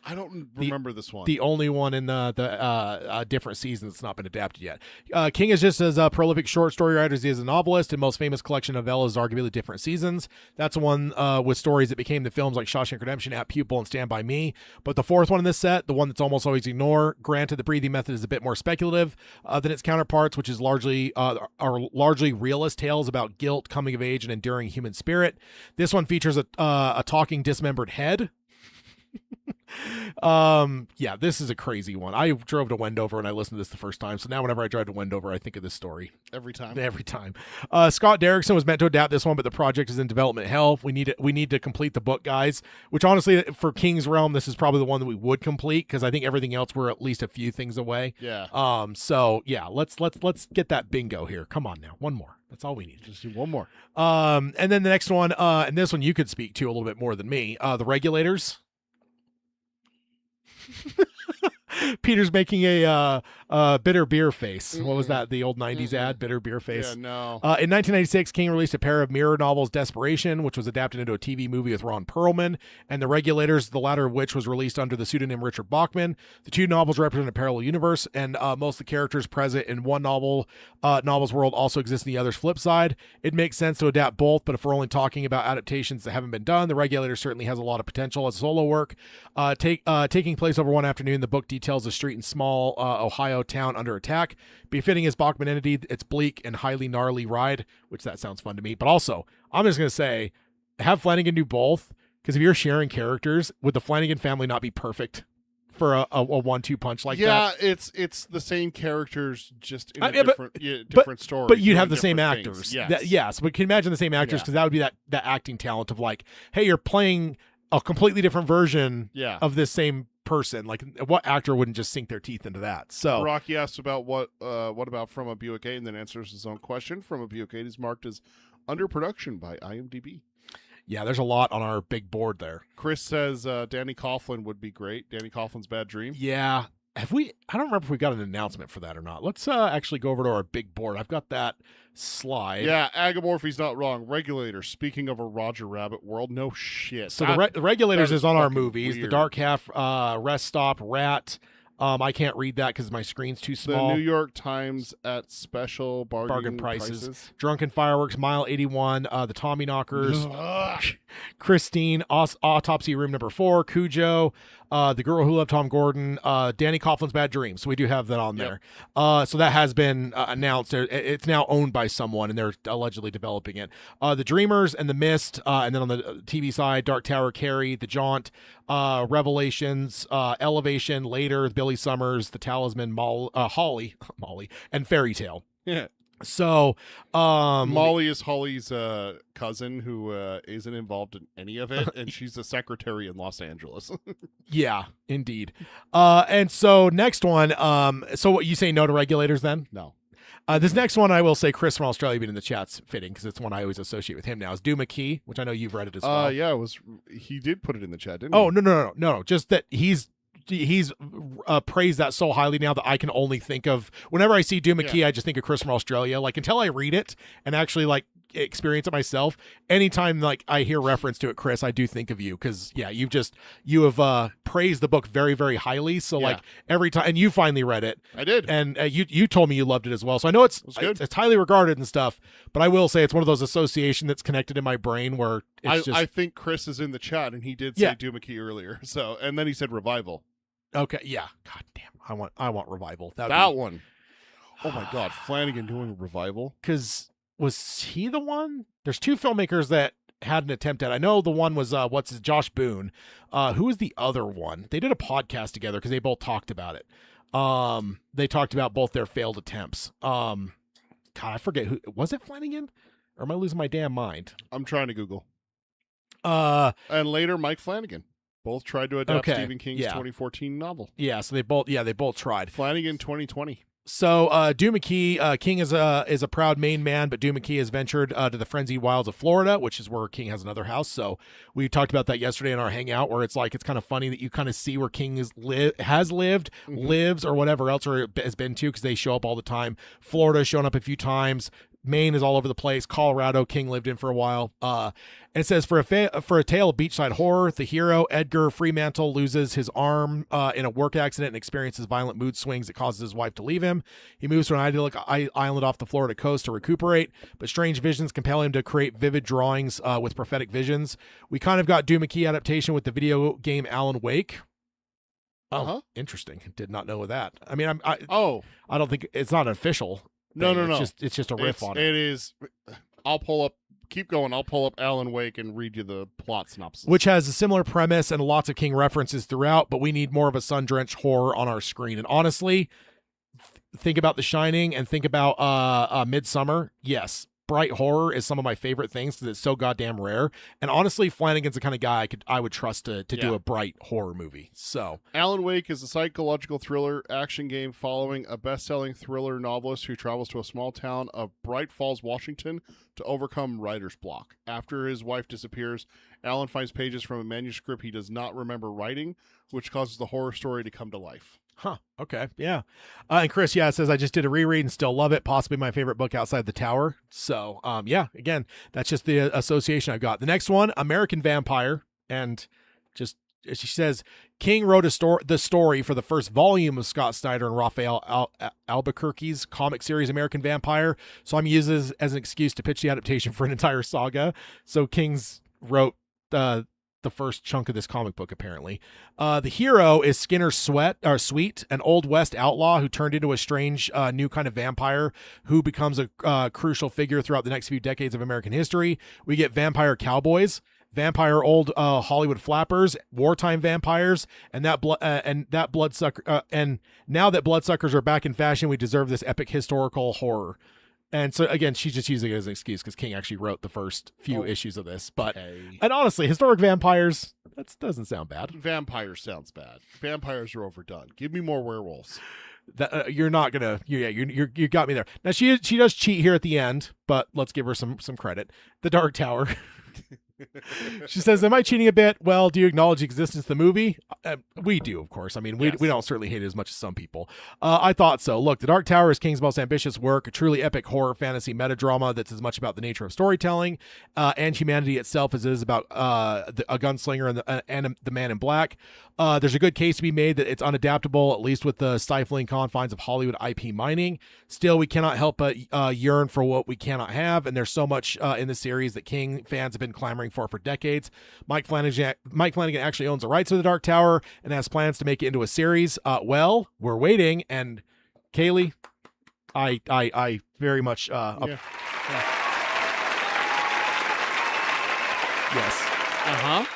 I don't remember this one. The only one in the different seasons that's not been adapted yet. King is just as a prolific short story writer as he is a novelist, and most famous collection of novellas is arguably different seasons. That's one with stories that became the films like Shawshank Redemption, At Pupil, and Stand By Me. But the fourth one in this set, the one that's almost always ignored, granted the breathing method is a bit more speculative than its counterparts, which is largely realist tales about guilt, coming of age, and enduring human spirit. This one features a talking dismembered head. Yeah, this is a crazy one. I drove to Wendover and I listened to this the first time, so now whenever I drive to Wendover I think of this story every time. Scott Derrickson was meant to adapt this one, but the project is in development hell. We need to complete the book, guys, which honestly for King's Realm this is probably the one that we would complete, because I think everything else we're at least a few things away. So yeah, let's get that bingo here. Come on now, one more. That's all we need. Just do one more. And then the next one, and this one you could speak to a little bit more than me, The Regulators. Peter's making a bitter beer face. What was that? The old 90s ad, bitter beer face. Yeah, no. In 1996, King released a pair of mirror novels, Desperation, which was adapted into a TV movie with Ron Perlman, and The Regulators, the latter of which was released under the pseudonym Richard Bachman. The two novels represent a parallel universe, and most of the characters present in one novel's world also exist in the other's flip side. It makes sense to adapt both, but if we're only talking about adaptations that haven't been done, The Regulators certainly has a lot of potential as solo work. Taking place over one afternoon, the book details a street in small Ohio town under attack. Befitting his Bachman entity, it's bleak and highly gnarly ride, which that sounds fun to me. But also, I'm just going to say, have Flanagan do both, because if you're sharing characters, would the Flanagan family not be perfect for a 1-2 punch like that? Yeah, it's the same characters, just in a different story. But you'd have the doing same different actors. things. Yes, but can you imagine the same actors? Because that would be that acting talent of like, hey, you're playing a completely different version of this same person. Like, what actor wouldn't just sink their teeth into that? So Rocky asked about what about From a Buick 8, and then answers his own question. From a Buick 8 is marked as under production by IMDb. Yeah, there's a lot on our big board there. Chris says Danny Coughlin would be great. Danny Coughlin's Bad Dream. Yeah. I don't remember if we got an announcement for that or not. Let's actually go over to our big board. I've got that slide. Yeah, Agamorphy's not wrong. Regulator. Speaking of a Roger Rabbit world, no shit. So the Regulators is on our movies. Weird. The Dark Half, Rest Stop, Rat. I can't read that because my screen's too small. The New York Times at special bargain prices. Drunken Fireworks, Mile 81, the Tommy Knockers, Christine, Autopsy Room Number 4, Cujo, The Girl Who Loved Tom Gordon, Danny Coughlin's Bad Dream. So we do have that on there. So that has been announced. It's now owned by someone, and they're allegedly developing it. The Dreamers and The Mist, and then on the TV side, Dark Tower, Carrie, The Jaunt, Revelations, Elevation, Later, Billy Summers, The Talisman, Holly, and Fairy Tale. Yeah. So, Molly is Holly's cousin who isn't involved in any of it, and she's a secretary in Los Angeles. Yeah, indeed. And so next one, so what you say no to Regulators then? No. This next one, I will say Chris from Australia being in the chat's fitting because it's one I always associate with him now, is Do McKee, which I know you've read it as well. Yeah, he did put it in the chat, didn't he? Oh, no. Just that he's praised that so highly now that I can only think of, whenever I see Do McKee, I just think of Chris from Australia. Like, until I read it and actually like experience it myself, anytime like I hear reference to it, Chris, I do think of you, because you have praised the book very, very highly. So like every time, and you finally read it. I did, and you told me you loved it as well. So I know it's good. It's highly regarded and stuff, but I will say it's one of those association that's connected in my brain where it's I think Chris is in the chat, and he did say Do McKee earlier. So, and then he said Revival. Okay, yeah. God damn, I want Revival. That one. Oh my God, Flanagan doing Revival. Because was he the one? There's two filmmakers that had an attempt at. I know the one was Josh Boone. Who was the other one? They did a podcast together because they both talked about it. They talked about both their failed attempts. God, I forget who was it. Flanagan, or am I losing my damn mind? I'm trying to Google. And later, Mike Flanagan. Both tried to adapt Okay, Stephen King's yeah. 2014 novel. Yeah, so they both tried. Flanagan 2020. So Dew McKee, King is a proud Maine man, but Dew McKee has ventured to the frenzied wilds of Florida, which is where King has another house. So we talked about that yesterday in our hangout, where it's kind of funny that you kind of see where King has lived, lives, or whatever else or has been to, because they show up all the time. Florida shown up a few times. Maine is all over the place. Colorado, King lived in for a while. And it says, for a tale of beachside horror, the hero, Edgar Fremantle, loses his arm in a work accident and experiences violent mood swings that causes his wife to leave him. He moves to an idyllic island off the Florida coast to recuperate, but strange visions compel him to create vivid drawings with prophetic visions. We kind of got Dew McKee adaptation with the video game Alan Wake. Oh, interesting. Did not know that. I mean, I don't think it's not official. No. It's just a riff on it. It is. I'll pull up. Keep going. I'll pull up Alan Wake and read you the plot synopsis. Which has a similar premise and lots of King references throughout, but we need more of a sun-drenched horror on our screen. And honestly, think about The Shining and think about Midsummer. Yes, bright horror is some of my favorite things because it's so goddamn rare. And honestly, Flanagan's the kind of guy I would trust to do a bright horror movie. So Alan Wake is a psychological thriller action game following a best-selling thriller novelist who travels to a small town of Bright Falls, Washington, to overcome writer's block. After his wife disappears, Alan finds pages from a manuscript he does not remember writing, which causes the horror story to come to life. Huh. Okay. Yeah. And Chris, it says, I just did a reread and still love it. Possibly my favorite book outside the Tower. So, yeah, again, that's just the association I've got. The next one, American Vampire. And just, she says, King wrote the story for the first volume of Scott Snyder and Raphael Albuquerque's comic series, American Vampire. So I'm using this as an excuse to pitch the adaptation for an entire saga. So King's wrote the first chunk of this comic book, apparently. The hero is Skinner Sweet, an Old West outlaw who turned into a strange new kind of vampire who becomes a crucial figure throughout the next few decades of American history. We get vampire cowboys, vampire old Hollywood flappers, wartime vampires, and bloodsucker. And now that bloodsuckers are back in fashion, we deserve this epic historical horror. And so, again, she's just using it as an excuse because King actually wrote the first few issues of this. But, and honestly, historic vampires, that doesn't sound bad. Vampires sounds bad. Vampires are overdone. Give me more werewolves. You're not going to, you got me there. Now, she does cheat here at the end, but let's give her some credit. The Dark Tower. She says, am I cheating a bit? Well, do you acknowledge the existence of the movie? We do, of course. I mean, we don't certainly hate it as much as some people. I thought so. Look, The Dark Tower is King's most ambitious work, a truly epic horror fantasy metadrama that's as much about the nature of storytelling and humanity itself as it is about a gunslinger and the man in black. There's a good case to be made that it's unadaptable, at least with the stifling confines of Hollywood IP mining. Still, we cannot help but yearn for what we cannot have, and there's so much in the series that King fans have been clamoring for decades. Mike Flanagan actually owns the rights to The Dark Tower and has plans to make it into a series. Well, we're waiting, and Kaylee, I very much yes.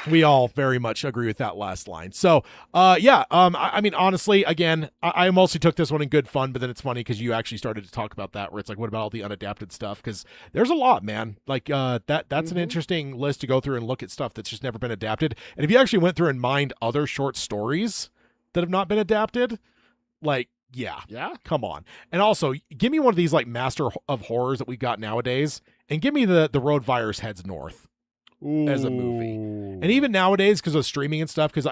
We all very much agree with that last line. So, I mean, honestly, again, I mostly took this one in good fun, but then it's funny because you actually started to talk about that, where it's like, what about all the unadapted stuff? Because there's a lot, man. Like, that's an interesting list to go through and look at stuff that's just never been adapted. And if you actually went through and mined other short stories that have not been adapted, like, yeah, come on. And also, give me one of these like master of horrors that we got nowadays, and give me the Road Virus Heads North. Ooh. As a movie. And even nowadays, because of streaming and stuff, because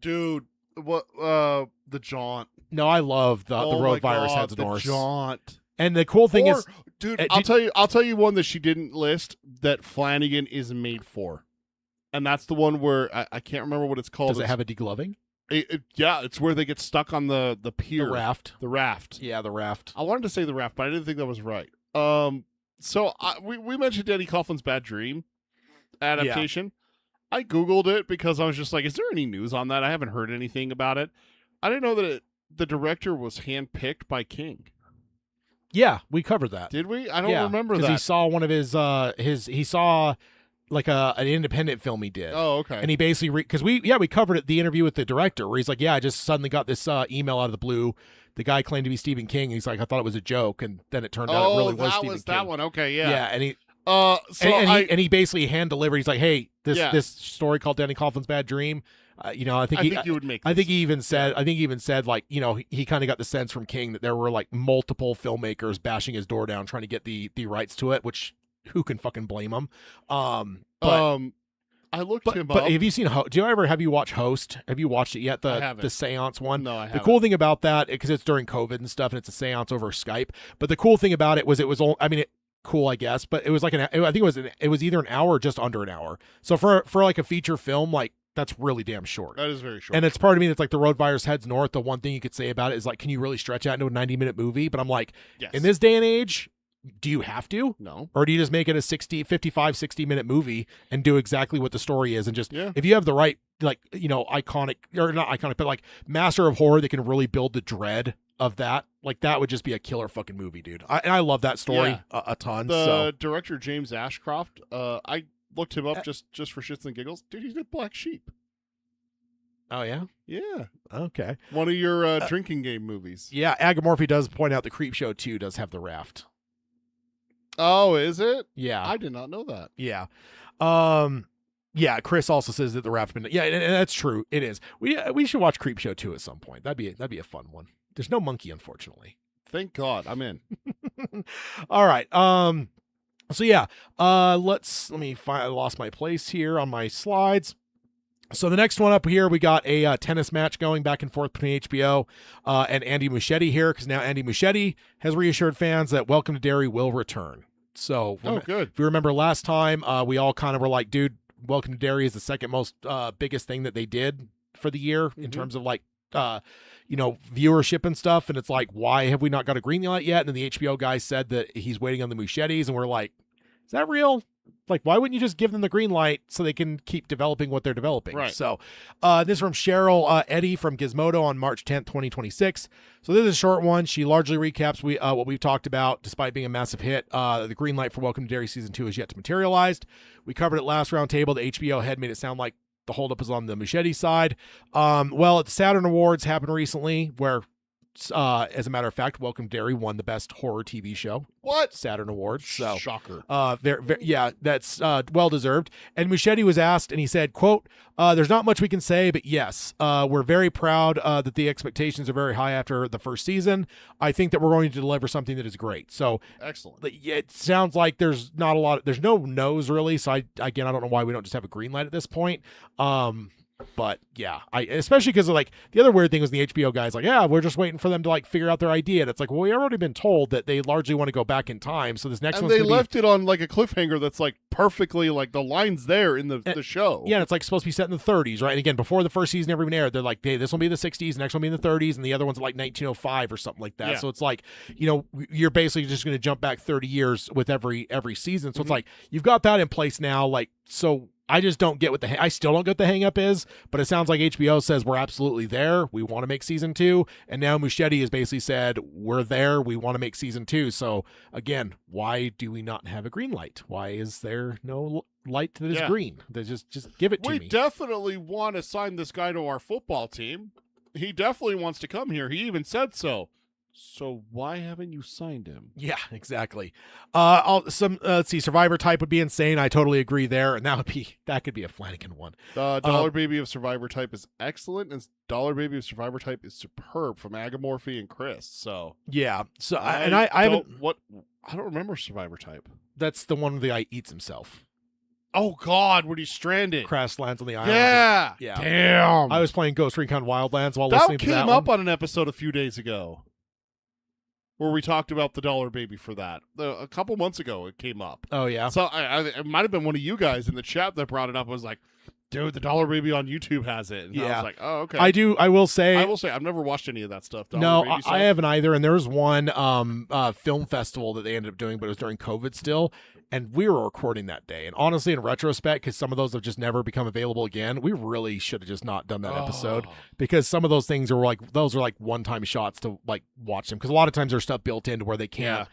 dude, what the Jaunt. No, I love the Road Virus Heads North. The Jaunt. And the cool thing is, dude, I'll tell you one that she didn't list that Flanagan is made for, and that's the one where I can't remember what it's called. Does it have a degloving? Yeah, it's where they get stuck on the pier, the raft. Yeah, the raft. I wanted to say the raft, but I didn't think that was right. So we mentioned Danny Coughlin's Bad Dream adaptation. Yeah. I googled it because I was just like, is there any news on that? I haven't heard anything about it. I didn't know that the director was handpicked by King. Yeah, we covered that. Did we? I don't remember that. Because he saw one of he saw like an independent film he did. Oh, okay. And he basically because we covered it, the interview with the director, where he's like, I just suddenly got this email out of the blue. The guy claimed to be Stephen King. He's like, I thought it was a joke, and then it turned out it really was Stephen King. That one. Okay, yeah. Yeah, and he he basically hand delivered. He's like, hey, this story called Danny Coughlin's Bad Dream. I think you would make. I think he even said like, he kind of got the sense from King that there were like multiple filmmakers bashing his door down trying to get the rights to it, which who can fucking blame him? I looked him but up. have you seen? Have you watched Host? Have you watched it yet? I haven't. The seance one. No, I The haven't. cool thing about that, because it's during COVID and stuff, and it's a seance over Skype. But the cool thing about it was cool, I guess. But it was like I think it was either an hour or just under an hour. So for like a feature film, like that's really damn short. That is very short. And it's part of me that's like the road virus heads north. The one thing you could say about it is like, can you really stretch out into a 90-minute movie? But I'm like, yes. in this day and age, do you have to? No. Or do you just make it a 60 minute movie and do exactly what the story is? And just, Yeah. if you have the right, like, iconic, or not iconic, but like master of horror that can really build the dread of that, like that would just be a killer fucking movie, dude. I love that story a ton. The director, James Ashcroft, I looked him up just for shits and giggles. Dude, he did Black Sheep. Oh, yeah? Yeah. Okay. One of your drinking game movies. Yeah, Agamorphy does point out the Creepshow 2 does have the raft. Oh, is it? Yeah. I did not know that. Yeah. Yeah, Chris also says that the raft's been. Yeah, and that's true. It is. We should watch Creepshow 2 at some point. That'd be a fun one. There's no monkey, unfortunately. Thank God. I'm in. All right. So yeah. Let me find. I lost my place here on my slides. So the next one up here, we got a tennis match going back and forth between HBO and Andy Muschietti here, because now Andy Muschietti has reassured fans that Welcome to Derry will return. So, good. If you remember last time, we all kind of were like, dude, Welcome to Derry is the second most biggest thing that they did for the year in terms of like, viewership and stuff. And it's like, why have we not got a green light yet? And then the HBO guy said that he's waiting on the Muschiettis, and we're like, is that real? Like, why wouldn't you just give them the green light so they can keep developing what they're developing? Right. So this is from Cheryl Eddy from Gizmodo on March 10th, 2026. So this is a short one. She largely recaps what we've talked about, despite being a massive hit. The green light for Welcome to Derry Season 2 is yet to materialize. We covered it last round table. The HBO head made it sound like the holdup is on the Muschietti side. Well, the Saturn Awards happened recently where, as a matter of fact, Welcome to Derry won the best horror TV show. What? Saturn Awards. So shocker. Yeah, that's well deserved. And Muschietti was asked, and he said, quote, there's not much we can say, but yes, we're very proud that the expectations are very high after the first season. I think that we're going to deliver something that is great. So excellent. It sounds like there's there's no no's really. So I don't know why we don't just have a green light at this point. But yeah, especially because like the other weird thing was the HBO guys like, yeah, we're just waiting for them to like figure out their idea. And it's like, well, we already been told that they largely want to go back in time. So this next one, they left it on like a cliffhanger that's like perfectly like the lines there in the show. Yeah, and it's like supposed to be set in the 30s, right? And again, before the first season ever even aired, they're like, hey, this will be the 60s, the next one will be in the 30s, and the other one's like 1905 or something like that. Yeah. So it's like, you're basically just going to jump back 30 years with every season. So it's like you've got that in place now. Like, so I just don't get what I still don't get what the hang up is, but it sounds like HBO says we're absolutely there. We want to make season 2. And now Muschietti has basically said we're there. We want to make season 2. So again, why do we not have a green light? Why is there no light that is green? Just give it to me. We definitely want to sign this guy to our football team. He definitely wants to come here. He even said so. So why haven't you signed him? Yeah, exactly. Let's see. Survivor Type would be insane. I totally agree there, and that could be a Flanagan one. Dollar Baby of Survivor Type is excellent, and Dollar Baby of Survivor Type is superb from Agamorphy and Chris. So yeah. So I don't remember Survivor Type. That's the one where the guy eats himself. Oh God, when he's stranded, crash lands on the island. Yeah. Damn. I was playing Ghost Recon Wildlands while listening to that. That came up on an episode a few days ago, where we talked about the Dollar Baby for that. A couple months ago, it came up. Oh, yeah? So it might have been one of you guys in the chat that brought it up. I was like, dude, the Dollar Baby on YouTube has it. And I was like, oh, okay. I will say, I've never watched any of that stuff. I haven't either. And there was one film festival that they ended up doing, but it was during COVID still. And we were recording that day. And honestly, in retrospect, because some of those have just never become available again, we really should have just not done that episode, because some of those things are like, those are like one-time shots to like watch them. Because a lot of times there's stuff built into where they can't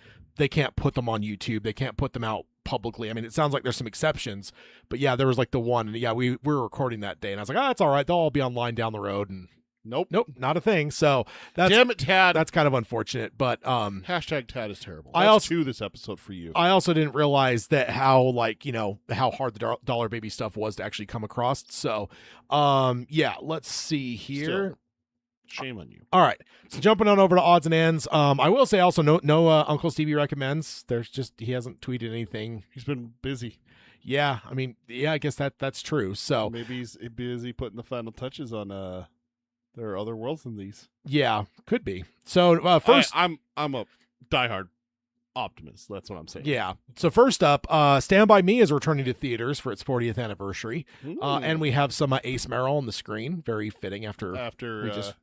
put them on YouTube. They can't put them out publicly. I mean, it sounds like there's some exceptions, but yeah, there was like the one, and yeah, we were recording that day, and I was like, it's all right. They'll all be online down the road, and Nope. not a thing. So that's Damn it, Tad. that's kind of unfortunate. But Hashtag Tad is terrible. I That's also- 2 this episode for you. I also didn't realize that how how hard the Dollar Baby stuff was to actually come across. So yeah, let's see here. Still, shame on you. All right, so jumping on over to odds and ends. I will say also no Uncle Stevie recommends. There's just he hasn't tweeted anything. He's been busy. Yeah, I mean, yeah, I guess that's true. So Maybe he's busy putting the final touches on there are other worlds than these. yeah, could be. So first, I'm a diehard optimist. That's what I'm saying. yeah. So first up, Stand By Me is returning to theaters for its 40th anniversary, and we have some Ace Merrill on the screen. Very fitting after we just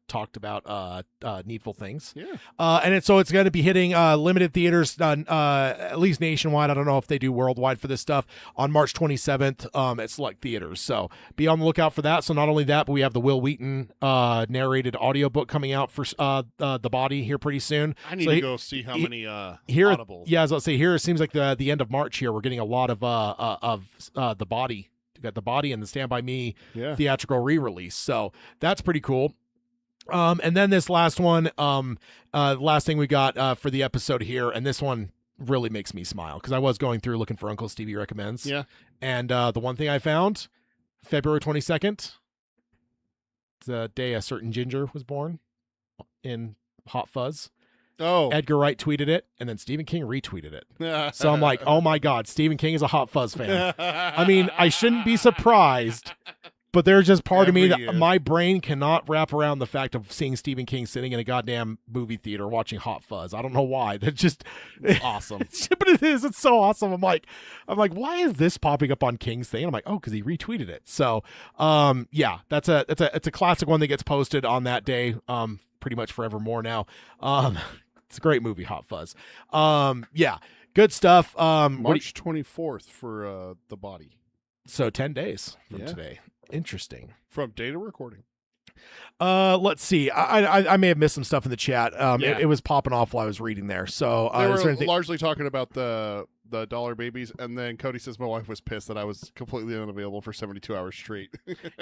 talked about Needful Things. Yeah. And it's going to be hitting limited theaters, at least nationwide. I don't know if they do worldwide for this stuff on March 27th at select theaters. So be on the lookout for that. So not only that, but we have the Will Wheaton narrated audiobook coming out for The Body here pretty soon. I need So to he- go see how many here, audibles. yeah, as I'll say, here it seems like the end of March here. We're getting a lot of The Body. We got The Body and the Stand By Me Yeah. theatrical re-release. So that's pretty cool. And then this last one, last thing we got for the episode here, and this one really makes me smile because I was going through looking for Uncle Stevie recommends. Yeah. And the one thing I found, February 22nd, the day a certain ginger was born in Hot Fuzz. Oh. Edgar Wright tweeted it, and then Stephen King retweeted it. So I'm like, oh my God, Stephen King is a Hot Fuzz fan. I mean, I shouldn't be surprised, but there's just part of me Every that year. my brain cannot wrap around the fact of seeing Stephen King sitting in a goddamn movie theater watching Hot Fuzz. I don't know why. That's just awesome. but it is. It's so awesome. I'm like, why is this popping up on King's thing? And I'm like, oh, because he retweeted it. So, yeah, it's a classic one that gets posted on that day, pretty much forevermore now. It's a great movie, Hot Fuzz. Yeah, good stuff. March 24th for The Body. So 10 days from Yeah. today. Interesting. From data recording. Let's see. I may have missed some stuff in the chat. Yeah. It was popping off while I was reading there. So They is were there anything? largely talking about the Dollar Babies, and then Cody says my wife was pissed that I was completely unavailable for 72 hours straight.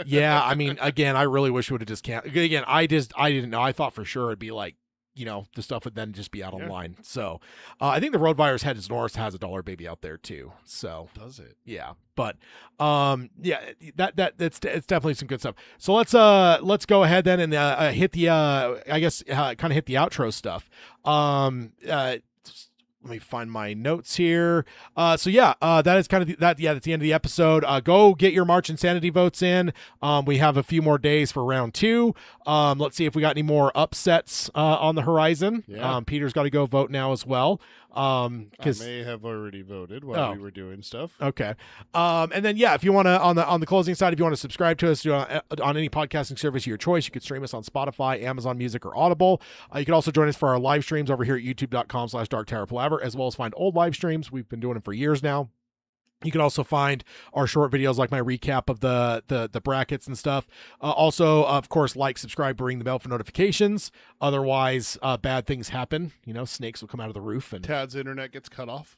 Yeah, I mean, again, I really wish it would have just canceled. Again, I didn't know. I thought for sure it'd be like, the stuff would then just be out Yeah. online. So I think the Road Virus Heads North has a Dollar Baby out there too. So Does it? yeah, but yeah, it's definitely some good stuff. So let's go ahead then and hit the I guess kind of hit the outro stuff. Let me find my notes here. So yeah, that is kind of that's the end of the episode. Go get your March Insanity votes in. We have a few more days for round 2. Let's see if we got any more upsets on the horizon. Yeah. Peter's got to go vote now as well. I Because may have already voted while Oh. we were doing stuff. okay, and then yeah, if you want to on the closing side, if you want to subscribe to us on any podcasting service of your choice, you could stream us on Spotify, Amazon Music, or Audible. You can also join us for our live streams over here at youtube.com/darktowerpalaver, as well as find old live streams. We've been doing them for years now. You can also find our short videos like my recap of the brackets and stuff. Also, of course, like, subscribe, ring the bell for notifications. Otherwise, bad things happen. Snakes will come out of the roof. And Tad's internet gets cut off.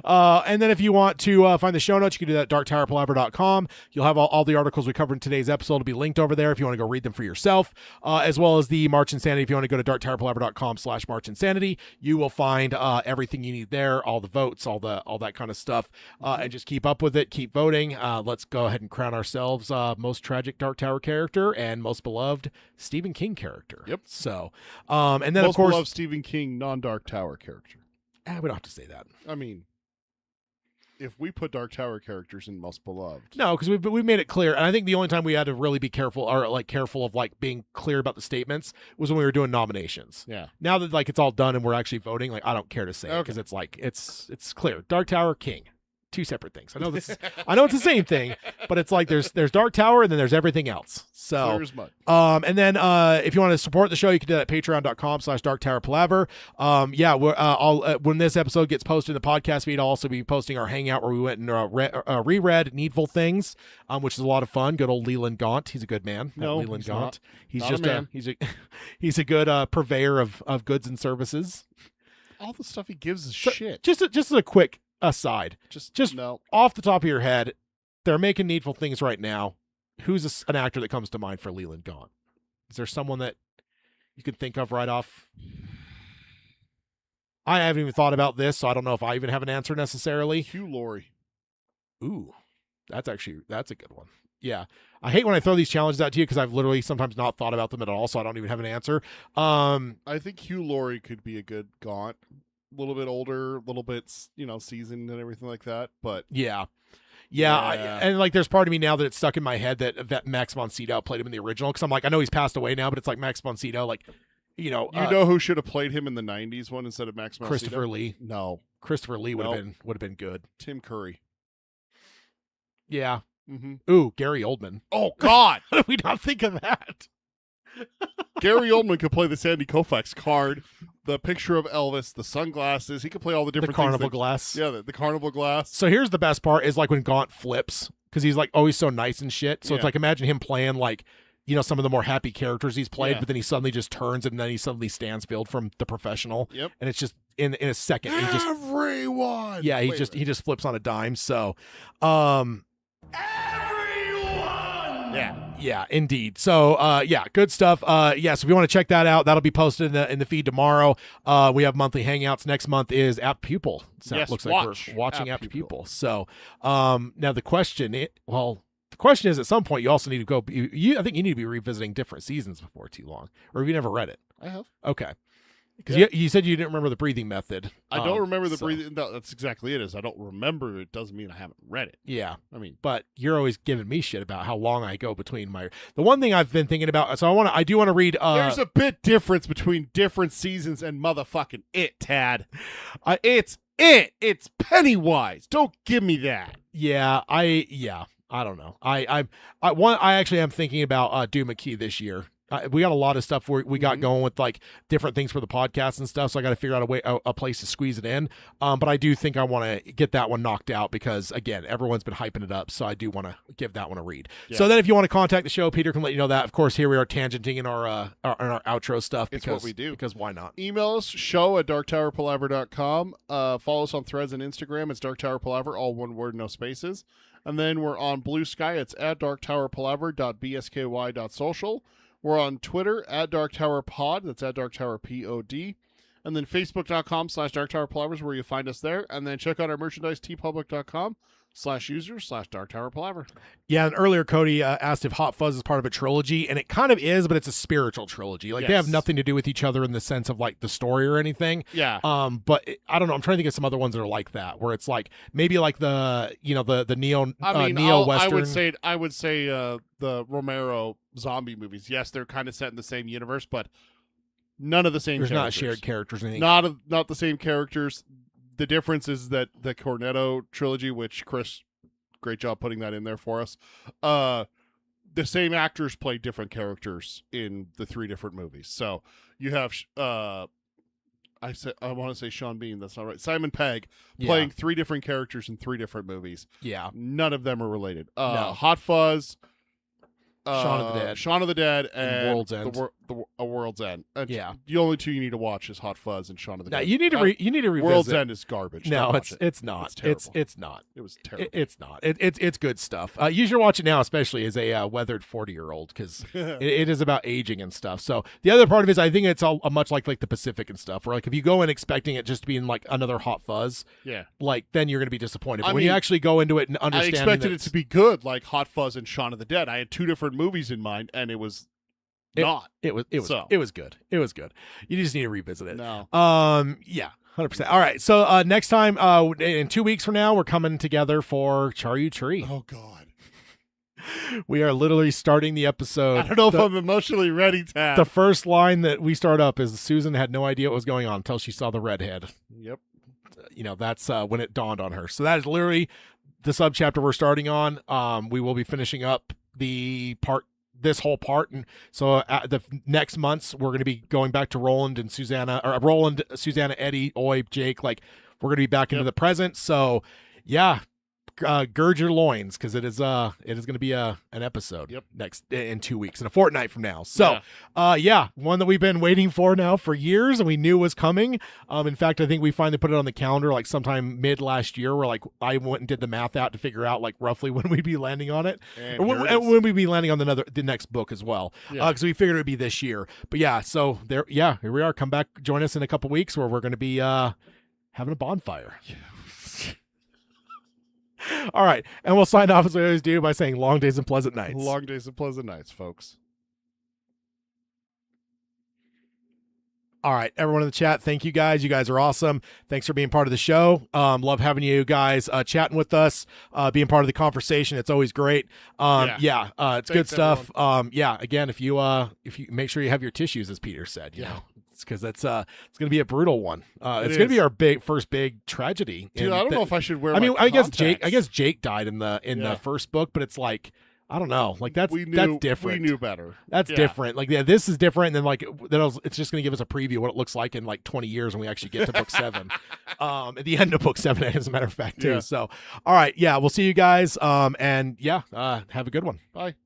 and then if you want to find the show notes, you can do that at darktowerpalaver.com. You'll have all the articles we covered in today's episode will be linked over there if you want to go read them for yourself, as well as the March Insanity. If you want to go to darktowerpalaver.com/March Insanity, you will find everything you need there, all the votes, all that kind of stuff, and just keep up with it. Keep voting. Let's go ahead and crown ourselves most tragic Dark Tower character and most beloved Stephen King character. Yep. So, and then Most of course, beloved Stephen King non-Dark Tower character. we don't have to say that. I mean, if we put Dark Tower characters in most beloved, No, because we made it clear, and I think the only time we had to really be careful of being clear about the statements was when we were doing nominations. yeah, Now that it's all done and we're actually voting, I don't care to say it because Okay. it's clear. Dark Tower, King, two separate things. I know this. I know it's the same thing, but it's like there's Dark Tower and then there's everything else. So clear as mud. and then if you want to support the show, you can do that at patreon.com/darktowerpalaver. Yeah, I'll when this episode gets posted in the podcast feed, I'll also be posting our hangout where we went and reread Needful Things, which is a lot of fun. Good old Leland Gaunt. He's a good man. No, Leland he's Gaunt. not. He's Not a just man. he's a good purveyor of goods and services. All the stuff he gives is So, shit. Just as a quick aside, Just just no. off the top of your head, they're making Needful Things right now. who's an actor that comes to mind for Leland Gaunt? Is there someone that you can think of right off? I haven't even thought about this, so I don't know if I even have an answer necessarily. Hugh Laurie. Ooh, that's a good one. Yeah. I hate when I throw these challenges out to you because I've literally sometimes not thought about them at all, so I don't even have an answer. I think Hugh Laurie could be a good Gaunt. A little bit older, a little bit, seasoned and everything like that. But yeah. Yeah. And like, there's part of me now that it's stuck in my head that Max von Sydow played him in the original, because I'm like, I know he's passed away now, but it's like Max von Sydow, like, you know who should have played him in the '90s one instead of Max von Christopher Sydow? Lee. No, Christopher Lee would Nope. have been good. Tim Curry. Yeah. Mm-hmm. Ooh, Gary Oldman. Oh God, How did we not think of that? Gary Oldman could play the Sandy Koufax card, the picture of Elvis, the sunglasses. He could play all the The different carnival things glass. Yeah, the carnival glass. So here's the best part is like when Gaunt flips, because he's like always so nice and shit. So it's Yeah. like, imagine him playing like, some of the more happy characters he's played, Yeah. but then he suddenly just turns and then he suddenly Stansfield from The Professional. Yep. And it's just in a second. He just Everyone. Yeah, he Wait a just minute. flips on a dime. So yeah, indeed. So good stuff. So if you want to check that out, that'll be posted in the feed tomorrow. We have monthly hangouts. Next month is Apt Pupil. So Yes, it looks watch like we're watching Apt Apt Pupil. Pupil. So now the question is, at some point you also need to go. I think you need to be revisiting different seasons before too long, or have you never read it? I have. Okay, because Yeah. you said you didn't remember the breathing method. I don't remember the so- breathing. No, that's exactly it. Is I don't remember it doesn't mean I haven't read it. Yeah. I mean, But you're always giving me shit about how long I go between the one thing I've been thinking about. So I do want to read. there's a bit difference between different seasons and motherfucking it, Tad. It's it. It's Pennywise. Don't give me that. I don't know. I actually am thinking about Doom McKee this year. We got a lot of stuff we got going with like different things for the podcast and stuff. So I got to figure out a place to squeeze it in. But I do think I want to get that one knocked out because again, everyone's been hyping it up. So I do want to give that one a read. Yeah. So then if you want to contact the show, Peter can let you know that. Of course, here we are tangenting in our outro stuff. It's Because what we do. Because why not? Email us, show@darktowerpalaver.com. Follow us on Threads and Instagram. It's Dark Tower Palaver, all one word, no spaces. And then we're on Blue Sky. It's @darktowerpalaver.bsky.social. We're on Twitter @DarkTowerPod. That's @DarkTowerPod. And then Facebook.com/DarkTowerPalavers is where you find us there. And then check out our merchandise, tpublic.com/user/DarkTowerPalaver. Yeah, and earlier Cody asked if Hot Fuzz is part of a trilogy, and it kind of is, but it's a spiritual trilogy. Like they have Yes. nothing to do with each other in the sense of like the story or anything. Yeah. But I don't know. I'm trying to think of some other ones that are like that, where it's like maybe like the neo western. I would say the Romero zombie movies. Yes, they're kind of set in the same universe, but none of the same There's not characters. shared characters or anything. Not the same characters. The difference is that the Cornetto trilogy, which Chris, great job putting that in there for us. The same actors play different characters in the three different movies. So you have I want to say Sean Bean. That's not right. Simon Pegg playing three different characters in three different movies. Yeah. None of them are related. No. Hot Fuzz, Shaun of the Dead, and World's End. A World's End. Yeah. The only two you need to watch is Hot Fuzz and Shaun of the No, Dead. you need to revisit. World's End is garbage. No, Don't watch it's not. It's It's terrible. not. It was terrible. It's not. It's good stuff. You should watch it now, especially as a weathered 40-year-old, because it is about aging and stuff. So the other part of it is I think it's all much like the Pacific and stuff, where like if you go in expecting it just to be in like another Hot Fuzz, Yeah. like then you're going to be disappointed. But I when you mean, actually go into it and I understand, expected it to be good, like Hot Fuzz and Shaun of the Dead. I had two different movies in mind, and it was not. It was So. it was good. It was good. You just need to revisit it. No. Yeah. 100%. All right. So next time, in 2 weeks from now, we're coming together for Charyu Tree. Oh God. We are literally starting the episode. I don't know if I'm emotionally ready, Tad. The first line that we start up is Susan had no idea what was going on until she saw the redhead. Yep. That's when it dawned on her. So that is literally the subchapter we're starting on. We will be finishing up this whole part, and so the next months we're going to be going back to Roland, Susanna, Eddie, Oib, Jake. Like we're going to be back into the present. So yeah, gird your loins because it is going to be an episode next in 2 weeks, in a fortnight from now. So one that we've been waiting for now for years, and we knew was coming. In fact, I think we finally put it on the calendar like sometime mid last year, where like I went and did the math out to figure out like roughly when we'd be landing on it, And or when we'd be landing on the next book as well. Because we figured it would be this year. But so here we are. Come back, join us in a couple weeks where we're going to be having a bonfire. All right, and we'll sign off as we always do by saying long days and pleasant nights. Long days and pleasant nights, folks. All right, everyone in the chat, thank you guys. You guys are awesome. Thanks for being part of the show. Love having you guys chatting with us, being part of the conversation. It's always great. It's Thanks, good stuff. Again, if you make sure you have your tissues, as Peter said, you know, because it's going to be a brutal one. It's going to be our first big tragedy. Dude, I don't know if I should wear. I guess Jake died in the first book, but it's like, I don't know. Like that's different. We knew better. That's different. Like this is different. And then it's just going to give us a preview of what it looks like in like 20 years when we actually get to book 7. At the end of book 7, as a matter of fact, too. So, all right, we'll see you guys. Have a good one. Bye.